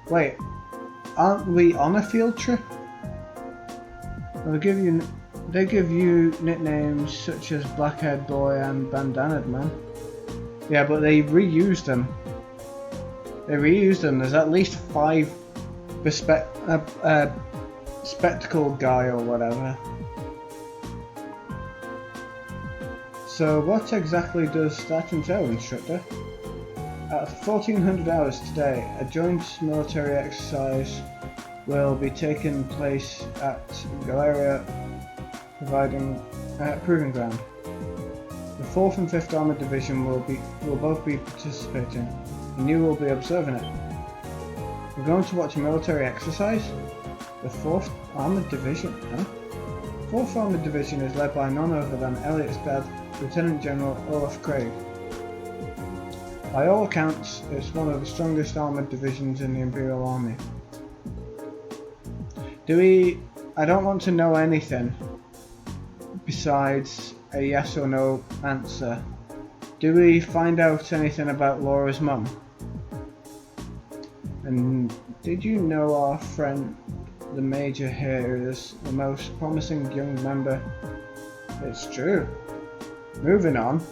Wait, aren't we on a field trip? They give you nicknames such as Blackhead Boy and Bandanaed Man. Yeah, but they reused them. There's at least 5 spectacle guy or whatever. So what exactly does that entail, instructor? At 1400 hours today, a joint military exercise will be taking place at Galeria, providing proving ground. The 4th and 5th Armoured Division will both be participating, and you will be observing it. We're going to watch a military exercise? The 4th Armoured Division, huh? 4th Armoured Division is led by none other than Elliot's dad, Lieutenant General Olaf Craig. By all accounts, it's one of the strongest armoured divisions in the Imperial Army. I don't want to know anything besides a yes or no answer. Do we find out anything about Laura's mum? And did you know our friend the Major here is the most promising young member? It's true. Moving on.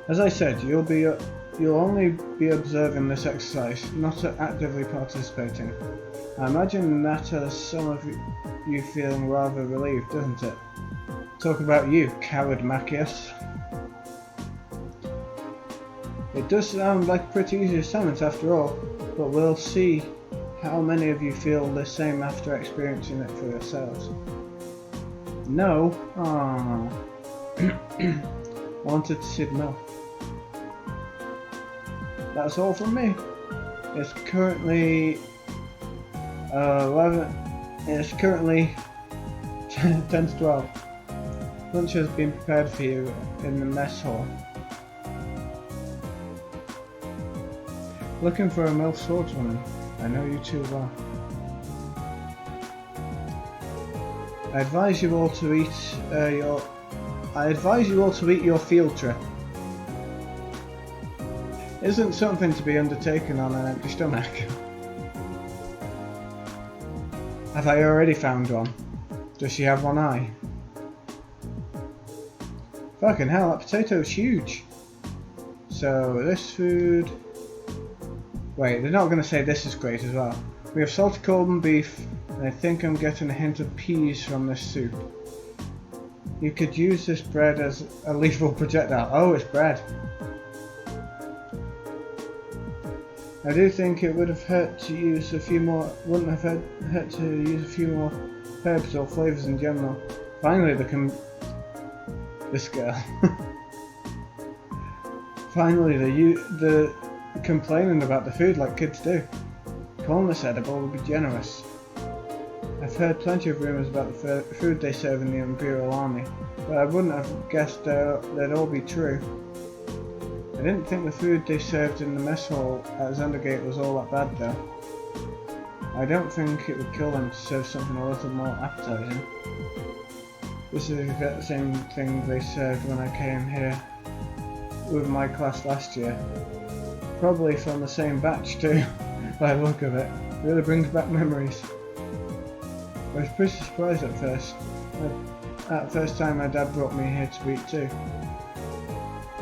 As I said, you'll only be observing this exercise, not actively participating. I imagine that has some of you feeling rather relieved, doesn't it? Talk about you, coward Machias. It does sound like a pretty easy assignment after all, but we'll see how many of you feel the same after experiencing it for yourselves. No? Aww. Wanted to see no. That's all from me. It's currently 11. It's currently 10 to 12. Lunch has been prepared for you in the mess hall. Looking for a MILF swordswoman. I know you too well. I advise you all to eat your field trip. Isn't something to be undertaken on an empty stomach. Have I already found one? Does she have one eye? Fucking hell, that potato's huge. So this food... Wait, they're not going to say this is great as well. We have salted corned beef, and I think I'm getting a hint of peas from this soup. You could use this bread as a lethal projectile. Oh, it's bread. I do think it would have hurt to use a few more. Wouldn't have hurt to use a few more herbs or flavors in general. Finally, this girl. Finally, the complaining about the food like kids do. Calling this edible would be generous. I've heard plenty of rumours about the food they serve in the Imperial Army, but I wouldn't have guessed they'd all be true. I didn't think the food they served in the mess hall at Zendergate was all that bad though. I don't think it would kill them to serve something a little more appetizing. This is the exact same thing they served when I came here with my class last year. Probably from the same batch too, by the look of it. Really brings back memories. I was pretty surprised at first. At the first time my dad brought me here to eat too.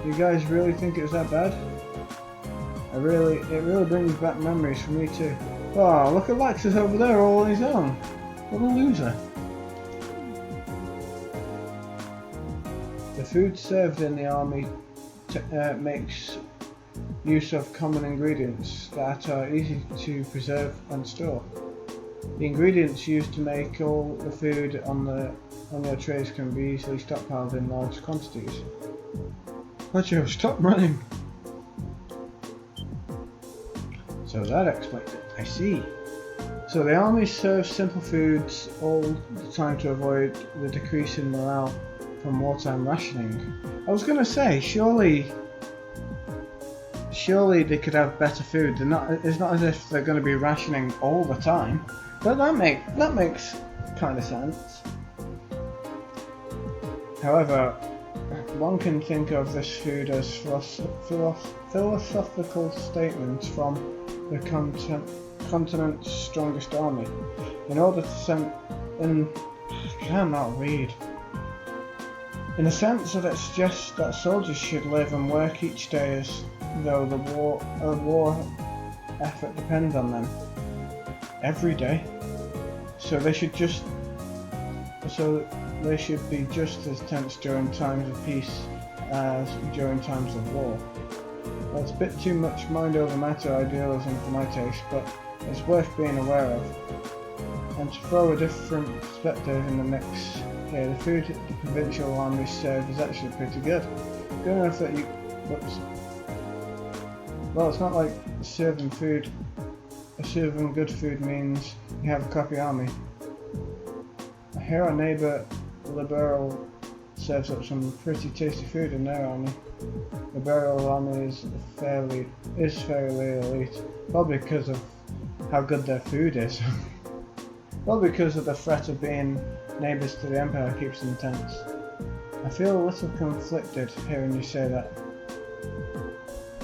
You guys really think it was that bad? It really brings back memories for me too. Oh, look at Lexus over there all on his own. What a loser. The food served in the army makes use of common ingredients that are easy to preserve and store. The ingredients used to make all the food on your trays can be easily stockpiled in large quantities. Roger, stop running! So that explains it. I see. So the army serves simple foods all the time to avoid the decrease in morale from wartime rationing. I was gonna say, surely they could have better food. It's not as if they're going to be rationing all the time. But that makes kind of sense. However, one can think of this food as philosophical statements from the continent's strongest army. In order to send... I cannot read. In the sense that it suggests that soldiers should live and work each day as though the war effort depends on them. Every day. So they should be just as tense during times of peace as during times of war. That's a bit too much mind over matter idealism for my taste, but it's worth being aware of. And to throw a different perspective in the mix here, the food the provincial armies serve is actually pretty good. Good enough that you... Whoops. Well, it's not like serving good food means you have a crappy army. I Here our neighbour Liberal serves up some pretty tasty food in their army. The Liberal army is fairly elite, probably because of how good their food is. Probably because of the threat of being neighbours to the Empire keeps them tense. I feel a little conflicted hearing you say that.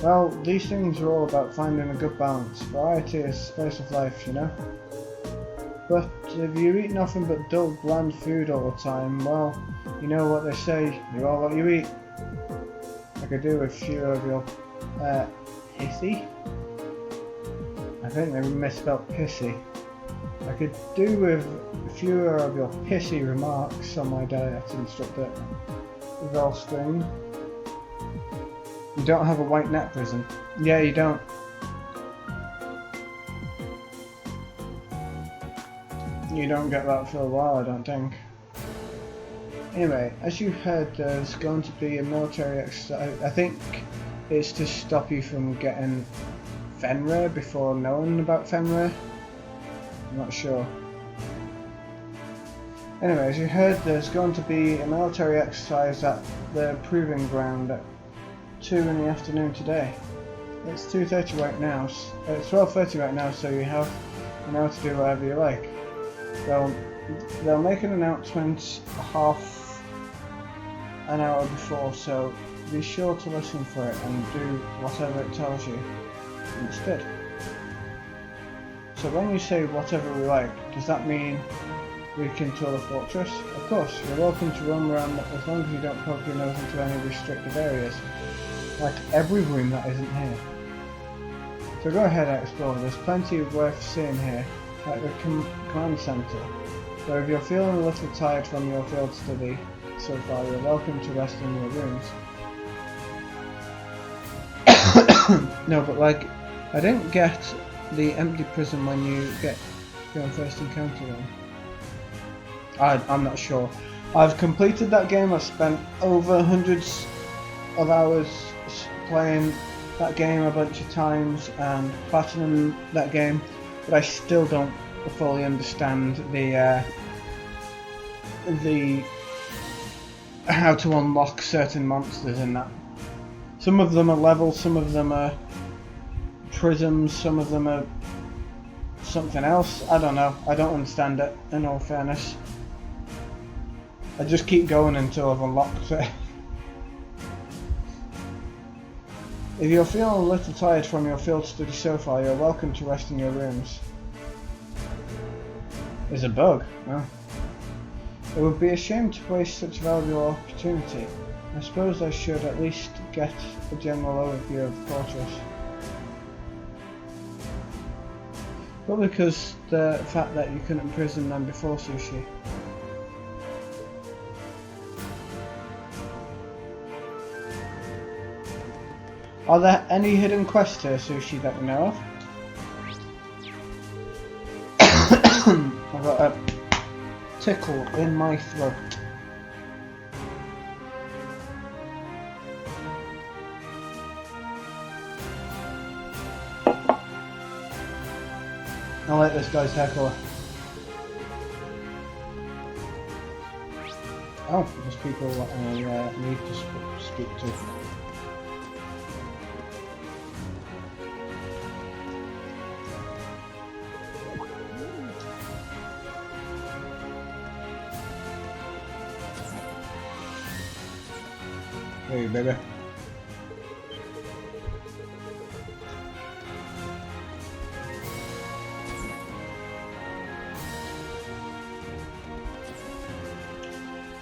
Well, these things are all about finding a good balance. Variety is the spice of life, you know? But if you eat nothing but dull, bland food all the time, well, you know what they say, you are what you eat. I could do with fewer of your, pissy? I think they misspelled pissy. I could do with fewer of your pissy remarks on my diet instructor. Velstring. You don't have a white net prison. Yeah, you don't. You don't get that for a while, I don't think. Anyway, as you heard, there's going to be a military exercise. I think it's to stop you from getting Fenrir before knowing about Fenrir. I'm not sure. Anyway, as you heard, there's going to be a military exercise at the proving ground at 2 in the afternoon today. It's 2:30 right now. It's 12:30 right now, so you have an hour to do whatever you like. They'll make an announcement half an hour before, so be sure to listen for it and do whatever it tells you instead. So when you say whatever we like, does that mean we can tour the fortress? Of course, you're welcome to roam around as long as you don't poke your nose into any restricted areas. Like every room that isn't here. So go ahead and explore, there's plenty worth seeing here, like the command centre. So if you're feeling a little tired from your field study so far, you're welcome to rest in your rooms. No, but like, I didn't get the empty prison when you get your first encounter then. I'm not sure. I've completed that game, I've spent over hundreds of hours playing that game a bunch of times and platinum that game, but I still don't fully understand the how to unlock certain monsters in that. Some of them are levels, some of them are prisms, some of them are something else. I don't know. I don't understand it, in all fairness. I just keep going until I've unlocked it. If you're feeling a little tired from your field study so far, you're welcome to rest in your rooms. There's a bug? Oh. It would be a shame to waste such a valuable opportunity. I suppose I should at least get a general overview of the fortress. Probably because the fact that you couldn't imprison them before Sushi. Are there any hidden quests here, Sushi, that you know of? I've got a tickle in my throat. I like this guy's hair colour. Oh, there's people that I need to speak to. Hey, baby.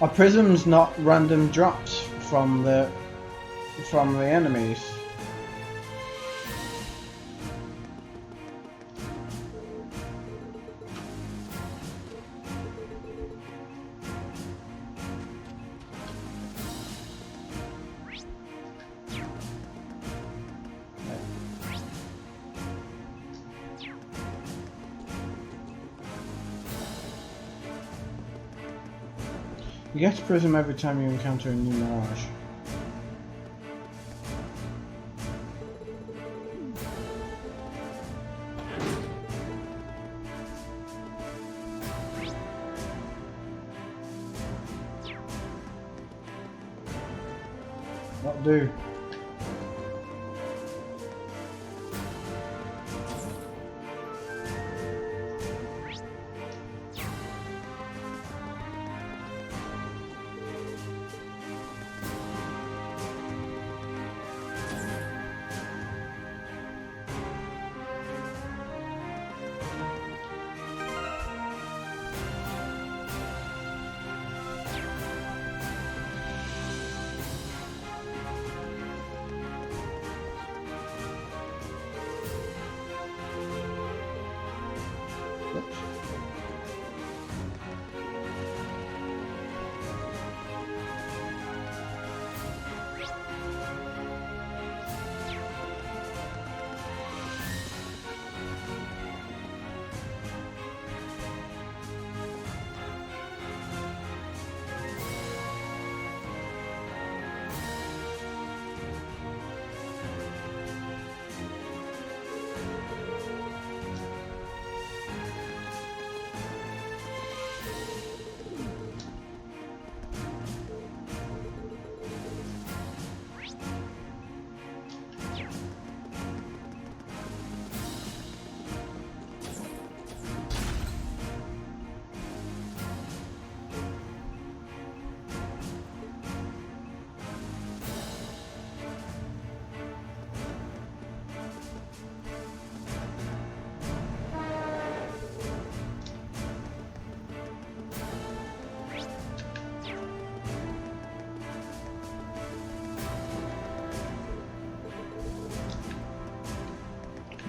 Are prisms not random drops from the enemies? You get a prism every time you encounter a new mirage. What do?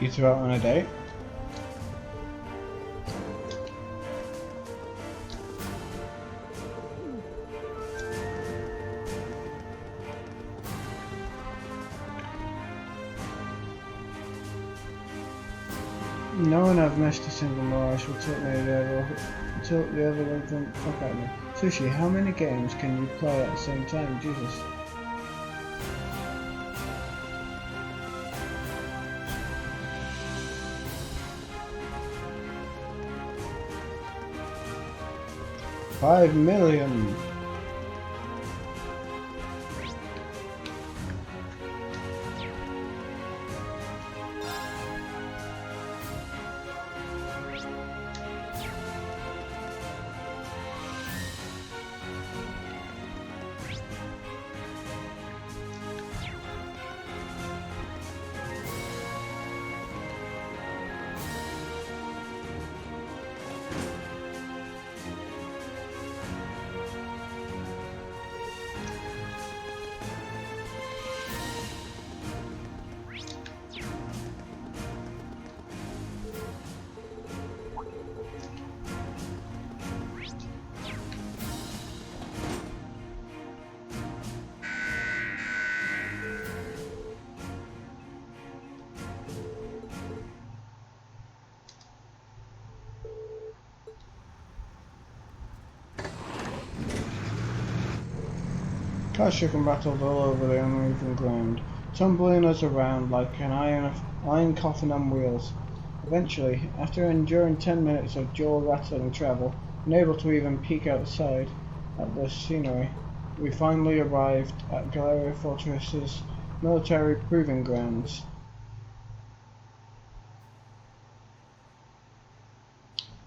You two out on a date? Knowing I've missed a single Mirage will tilt the other one from fuck out of me. Sushi, how many games can you play at the same time? Jesus. $5 million. Car chicken battled all over the uneven ground, tumbling us around like an iron coffin on wheels. Eventually, after enduring 10 minutes of jaw-rattling travel, unable to even peek outside at the scenery, we finally arrived at Galeria Fortress's military proving grounds.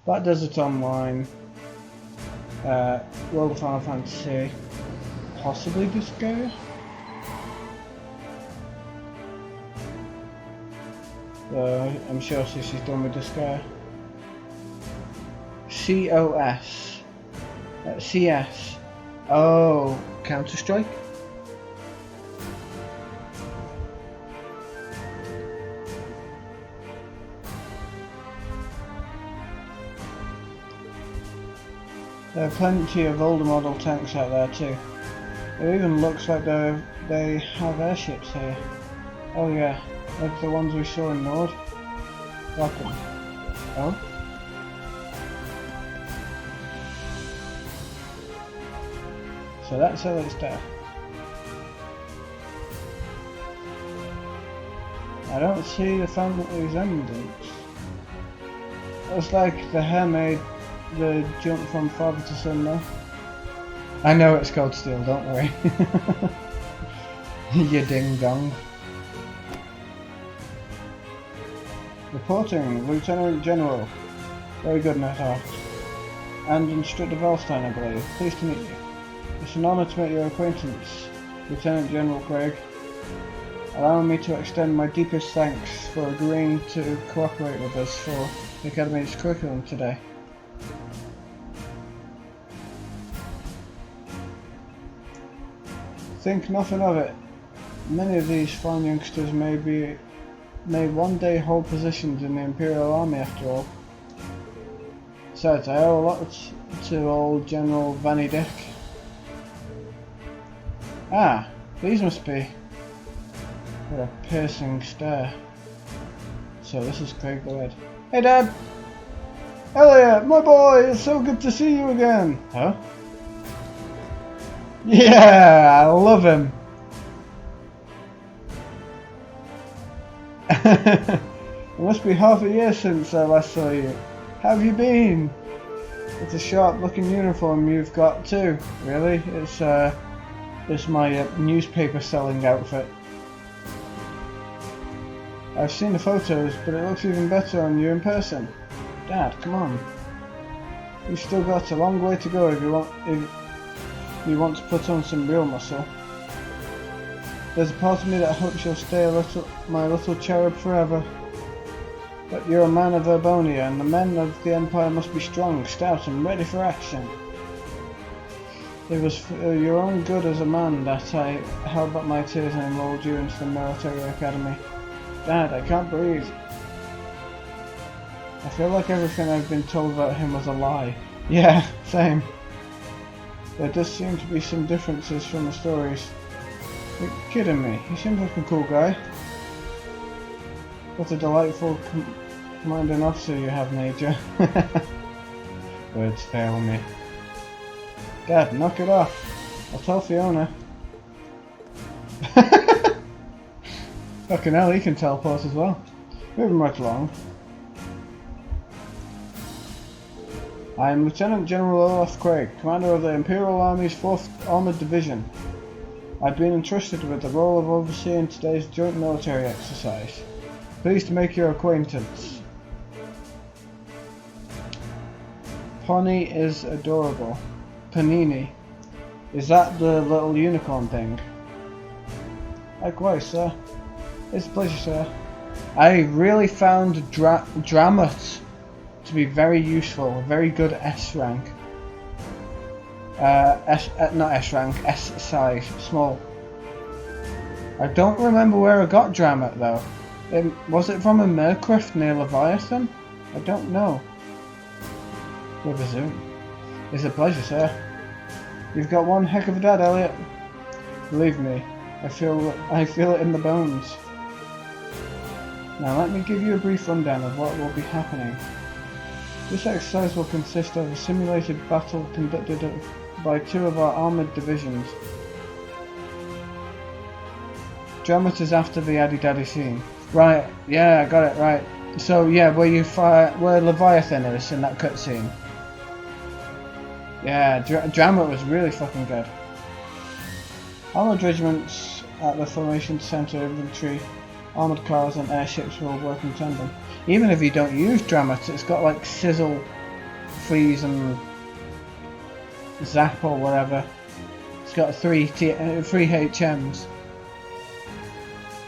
Black Desert Online, World of Final Fantasy, possibly Disgaea? I'm sure she's done with Disgaea. COS. CS. Oh, Counter-Strike? There are plenty of older model tanks out there too. It even looks like they have airships here. Oh yeah, like the ones we saw in Nord. Welcome. Oh? So that's how it's there. I don't see the family resemblance. Looks like the hair made the jump from father to son now. I know it's called Steel, don't worry. You ding dong. Reporting, Lieutenant General. Very good, Neidhart. And Instructor Valstein, I believe. Pleased to meet you. It's an honor to make your acquaintance, Lieutenant General Craig. Allow me to extend my deepest thanks for agreeing to cooperate with us for the Academy's curriculum today. Think nothing of it. Many of these fine youngsters may one day hold positions in the Imperial Army after all. Besides, I owe a lot to old General Vanny Dick. Ah, these must be. What a piercing stare. So this is Craig the Red. Hey Dad! Elliot, my boy, it's so good to see you again! Huh? Yeah, I love him! It must be half a year since I last saw you. How have you been? It's a sharp looking uniform you've got too. Really? It's my newspaper selling outfit. I've seen the photos, but it looks even better on you in person. Dad, come on. You've still got a long way to go if you want to put on some real muscle. There's a part of me that hopes you'll stay my little cherub forever. But you're a man of Urbonia, and the men of the Empire must be strong, stout, and ready for action. It was for your own good as a man that I held back my tears and enrolled you into the military academy. Dad, I can't breathe. I feel like everything I've been told about him was a lie. Yeah, same. There does seem to be some differences from the stories. You're kidding me. He seems like a cool guy. What a delightful commanding officer you have, Major. Words fail me. Dad, knock it off. I'll tell Fiona. Fucking hell, he can teleport as well. Moving right along. I am Lieutenant General Olaf Craig, Commander of the Imperial Army's 4th Armoured Division. I've been entrusted with the role of overseeing today's joint military exercise. Pleased to make your acquaintance. Pony is adorable. Panini. Is that the little unicorn thing? Likewise, sir. It's a pleasure, sir. I really found Dramut to be very useful. A very good S rank. Not S rank, S size, small. I don't remember where I got Dramut though. Was it from a Mercraft near Leviathan? I don't know. With a zoom. It's a pleasure, sir. You've got one heck of a dad, Elliot. Believe me, I feel it in the bones. Now let me give you a brief rundown of what will be happening. This exercise will consist of a simulated battle conducted by 2 of our armoured divisions. Dramut is after the Addy Daddy scene. Right, yeah, I got it, right. So yeah, where Leviathan is in that cutscene. Yeah, Dramut was really fucking good. Armoured regiments at the formation centre, infantry, armoured cars and airships will work in tandem. Even if you don't use Dramut, it's got like Sizzle, Freeze and Zap or whatever. It's got 3 HMs.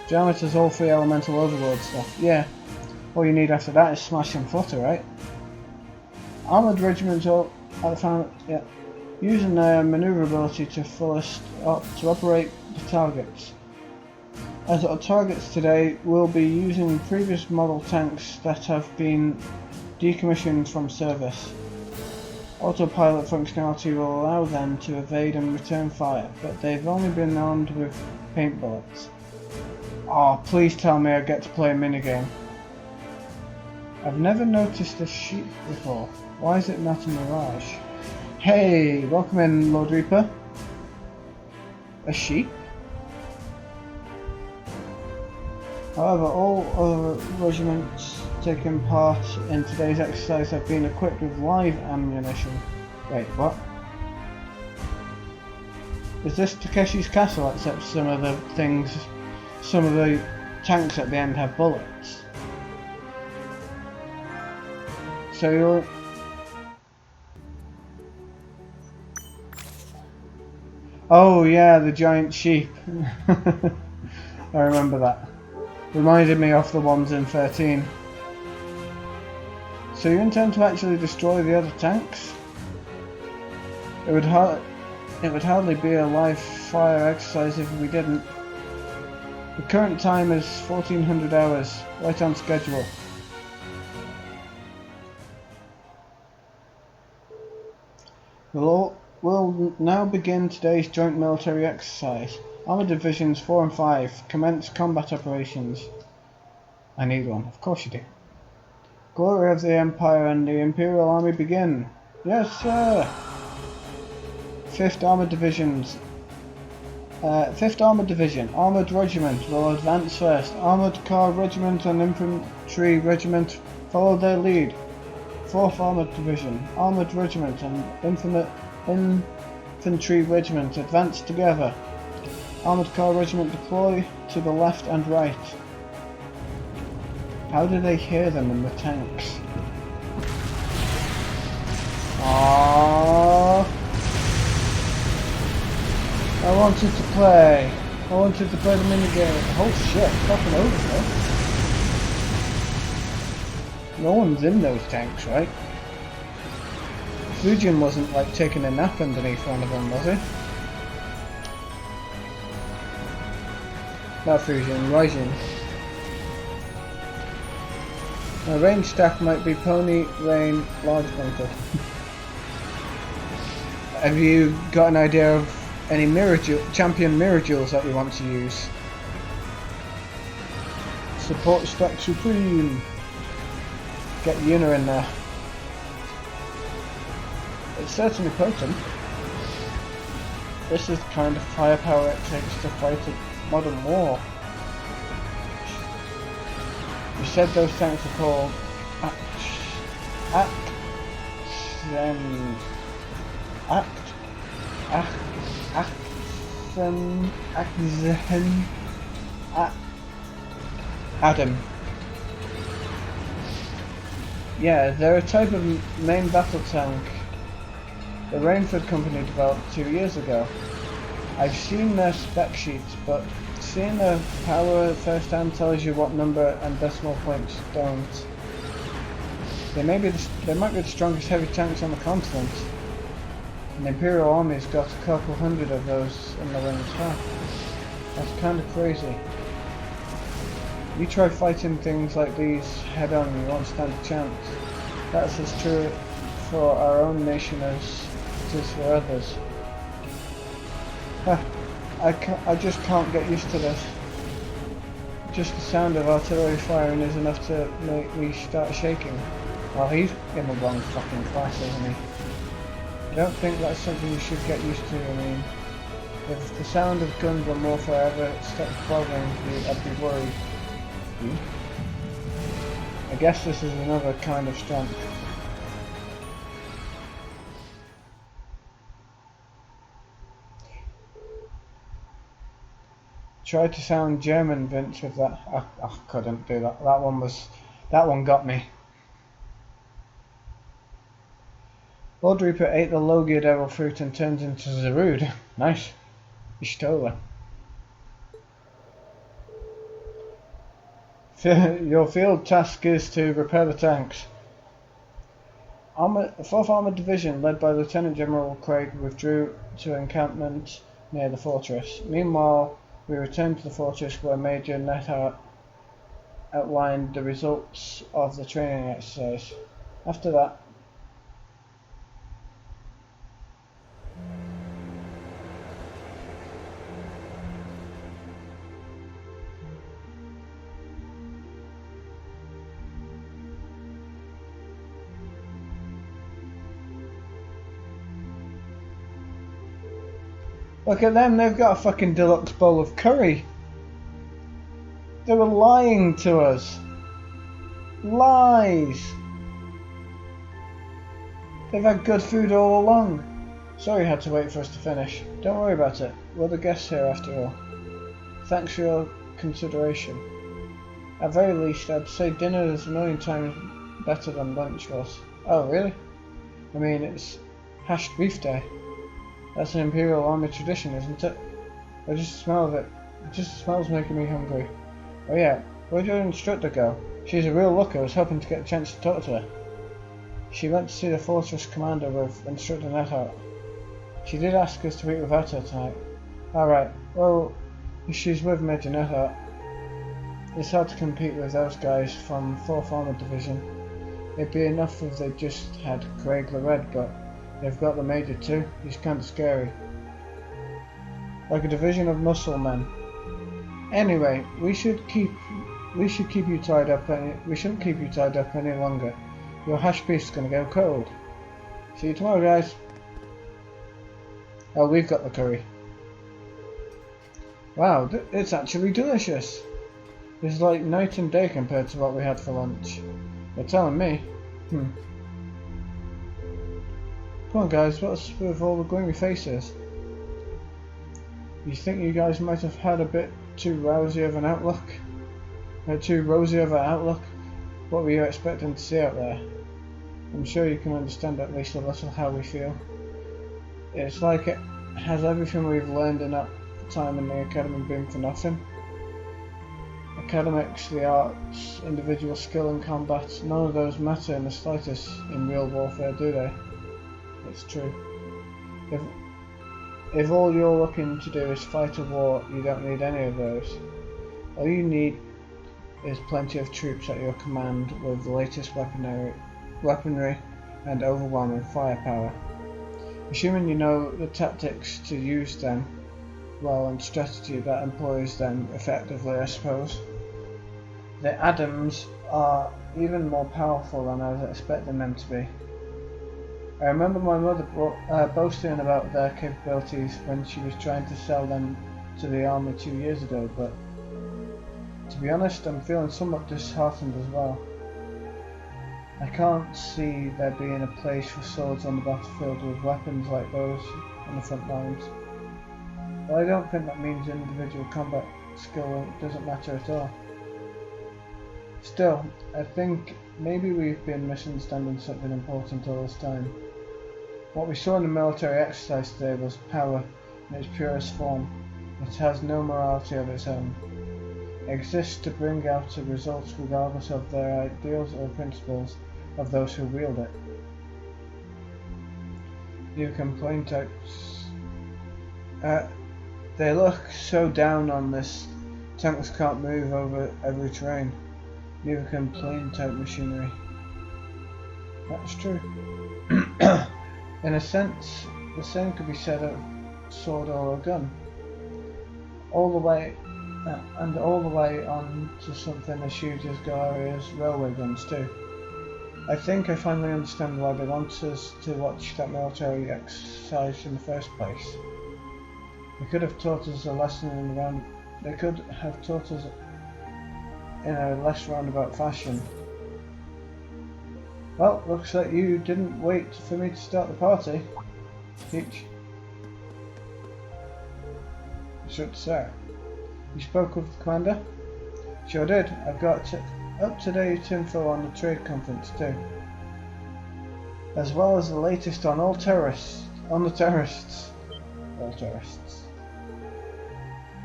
Dramut has all 3 elemental overload stuff. Yeah, all you need after that is Smash and Flutter, right? Armoured regiments all at the final, yeah, using their manoeuvrability to fullest to operate the targets. As our targets today, we'll be using previous model tanks that have been decommissioned from service. Autopilot functionality will allow them to evade and return fire, but they've only been armed with paint bullets. Oh, please tell me I get to play a minigame. I've never noticed a sheep before. Why is it not a mirage? Hey, welcome in, Lord Reaper. A sheep? However, all other regiments taking part in today's exercise have been equipped with live ammunition. Wait, what? Is this Takeshi's castle except some of the things, some of the tanks at the end have bullets? So you're... Oh yeah, the giant sheep. I remember that. Reminded me of the ones in 13. So you intend to actually destroy the other tanks? It would hardly be a live fire exercise if we didn't. The current time is 1400 hours, right on schedule. We'll now begin today's joint military exercise. Armored Divisions 4 and 5 commence combat operations. I need one, of course you do. Glory of the Empire and the Imperial Army begin. Yes, sir. 5th Armored Divisions. 5th Armored Division, Armored Regiment will advance first. Armored Car Regiment and Infantry Regiment follow their lead. 4th Armored Division, Armored Regiment and Infantry Regiment advance together. Armored Car Regiment deploy to the left and right. How do they hear them in the tanks? Aww. I wanted to play. I wanted to play the minigame. Oh shit, fucking over there. No one's in those tanks, right? Fujin wasn't like taking a nap underneath one of them, was he? Not Fujin, Raijin. My range staff might be Pony, Rain, Large Bunker. Have you got an idea of any champion mirror jewels that you want to use? Support Stack Supreme. Get Yuna in there. It's certainly potent. This is the kind of firepower it takes to fight a modern war. You said those tanks are called Adam. Yeah, they're a type of main battle tank the Rainford Company developed 2 years ago. I've seen their spec sheets, but seeing their power firsthand tells you what number and decimal points don't. They might be the strongest heavy tanks on the continent. And the Imperial Army's got a couple hundred of those in the wings half. That's kind of crazy. You try fighting things like these head on and you won't stand a chance. That's as true for our own nation as it is for others. I just can't get used to this. Just the sound of artillery firing is enough to make me start shaking. Well, he's in the wrong fucking class, isn't he? I don't think that's something you should get used to. I mean, if the sound of guns or warfare ever stopped bothering you, I'd be worried. I guess this is another kind of strength. Tried to sound German, Vince, with that. I couldn't do that. That one got me. Lord Reaper ate the Logia Devil fruit and turns into Zarude. Nice. You stole her. Your field task is to repair the tanks. 4th Armoured Division, led by Lieutenant General Craig, withdrew to encampment near the fortress. Meanwhile, we returned to the fortress where Major Neithart outlined the results of the training exercise. After that, look at them, they've got a fucking deluxe bowl of curry. They were lying to us. Lies. They've had good food all along. Sorry you had to wait for us to finish. Don't worry about it. We're the guests here after all. Thanks for your consideration. At very least, I'd say dinner is a million times better than lunch was. Oh, really? I mean, it's hashed beef day. That's an Imperial Army tradition, isn't it? Just the smell of it. Just the smell's making me hungry. Oh yeah, where'd your instructor go? She's a real looker. I was hoping to get a chance to talk to her. She went to see the fortress commander with Instructor Nethart. She did ask us to eat without her tonight. Alright, well, she's with Major Nethart. It's hard to compete with those guys from 4th Armored Division. It'd be enough if they just had Craig the Red, but they've got the Major too. He's kinda scary. Like a division of muscle men. Anyway, we shouldn't keep you tied up any longer. Your hash beef's gonna go cold. See you tomorrow, guys. Oh, we've got the curry. Wow, it's actually delicious. It's like night and day compared to what we had for lunch. You're telling me. Come on, guys, what's with all the gloomy faces? You think you guys might have had a bit too rosy of an outlook? What were you expecting to see out there? I'm sure you can understand at least a little how we feel. It's like it has everything we've learned in that time in the academy been for nothing. Academics, the arts, individual skill in combat, none of those matter in the slightest in real warfare, do they? It's true. If all you're looking to do is fight a war, you don't need any of those. All you need is plenty of troops at your command with the latest weaponry and overwhelming firepower. Assuming you know the tactics to use them well and strategy that employs them effectively, I suppose. The Adams are even more powerful than I was expecting them to be. I remember my mother boasting about their capabilities when she was trying to sell them to the army 2 years ago, but to be honest, I'm feeling somewhat disheartened as well. I can't see there being a place for swords on the battlefield with weapons like those on the front lines. But I don't think that means individual combat skill doesn't matter at all. Still, I think maybe we've been misunderstanding something important all this time. What we saw in the military exercise today was power in its purest form. It has no morality of its own. It exists to bring out the results regardless of their ideals or principles of those who wield it. You complain types. They look so down on this. Tanks can't move over every terrain. Neither can plane type machinery. That's true. In a sense, the same could be said of a sword or a gun. All the way on to something as huge as Galaria's railway guns too. I think I finally understand why they want us to watch that military exercise in the first place. They could have taught us a lesson in a less roundabout fashion. Well, looks like you didn't wait for me to start the party. Peach. Should say. You spoke with the commander? Sure did. I've got up-to-date info on the trade conference too. As well as the latest on all terrorists. All terrorists.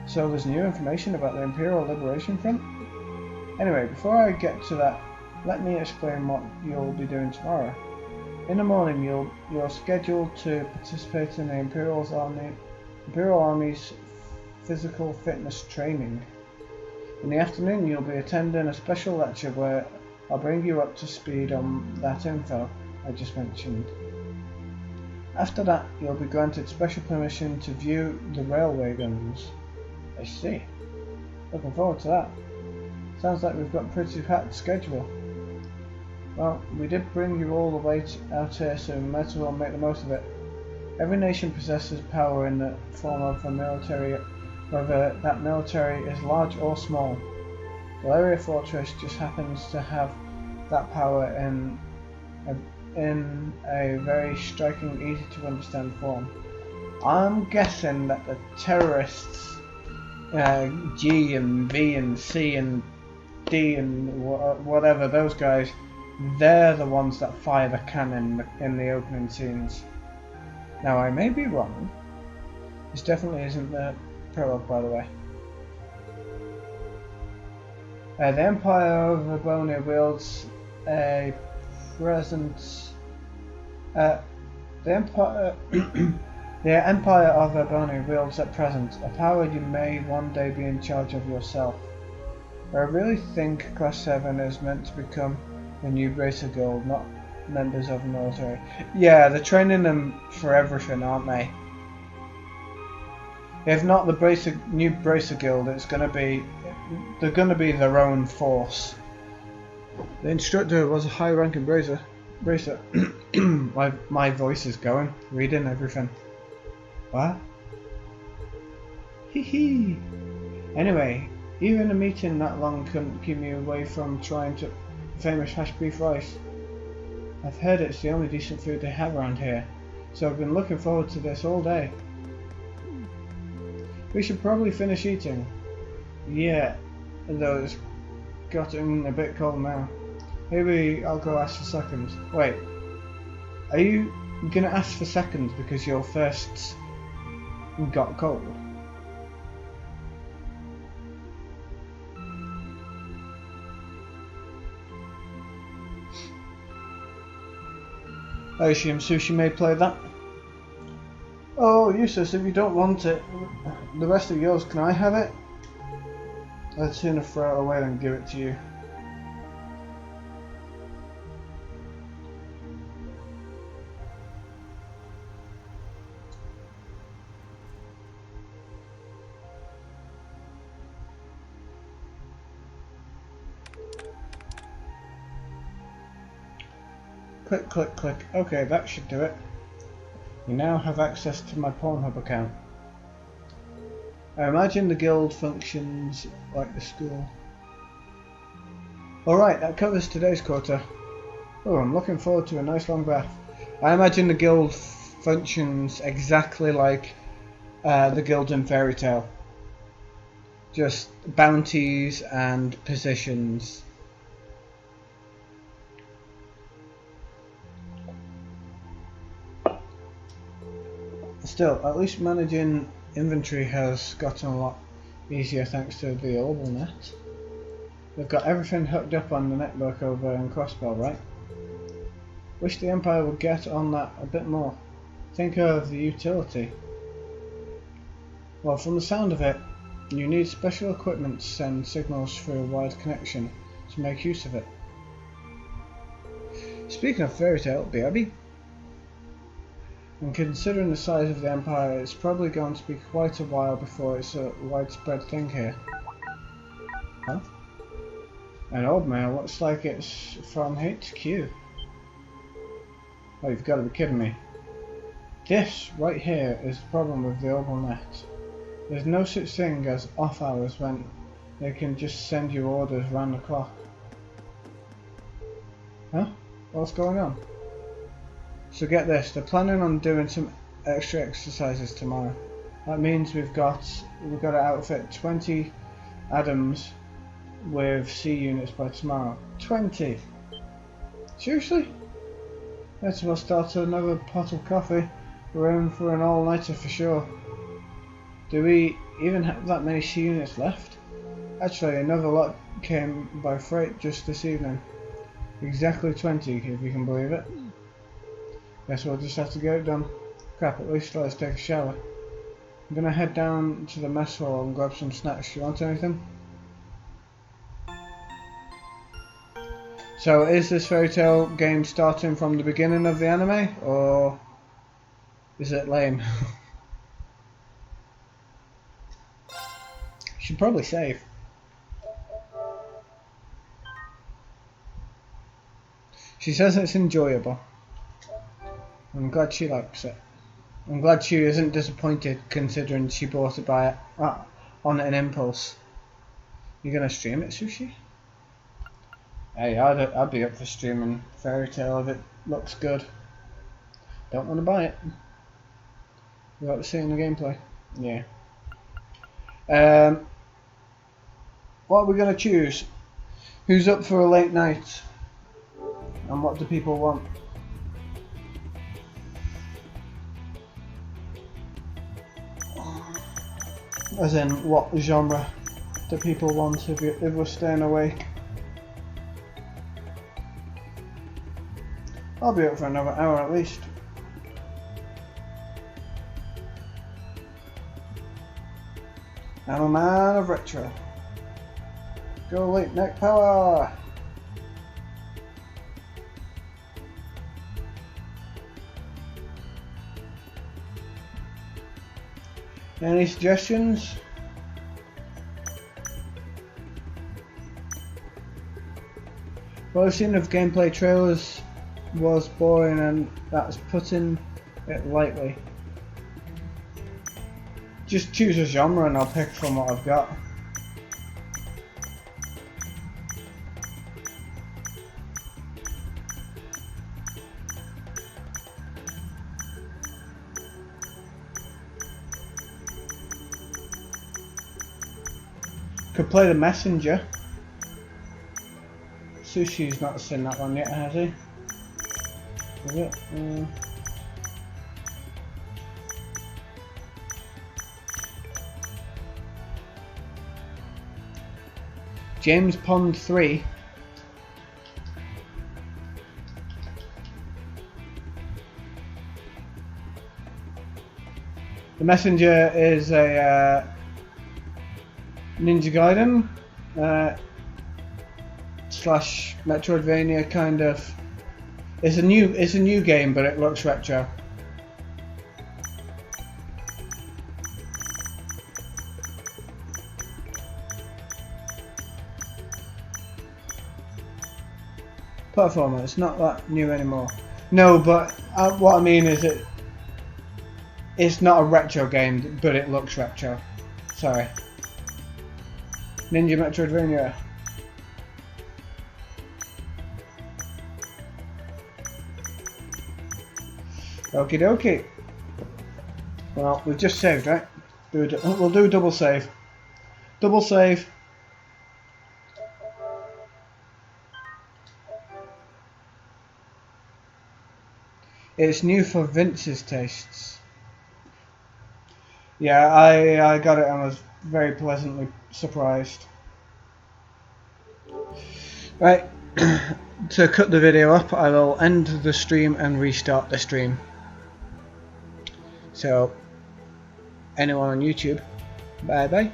So there's new information about the Imperial Liberation Front? Anyway, before I get to that, let me explain what you'll be doing tomorrow. In the morning, you're scheduled to participate in the Imperial Army's physical fitness training. In the afternoon, you'll be attending a special lecture where I'll bring you up to speed on that info I just mentioned. After that, you'll be granted special permission to view the railway guns. I see. Looking forward to that. Sounds like we've got a pretty packed schedule. Well, we did bring you all the way out here, so we might as well make the most of it. Every nation possesses power in the form of a military, whether that military is large or small. Galeria Fortress just happens to have that power in in a very striking, easy to understand form. I'm guessing that the terrorists, G and V and C and D and whatever, those guys, they're the ones that fire the cannon in the opening scenes. Now I may be wrong. This definitely isn't the prologue, by the way. The Empire of Rabonia wields a presence. The Empire of Rabonia wields at present a power you may one day be in charge of yourself. I really think Class 7 is meant to become the new Bracer Guild, not members of the military. Yeah, they're training them for everything, aren't they? If not the new Bracer Guild, they're gonna be their own force. The instructor was a high-ranking bracer. my voice is going, reading everything. What? Hee hee. Anyway, even a meeting that long couldn't keep me away from trying to famous hash beef rice. I've heard it's the only decent food they have around here, so I've been looking forward to this all day. We should probably finish eating. Yeah, though it's gotten a bit cold now. Maybe I'll go ask for seconds. Wait, are you gonna ask for seconds because your first got cold? I assume Sushi may play that. Oh, useless, if you don't want it. The rest of yours, can I have it? I'd sooner throw it away than give it to you. Click, click, click. Okay, that should do it. You now have access to my Pornhub account. I imagine the guild functions like the school. Alright, that covers today's quota. Oh, I'm looking forward to a nice long bath. I imagine the guild functions exactly like the guild in Fairy Tail. Just bounties and positions. Still, at least managing inventory has gotten a lot easier thanks to the orbital net. They've got everything hooked up on the network over in Crossbell, right? Wish the Empire would get on that a bit more. Think of the utility. Well, from the sound of it, you need special equipment to send signals through a wide connection to make use of it. Speaking of Fairy Tail, BRB. And considering the size of the Empire, it's probably going to be quite a while before it's a widespread thing here. Huh? An old mail looks like it's from HQ. Oh, you've got to be kidding me. This right here is the problem with the orbital net. There's no such thing as off hours when they can just send you orders round the clock. Huh? What's going on? So get this, they're planning on doing some extra exercises tomorrow. That means we've got to outfit 20 Adams with C units by tomorrow. 20! Seriously? Let's well start another pot of coffee. We're in for an all-nighter for sure. Do we even have that many C units left? Actually, another lot came by freight just this evening. Exactly 20, if you can believe it. Guess we'll just have to get it done. Crap, at least let's take a shower. I'm gonna head down to the mess hall and grab some snacks. You want anything? So is this Fairy Tail game starting from the beginning of the anime, or is it lame? Should probably save. She says it's enjoyable. I'm glad she likes it. I'm glad she isn't disappointed considering she bought it on an impulse. You gonna stream it, Sushi? Hey, I'd be up for streaming Fairy Tail if it looks good. Don't want to buy it without seeing the gameplay. Yeah. What are we gonna choose? Who's up for a late night? And what do people want? As in, what genre do people want if we're staying awake? I'll be up for another hour at least. I'm a man of retro. Go late night power! Any suggestions? What I've seen of gameplay trailers was boring, and that's putting it lightly. Just choose a genre and I'll pick from what I've got. Could play The Messenger. Sushi's not seen that one yet, has he? Is it? James Pond 3. The Messenger is a Ninja Gaiden slash Metroidvania kind of. It's a new game, but it looks retro. Platformer. It's not that new anymore. No, but what I mean is it's not a retro game, but it looks retro. Sorry. Ninja Metroidvania. Okie dokie. Well, we've just saved, right? We'll do a double save. Double save. It's new for Vince's tastes. Yeah, I got it and was very pleasantly surprised. Right, to cut the video up, I will end the stream and restart the stream. So, anyone on YouTube, bye bye.